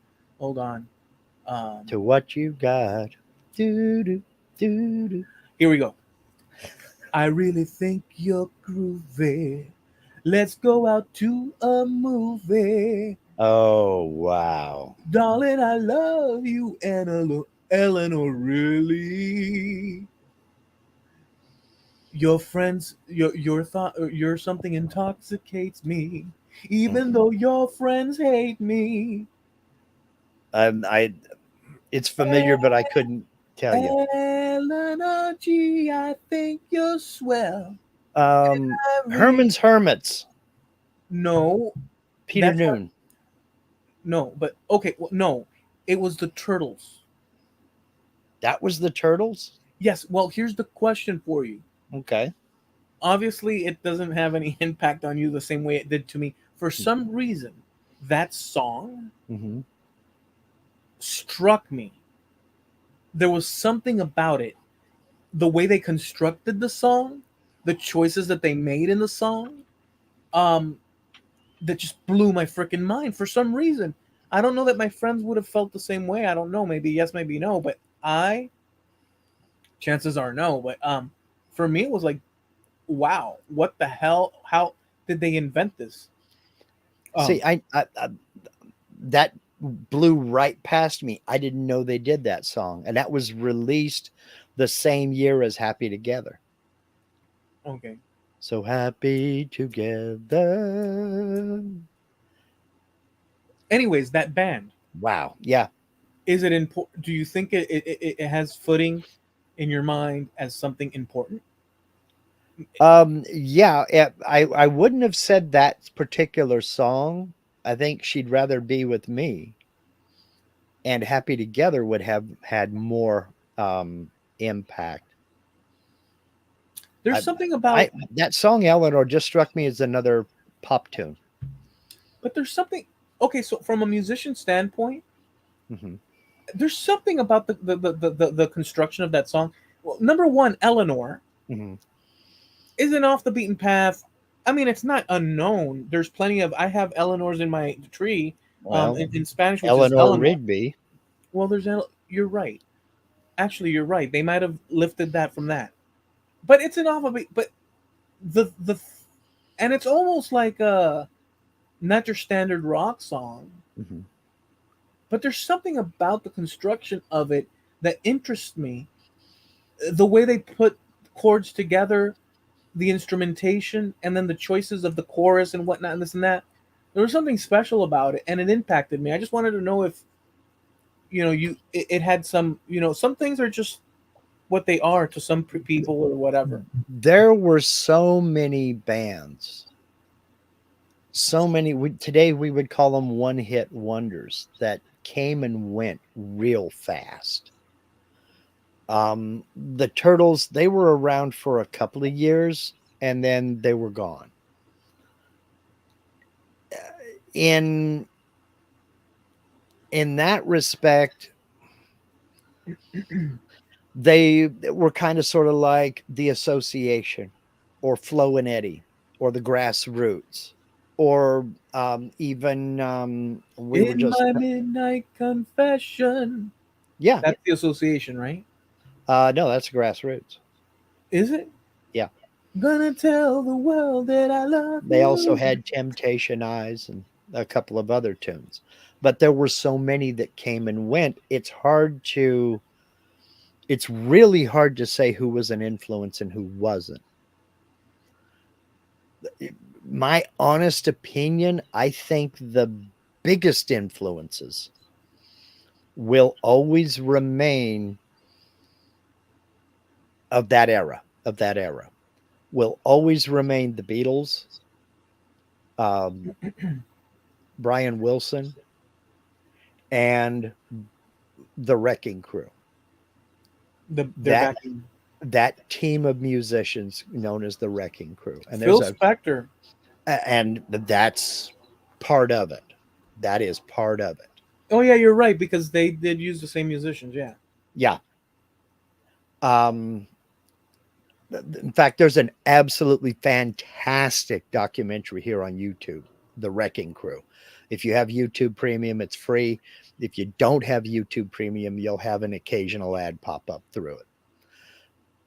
Um, To what you got. Do do do do. Here we go. I really think you're groovy. Let's go out to a movie. Oh wow. Darling, I love you, Eleanor, really. Your friends, your thought, your something intoxicates me, even Mhm. though your friends hate me. I it's familiar, but I couldn't tell you. Eleanor G, I think you're swell. I really Herman's Hermits. no, Peter that's not Noon. no, but okay, well, no, it was the Turtles. That was the Turtles. Yes, well, here's the question for you. Okay. Obviously, it doesn't have any impact on you the same way it did to me. For some reason, that song Mm-hmm. struck me. There was something about it, the way they constructed the song, the choices that they made in the song, um, that just blew my freaking mind for some reason. I don't know that my friends would have felt the same way. I don't know. Maybe yes, maybe no. But chances are no. But for me, it was like, wow, what the hell? How did they invent this? See, Um, I that blew right past me. I didn't know they did that song, and that was released the same year as Happy Together. okay. So happy together. Anyways, that band, Wow. Yeah. is it important? Do you think it has footing in your mind as something important? Yeah. I wouldn't have said that particular song. I think she'd rather be with me, and Happy Together would have had more impact. There's I, something about, that song Eleanor just struck me as another pop tune. but there's something. Okay, so from a musician standpoint, Hmm. there's something about the construction of that song. Well, number one, Eleanor Hmm. isn't off the beaten path. I mean, it's not unknown. There's plenty of. I have Eleanors in my tree, Well, in Spanish, which is Eleanor Eleanor. Rigby. Well, you're right. Actually, you're right. They might have lifted that from that, but it's an off of it. But the and it's almost like a not your standard rock song, Hmm. but there's something about the construction of it that interests me. The way they put chords together, the instrumentation, and then the choices of the chorus and whatnot, and this and that. There was something special about it, and it impacted me. I just wanted to know if it had some. Some things are just what they are to some people or whatever. There were so many bands, so many. Today we would call them one hit wonders that came and went real fast. The Turtles, they were around for a couple of years and then they were gone. In in that respect, they were kind of sort of like the Association or Flo and Eddie or the Grassroots or even we were In just my midnight confession. yeah. That's the association, right? No, that's Grassroots. Is it? Yeah. Gonna tell the world that I love They also you. had Temptation Eyes and a couple of other tunes. but there were so many that came and went. It's really hard to say who was an influence and who wasn't. My honest opinion, I think the biggest influences will always remain of that era, will always remain the Beatles, um, Brian Wilson, and the Wrecking Crew. They're That backing that team of musicians known as the Wrecking Crew, and Phil Spector. that's part of it. That is part of it. Oh yeah, you're right because they did use the same musicians. Yeah. Yeah. Um, in fact, there's an absolutely fantastic documentary here on YouTube, The Wrecking Crew. If you have YouTube Premium, it's free. If you don't have YouTube Premium, you'll have an occasional ad pop up through it.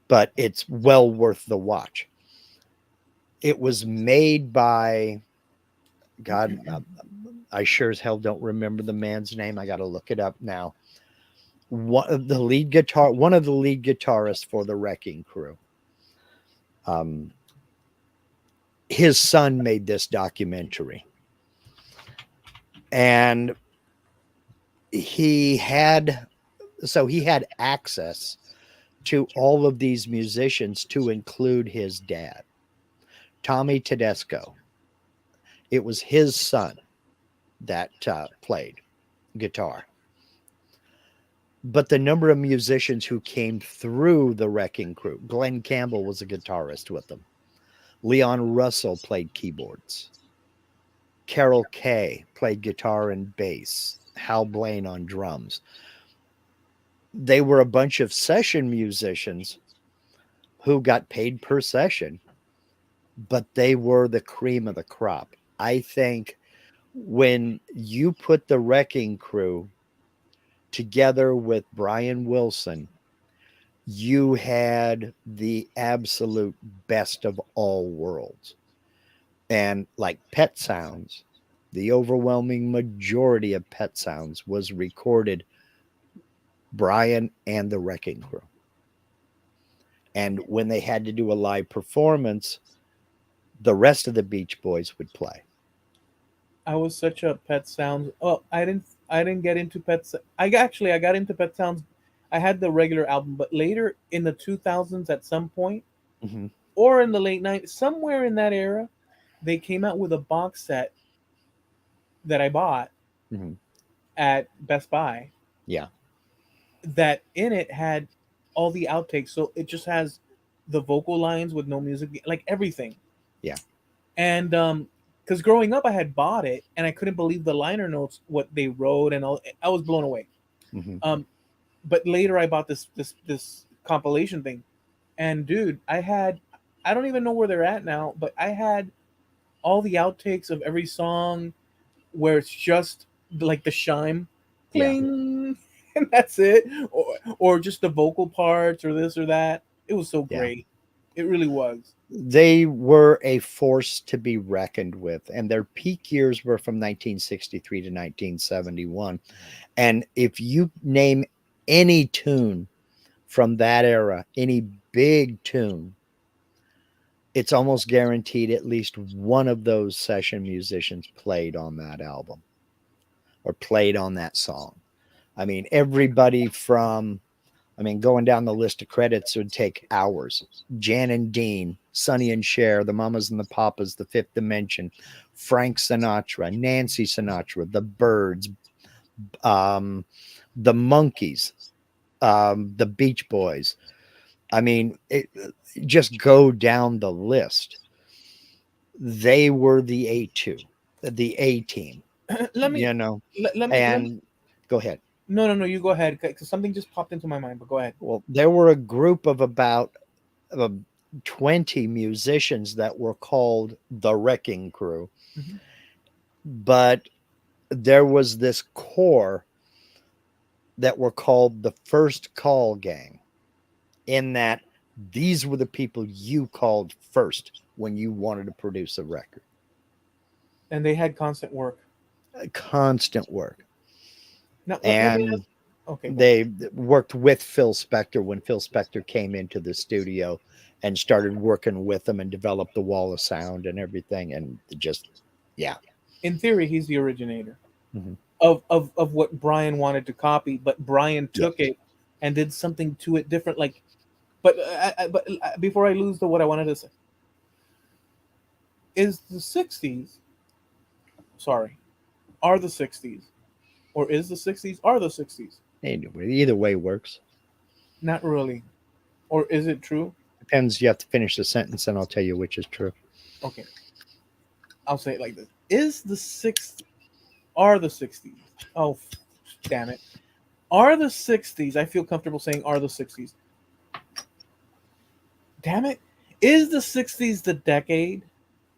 But it's well worth the watch. It was made by, God, I sure as hell don't remember the man's name. I got to look it up now. One of the lead guitarists for the Wrecking Crew. Um, his son made this documentary, and he had he had access to all of these musicians, to include his dad, Tommy Tedesco. It was his son that played guitar. But the number of musicians who came through the Wrecking Crew, Glenn Campbell was a guitarist with them. Leon Russell played keyboards. Carol Kay played guitar and bass. Hal Blaine on drums. They were a bunch of session musicians who got paid per session, but they were the cream of the crop. I think when you put the Wrecking Crew together with Brian Wilson, you had the absolute best of all worlds. And like Pet Sounds, the overwhelming majority of Pet Sounds was recorded Brian and the Wrecking Crew. And when they had to do a live performance, the rest of the Beach Boys would play. I was such a Pet Sounds. Oh, I didn't get into Pet. I got into Pet Sounds. I had the regular album, but later in the 2000s, at some point, Mm-hmm. or in the late 90s, somewhere in that era, they came out with a box set that I bought Mm-hmm. at Best Buy. Yeah. That in it had all the outtakes, so it just has the vocal lines with no music, like everything. Yeah. And because growing up, I had bought it and I couldn't believe the liner notes, what they wrote, and all. I was blown away. Mm-hmm. Um, but later, I bought this compilation thing, and dude, I don't even know where they're at now, but I had all the outtakes of every song where it's just like the chime, Yeah. cling, and that's it, or just the vocal parts or this or that. It was so Yeah. great. It really was. They were a force to be reckoned with, and their peak years were from 1963 to 1971. And if you name any tune from that era, any big tune, it's almost guaranteed at least one of those session musicians played on that album or played on that song. I mean, going down the list of credits would take hours. Jan and Dean, Sonny and Cher, the Mamas and the Papas, the Fifth Dimension, Frank Sinatra, Nancy Sinatra, the Byrds, um, the Monkees, the Beach Boys. I mean, just go down the list. They were the A team, let me you know. let me. And go ahead. No, no, no. You go ahead because something just popped into my mind. But go ahead. Well, there were a group of about uh, 20 musicians that were called the Wrecking Crew, Hmm. but there was this core that were called the First Call Gang, in that these were the people you called first when you wanted to produce a record. And they had constant work. Constant work. Now let me ask. And Okay, go ahead. they worked with Phil Spector when Phil Spector came into the studio and started working with them and developed the wall of sound and everything. And just, yeah. In theory, he's the originator Mhm. of what Brian wanted to copy, but Brian Yes. took it and did something to it different. Like, but before I lose the what I wanted to say, is the '60s. Sorry, are the '60s, or is the '60s are the '60s? Anyway, either way works. Not really, or is it true? Depends. You have to finish the sentence and I'll tell you which is true. Okay, I'll say it like this: Is the six are the '60s? Oh, damn it! Are the '60s? I feel comfortable saying are the '60s. Damn it! Is the '60s the decade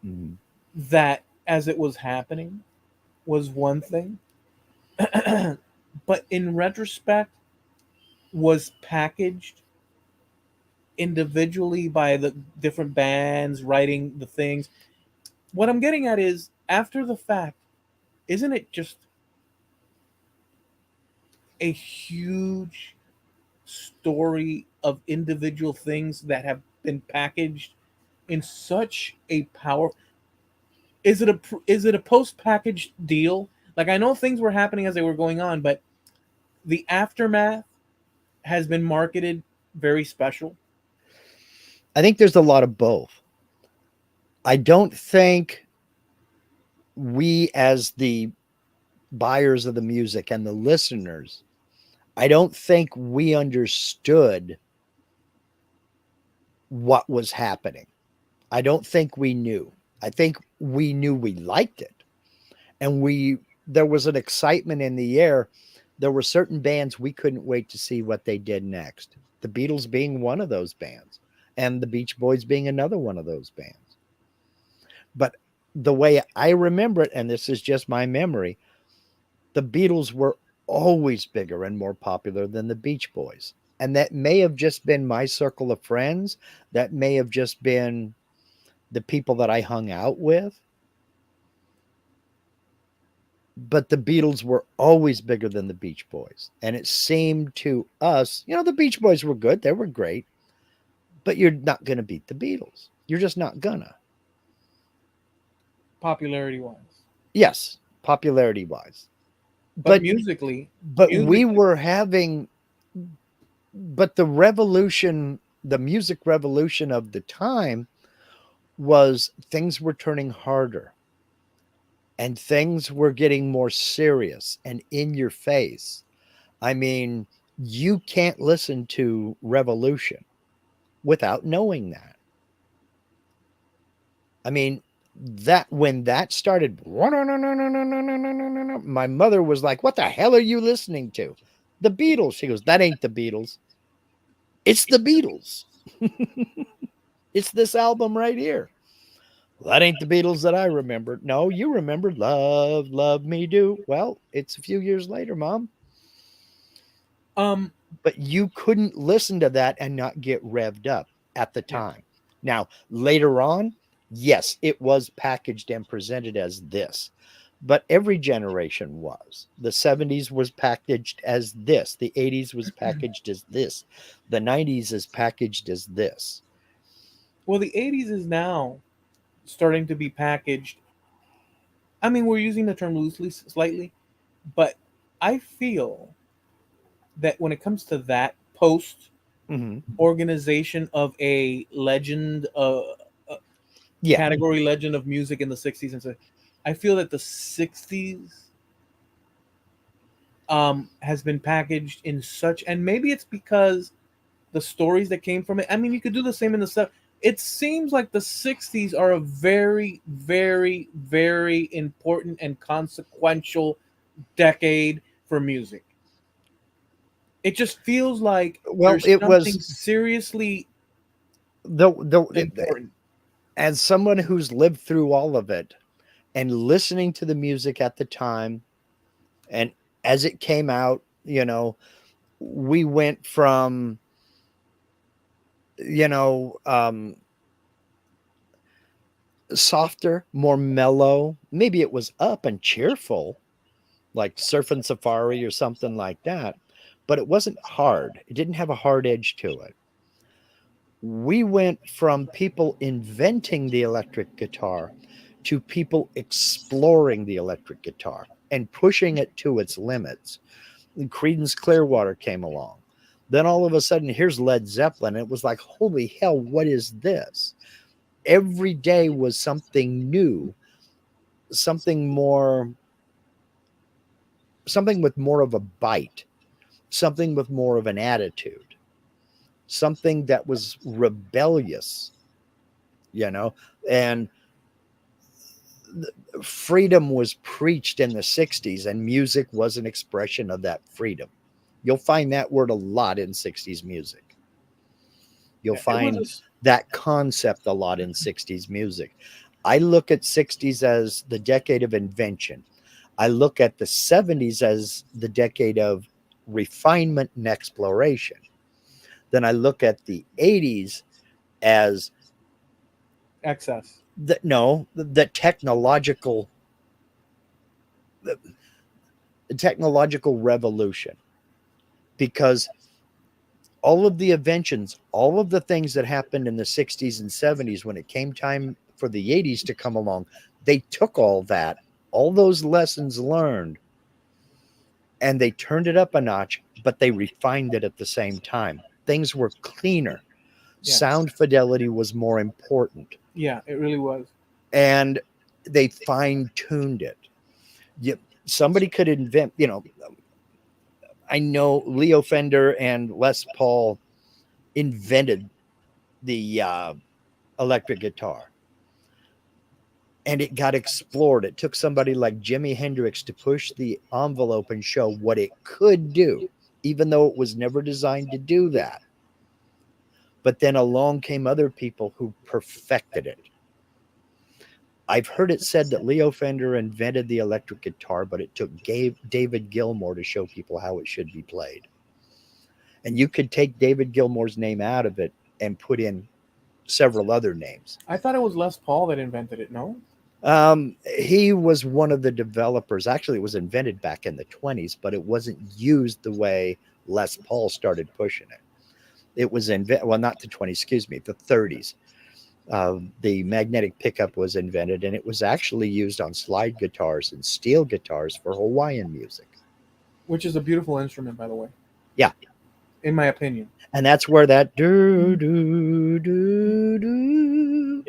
Mhm. that, as it was happening, was one thing, but in retrospect, was packaged individually by the different bands writing the things. What I'm getting at is, after the fact, isn't it just a huge story of individual things that have been packaged in such a power? Is it a post packaged deal? Like, I know things were happening as they were going on, but the aftermath has been marketed very special. I think there's a lot of both. I don't think we, as the buyers of the music and the listeners, I don't think we understood what was happening. I don't think we knew. I think we knew we liked it. And there was an excitement in the air. There were certain bands we couldn't wait to see what they did next. The Beatles being one of those bands, and the Beach Boys being another one of those bands. But the way I remember it, and this is just my memory, the Beatles were always bigger and more popular than the Beach Boys. And that may have just been my circle of friends. That may have just been the people that I hung out with. But the Beatles were always bigger than the Beach Boys. And it seemed to us, the Beach Boys were good. They were great. But you're not going to beat the Beatles. You're just not gonna. Popularity wise. Yes, popularity wise. But But we musically, were having, but the revolution, the music revolution of the time was things were turning harder and things were getting more serious and in your face. I mean, you can't listen to Revolution without knowing that. I mean, that when that started, my mother was like, "What the hell are you listening to?" The Beatles. She goes, "That ain't the Beatles. It's the Beatles. It's this album right here." Well, that ain't the Beatles that I remember. No, you remember Love, Love Me Do. Well, it's a few years later, Mom. um, But you couldn't listen to that and not get revved up at the yeah. time. Now, later on, yes, it was packaged and presented as this, but every generation was. The 70s was packaged as this, the 80s was packaged as this, the 90s is packaged as this. Well, the '80s is now starting to be packaged. I mean, we're using the term loosely, slightly, but I feel that when it comes to that post Mhm. organization of a legend, a Yeah. category legend of music in the '60s, and so I feel that the '60s has been packaged in such, and maybe it's because the stories that came from it. I mean, you could do the same in the stuff. It seems like the '60s are a very, very, very important and consequential decade for music. It just feels like Well, there's it something was seriously the important. as someone who's lived through all of it and listening to the music at the time and as it came out, we went from, you know, um, softer, more mellow. Maybe it was up and cheerful, like Surfing Safari or something like that. But it wasn't hard. It didn't have a hard edge to it. We went from people inventing the electric guitar to people exploring the electric guitar and pushing it to its limits. And Creedence Clearwater came along. Then all of a sudden, here's Led Zeppelin. It was like, holy hell, what is this? Every day was something new, something more, something with more of a bite, something with more of an attitude, something that was rebellious, you know, and freedom was preached in the 60s, and music was an expression of that freedom. You'll find that word a lot in 60s music. You'll Yeah, it was find that concept a lot in 60s music. I look at 60s as the decade of invention. I look at the 70s as the decade of refinement and exploration. Then I look at the 80s as excess. the technological revolution, because all of the inventions, all of the things that happened in the 60s and 70s, when it came time for the 80s to come along, they took all that, all those lessons learned, and they turned it up a notch, but they refined it at the same time. Things were cleaner. Yeah, Sound fidelity was more important, yeah, it really was. and they fine tuned it. You, somebody could invent, I know Leo Fender and Les Paul invented the electric guitar, and it got explored. It took somebody like Jimi Hendrix to push the envelope and show what it could do, even though it was never designed to do that. But then along came other people who perfected it. I've heard it said that Leo Fender invented the electric guitar, but it took David Gilmour to show people how it should be played. And you could take David Gilmour's name out of it and put in several other names. I thought it was Les Paul that invented it. No. He was one of the developers. Actually, it was invented back in the 20s, but it wasn't used the way Les Paul started pushing it. It was well, not the 20s, excuse me, the 30s. The magnetic pickup was invented, and it was actually used on slide guitars and steel guitars for Hawaiian music. Which is a beautiful instrument, by the way. Yeah. In my opinion. And that's where that do do do do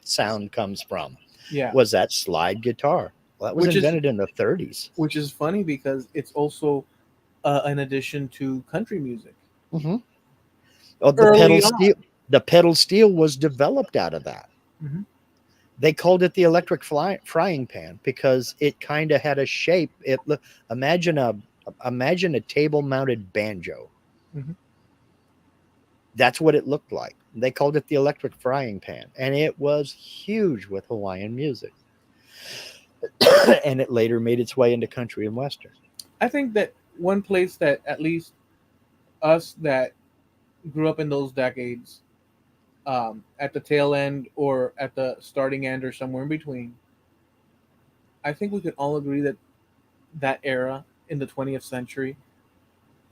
sound comes from. Yeah. Was that slide guitar? Well, that was invented in the 30s. Which is funny because it's also an addition to country music. Mm-hmm. Oh, the pedal steel was developed out of that. Mm-hmm. They called it the electric frying pan because it kind of had a shape. Imagine a table mounted banjo. Mm-hmm. That's what it looked like. They called it the electric frying pan, and it was huge with Hawaiian music. And it later made its way into country and western. I think that one place that at least us that grew up in those decades, at the tail end or at the starting end or somewhere in between, I think we could all agree that that era in the 20th century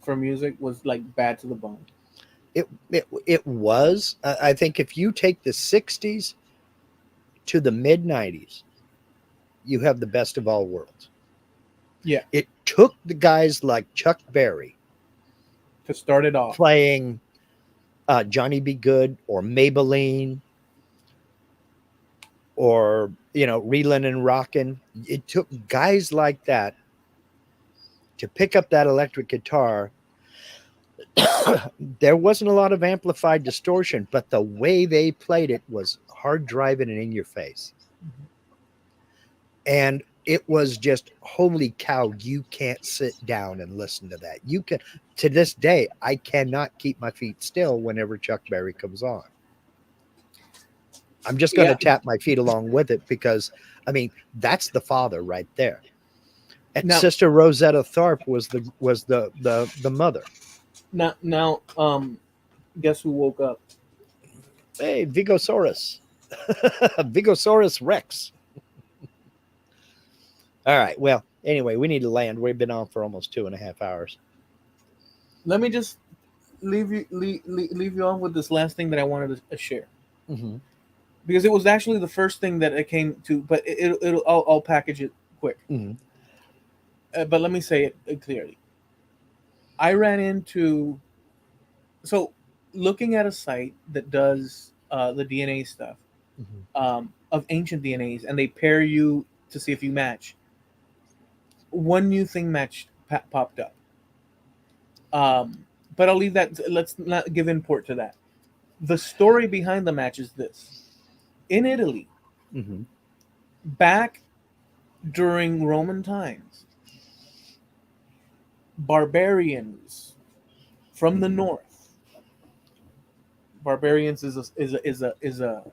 for music was like bad to the bone. It was. I think if you take the 60s to the mid 90s, you have the best of all worlds. Yeah. It took the guys like Chuck Berry to start it off playing Johnny B. Good or Maybelline or, Reelin' and Rockin'. It took guys like that to pick up that electric guitar. There wasn't a lot of amplified distortion, but the way they played it was hard driving and in your face. Mm-hmm. And it was just, holy cow, you can't sit down and listen to that. You can, to this day, I cannot keep my feet still whenever Chuck Berry comes on. I'm just going to tap my feet along with it because, that's the father right there. And now, Sister Rosetta Tharpe was the mother. Now, guess who woke up? Hey, Vigosaurus. Vigosaurus Rex. All right. Well, Anyway, we need to land. We've been on for almost 2.5 hours. Let me just leave you off with this last thing that I wanted to share, Mm-hmm. because it was actually the first thing that I came to, but I'll package it quick. Mm-hmm. But let me say it clearly. I ran into, so looking at a site that does the DNA stuff, Mm-hmm. of ancient DNAs, and they pair you to see if you match. One new thing popped up. Um, but I'll leave that. Let's not give import to that. The story behind the match is this: in Italy, Mm-hmm. back during Roman times, barbarians from the Mm-hmm. north. Barbarians is a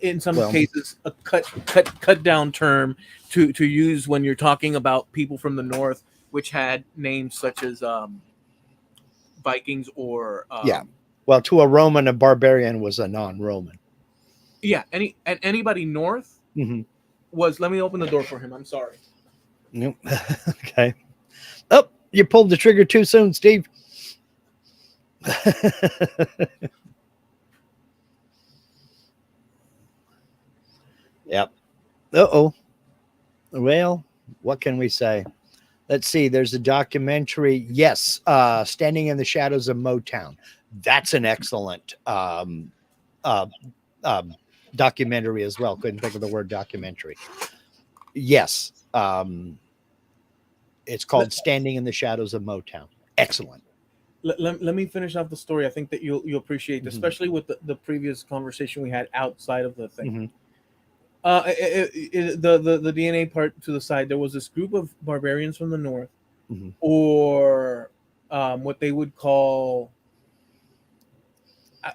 in some Well, cases a cut down term to use when you're talking about people from the north, which had names such as Vikings or yeah. Well, to a Roman, a barbarian was a non-Roman. yeah, anybody north Mm-hmm. was. Let me open the door for him. I'm sorry. Nope. Okay. Oh, you pulled the trigger too soon, Steve. Yep. Uh-oh. Well, what can we say? Let's see. There's a documentary. Yes, Standing in the Shadows of Motown. That's an excellent uh, um, documentary as well. Couldn't think of the word documentary. Yes. It's Let, called Standing in the Shadows of Motown. Excellent. let me finish off the story. I think that you'll appreciate, Mm-hmm. especially with the previous conversation we had outside of the thing. Mm-hmm. The DNA part to the side. There was this group of barbarians from the north, Mm-hmm. or what they would call.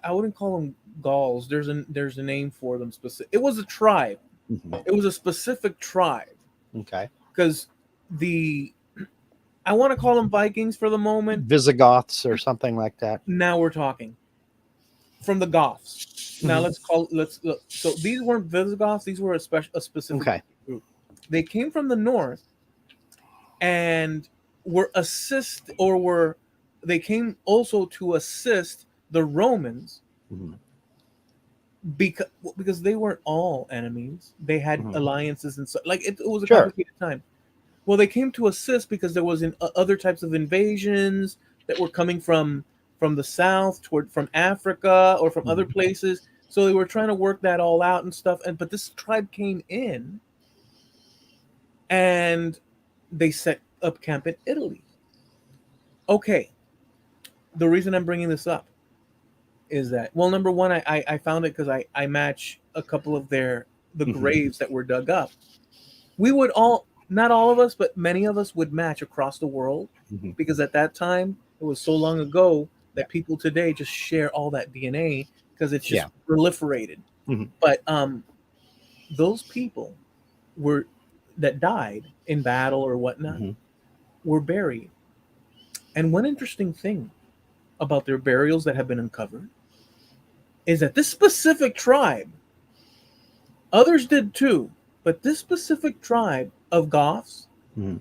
I wouldn't call them Gauls. There's a name for them specific. It was a tribe. Mm-hmm. It was a specific tribe, Okay. because the I want to call them Vikings for the moment. Visigoths or something like that. Now we're talking from the Goths. Now Mm-hmm. let's look. So these weren't Visigoths. These were a specific Okay. group. They came from the north and were they came also to assist the Romans, Mm-hmm. because they weren't all enemies. They had Mm-hmm. alliances and so, like it was a Sure. complicated time. Well, they came to assist because there was other types of invasions that were coming from the south, toward from Africa or from other Mm-hmm. places. So they were trying to work that all out and stuff. And but this tribe came in and they set up camp in Italy. Okay, the reason I'm bringing this up is that, well, number one, I found it because I match a couple of the Mm-hmm. graves that were dug up. We would all, not all of us, but many of us would match across the world, Mm-hmm. because at that time it was so long ago Yeah. that people today just share all that DNA because it's just Yeah. proliferated. Mm-hmm. But those people were that died in battle or whatnot Mm-hmm. were buried. And one interesting thing about their burials that have been uncovered is that this specific tribe, others did too, but this specific tribe of Goths, Mm-hmm.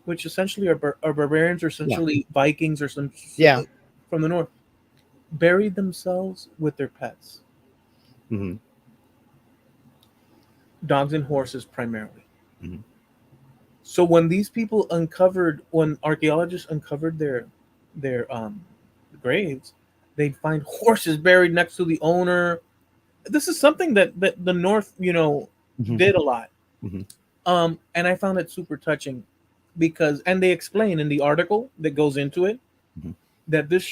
which essentially are barbarians, or Yeah. essentially Vikings, or some Yeah. from the north, buried themselves with their pets, Mm-hmm. dogs and horses primarily. Mm-hmm. So when archaeologists uncovered their graves, they'd find horses buried next to the owner. This is something that the North, Mm-hmm. did a lot. Mm-hmm. And I found it super touching, because, and they explain in the article that goes into it, Mm-hmm. that this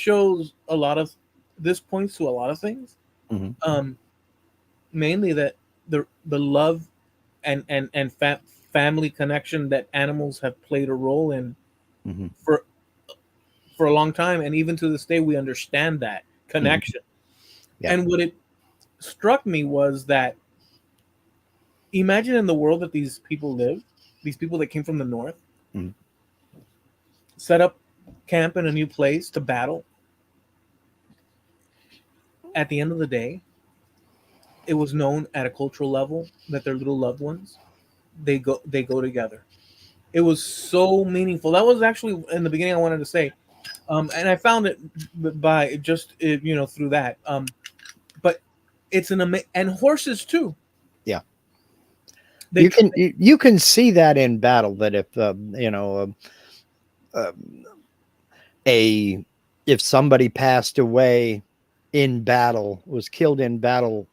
points to a lot of things. Mm-hmm. Um, Mainly that the love and family connection that animals have played a role in Mm-hmm. for a long time, and even to this day we understand that Mm-hmm. connection. Yeah. And what it struck me was that, imagine in the world that these people lived, these people that came from the north, Mm-hmm. set up camp in a new place to battle. At the end of the day, it was known at a cultural level that their little loved ones they go together. It was so meaningful. That was actually in the beginning I wanted to say, and I found it by just through that. But it's and horses too. Yeah. They tr- You can see that in battle that if uh, a if somebody passed away in battle, was killed in battle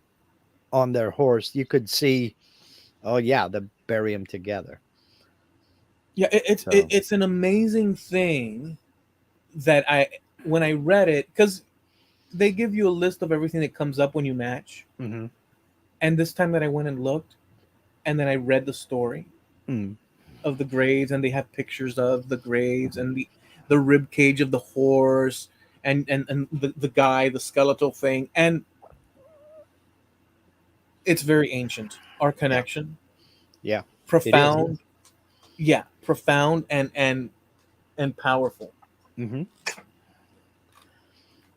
on their horse, you could see, oh yeah, they bury them together. yeah, So it's an amazing thing that I when I read it, because they give you a list of everything that comes up when you match, mm-hmm. and this time that I went and looked, and then I read the story Mm. of the graves, and they have pictures of the graves and the rib cage of the horse, and the guy, the skeletal thing, and it's very ancient. Our Yeah, connection, yeah, it is. profound, yeah, profound and powerful. Mm-hmm.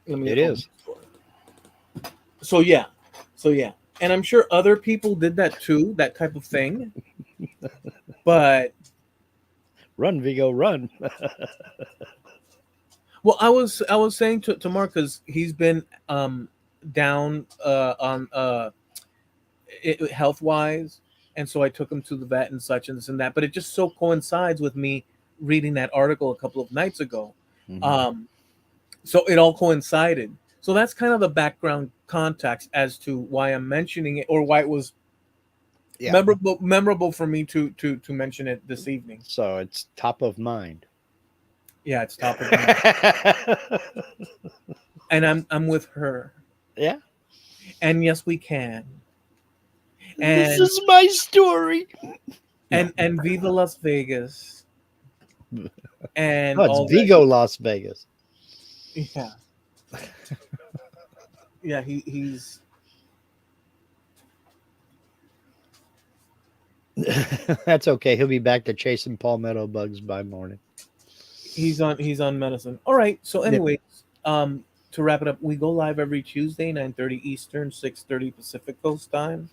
Let me It open is. the story. So yeah, so yeah, and I'm sure other people did that too, that type of thing. But Run, Vigo, run. well, I was saying to Mark, because he's been down on health wise, and so I took him to the vet and such and this and that. But it just so coincides with me reading that article a couple of nights ago, Mm-hmm. um, so it all coincided. So that's kind of the background context as to why I'm mentioning it, or why it was Yeah. memorable for me to mention it this evening. So it's top of mind. Yeah, it's top of mind, and I'm with her, Yeah. and yes, we can, This and is my story. No. and Viva Las Vegas, and No, it's all that. Vigo, Las Vegas. Yeah, yeah, he's That's okay. He'll be back to chasing palmetto bugs by morning. he's on medicine. All right. So, Yep. anyways, to wrap it up, we go live every Tuesday, 9:30 Eastern, 6:30 Pacific Coast time,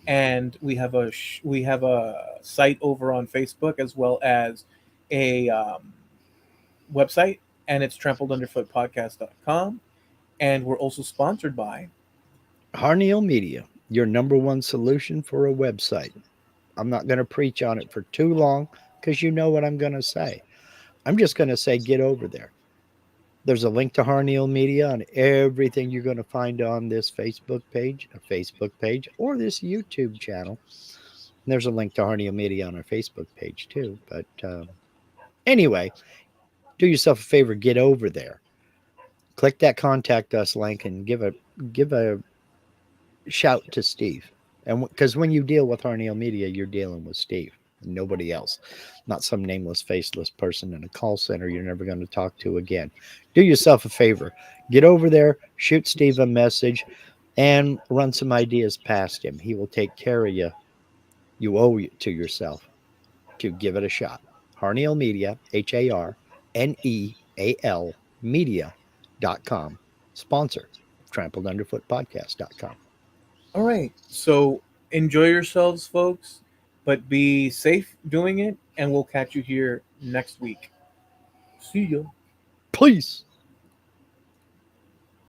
and we have a site over on Facebook, as well as a website, and it's trampledunderfootpodcast.com, and we're also sponsored by. Harneal Media, your number one solution for a website. I'm not going to preach on it for too long because you know what I'm going to say. I'm just going to say get over there. There's a link to Harneal Media on everything you're going to find on this Facebook page, or this YouTube channel. And there's a link to Harneal Media on our Facebook page too. But anyway, do yourself a favor, get over there. Click that contact us link and give a shout to Steve. And because when you deal with Harneal Media, you're dealing with Steve and nobody else, not some nameless, faceless person in a call center you're never going to talk to again. Do yourself a favor, get over there, shoot Steve a message, and run some ideas past him. He will take care of you. You owe it to yourself to give it a shot. Harneal Media, HARNEAL Media.com, sponsor of TrampledUnderfootPodcast.com. All right. So enjoy yourselves, folks, but be safe doing it, and we'll catch you here next week. See ya. Please.